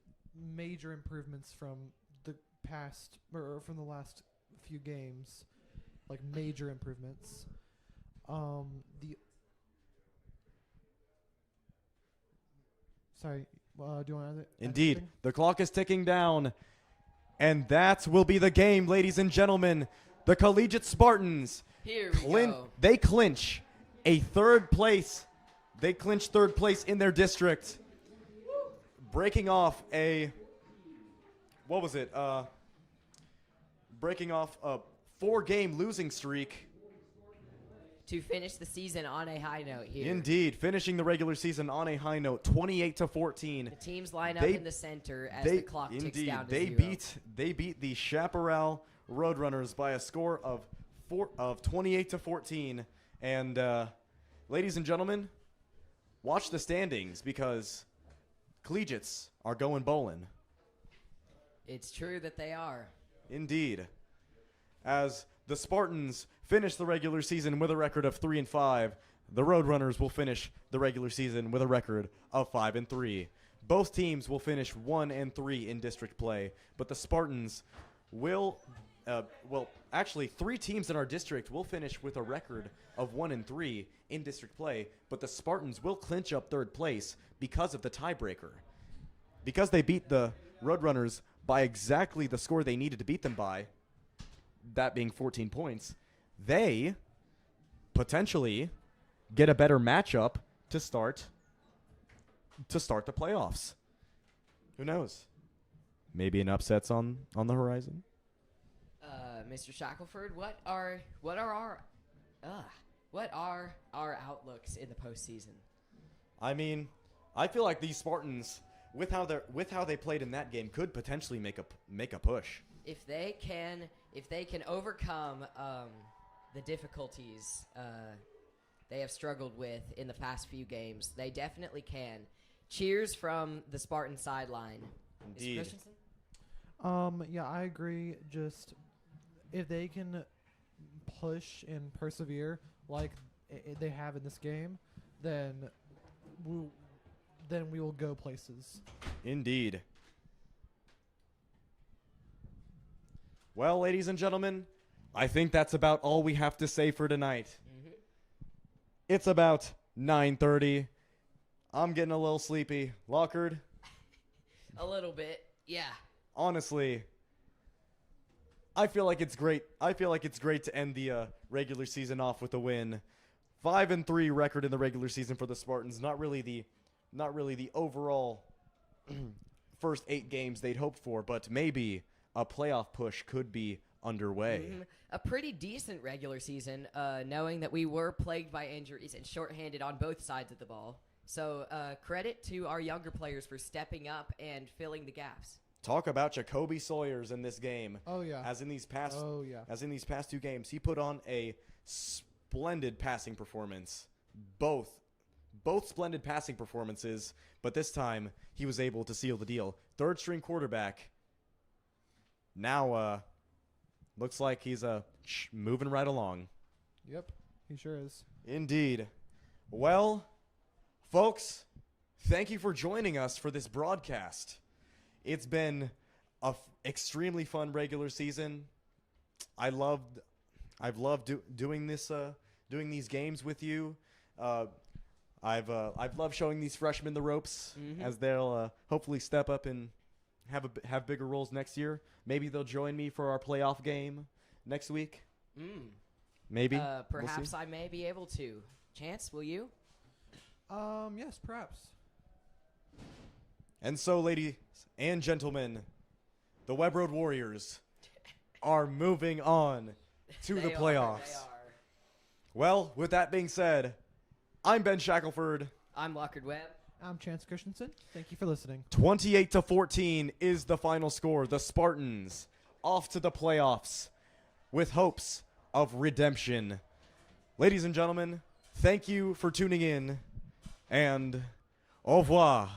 major improvements from the past or from the last few games, like major improvements. Sorry. Do you want to? Indeed, the clock is ticking down, and that will be the game, ladies and gentlemen. The Collegiate Spartans Here we go. They clinch a 3rd place. They clinch 3rd place in their district, breaking off a breaking off a 4-game losing streak. To finish the season on a high note here. Indeed, finishing the regular season on a high note, 28-14. The teams line up in the center as the clock ticks down to 0. They beat the Chaparral Roadrunners by a score of 28-14. And ladies and gentlemen, watch the standings because Collegiates are going bowling. It's true that they are. Indeed. As the Spartans finish the regular season with a record of 3-5, the Roadrunners will finish the regular season with a record of 5-3. Both teams will finish 1-3 in district play, but the Spartans will, actually 3 teams in our district will finish with a record of 1-3 in district play, but the Spartans will clinch up 3rd place because of the tiebreaker. Because they beat the Roadrunners by exactly the score they needed to beat them by, that being 14 points, they potentially get a better matchup to start the playoffs. Who knows? Maybe an upset's on the horizon. Mr. Shackelford, what are our outlooks in the postseason? I mean, I feel like these Spartans, with how they played in that game, could potentially make a push. If they can overcome the difficulties they have struggled with in the past few games, they definitely can. Cheers from the Spartan sideline. Indeed. Mr. Christensen? Yeah, I agree. Just if they can push and persevere like they have in this game, then we will go places. Indeed. Well, ladies and gentlemen, I think that's about all we have to say for tonight. Mm-hmm. It's about 9:30. I'm getting a little sleepy. Lockard? A little bit, yeah. Honestly, I feel like it's great. I feel like it's great to end the regular season off with a win. 5-3 record in the regular season for the Spartans. Not really the overall first 8 games they'd hoped for, but maybe a playoff push could be underway. Mm-hmm. A pretty decent regular season, knowing that we were plagued by injuries and shorthanded on both sides of the ball. So credit to our younger players for stepping up and filling the gaps. Talk about Jacoby Sawyers in this game. Oh yeah. As in these past 2 games, he put on a splendid passing performance. Both splendid passing performances, but this time he was able to seal the deal. 3rd string quarterback. Now looks like he's moving right along. Yep, he sure is. Indeed. Well, folks, thank you for joining us for this broadcast. It's been a extremely fun regular season. I've loved doing these games with you. I've loved showing these freshmen the ropes as they'll hopefully step up and have bigger roles next year. Maybe they'll join me for our playoff game next week. Maybe. Perhaps We'll see. I may be able to. Chance, will you? Yes, perhaps. And so, ladies and gentlemen, the Web Road Warriors are moving on to the playoffs. They are. Well, with that being said, I'm Ben Shackelford. I'm Lockard Webb. I'm Chance Christensen. Thank you for listening. 28-14 is the final score. The Spartans off to the playoffs with hopes of redemption. Ladies and gentlemen, thank you for tuning in, and au revoir.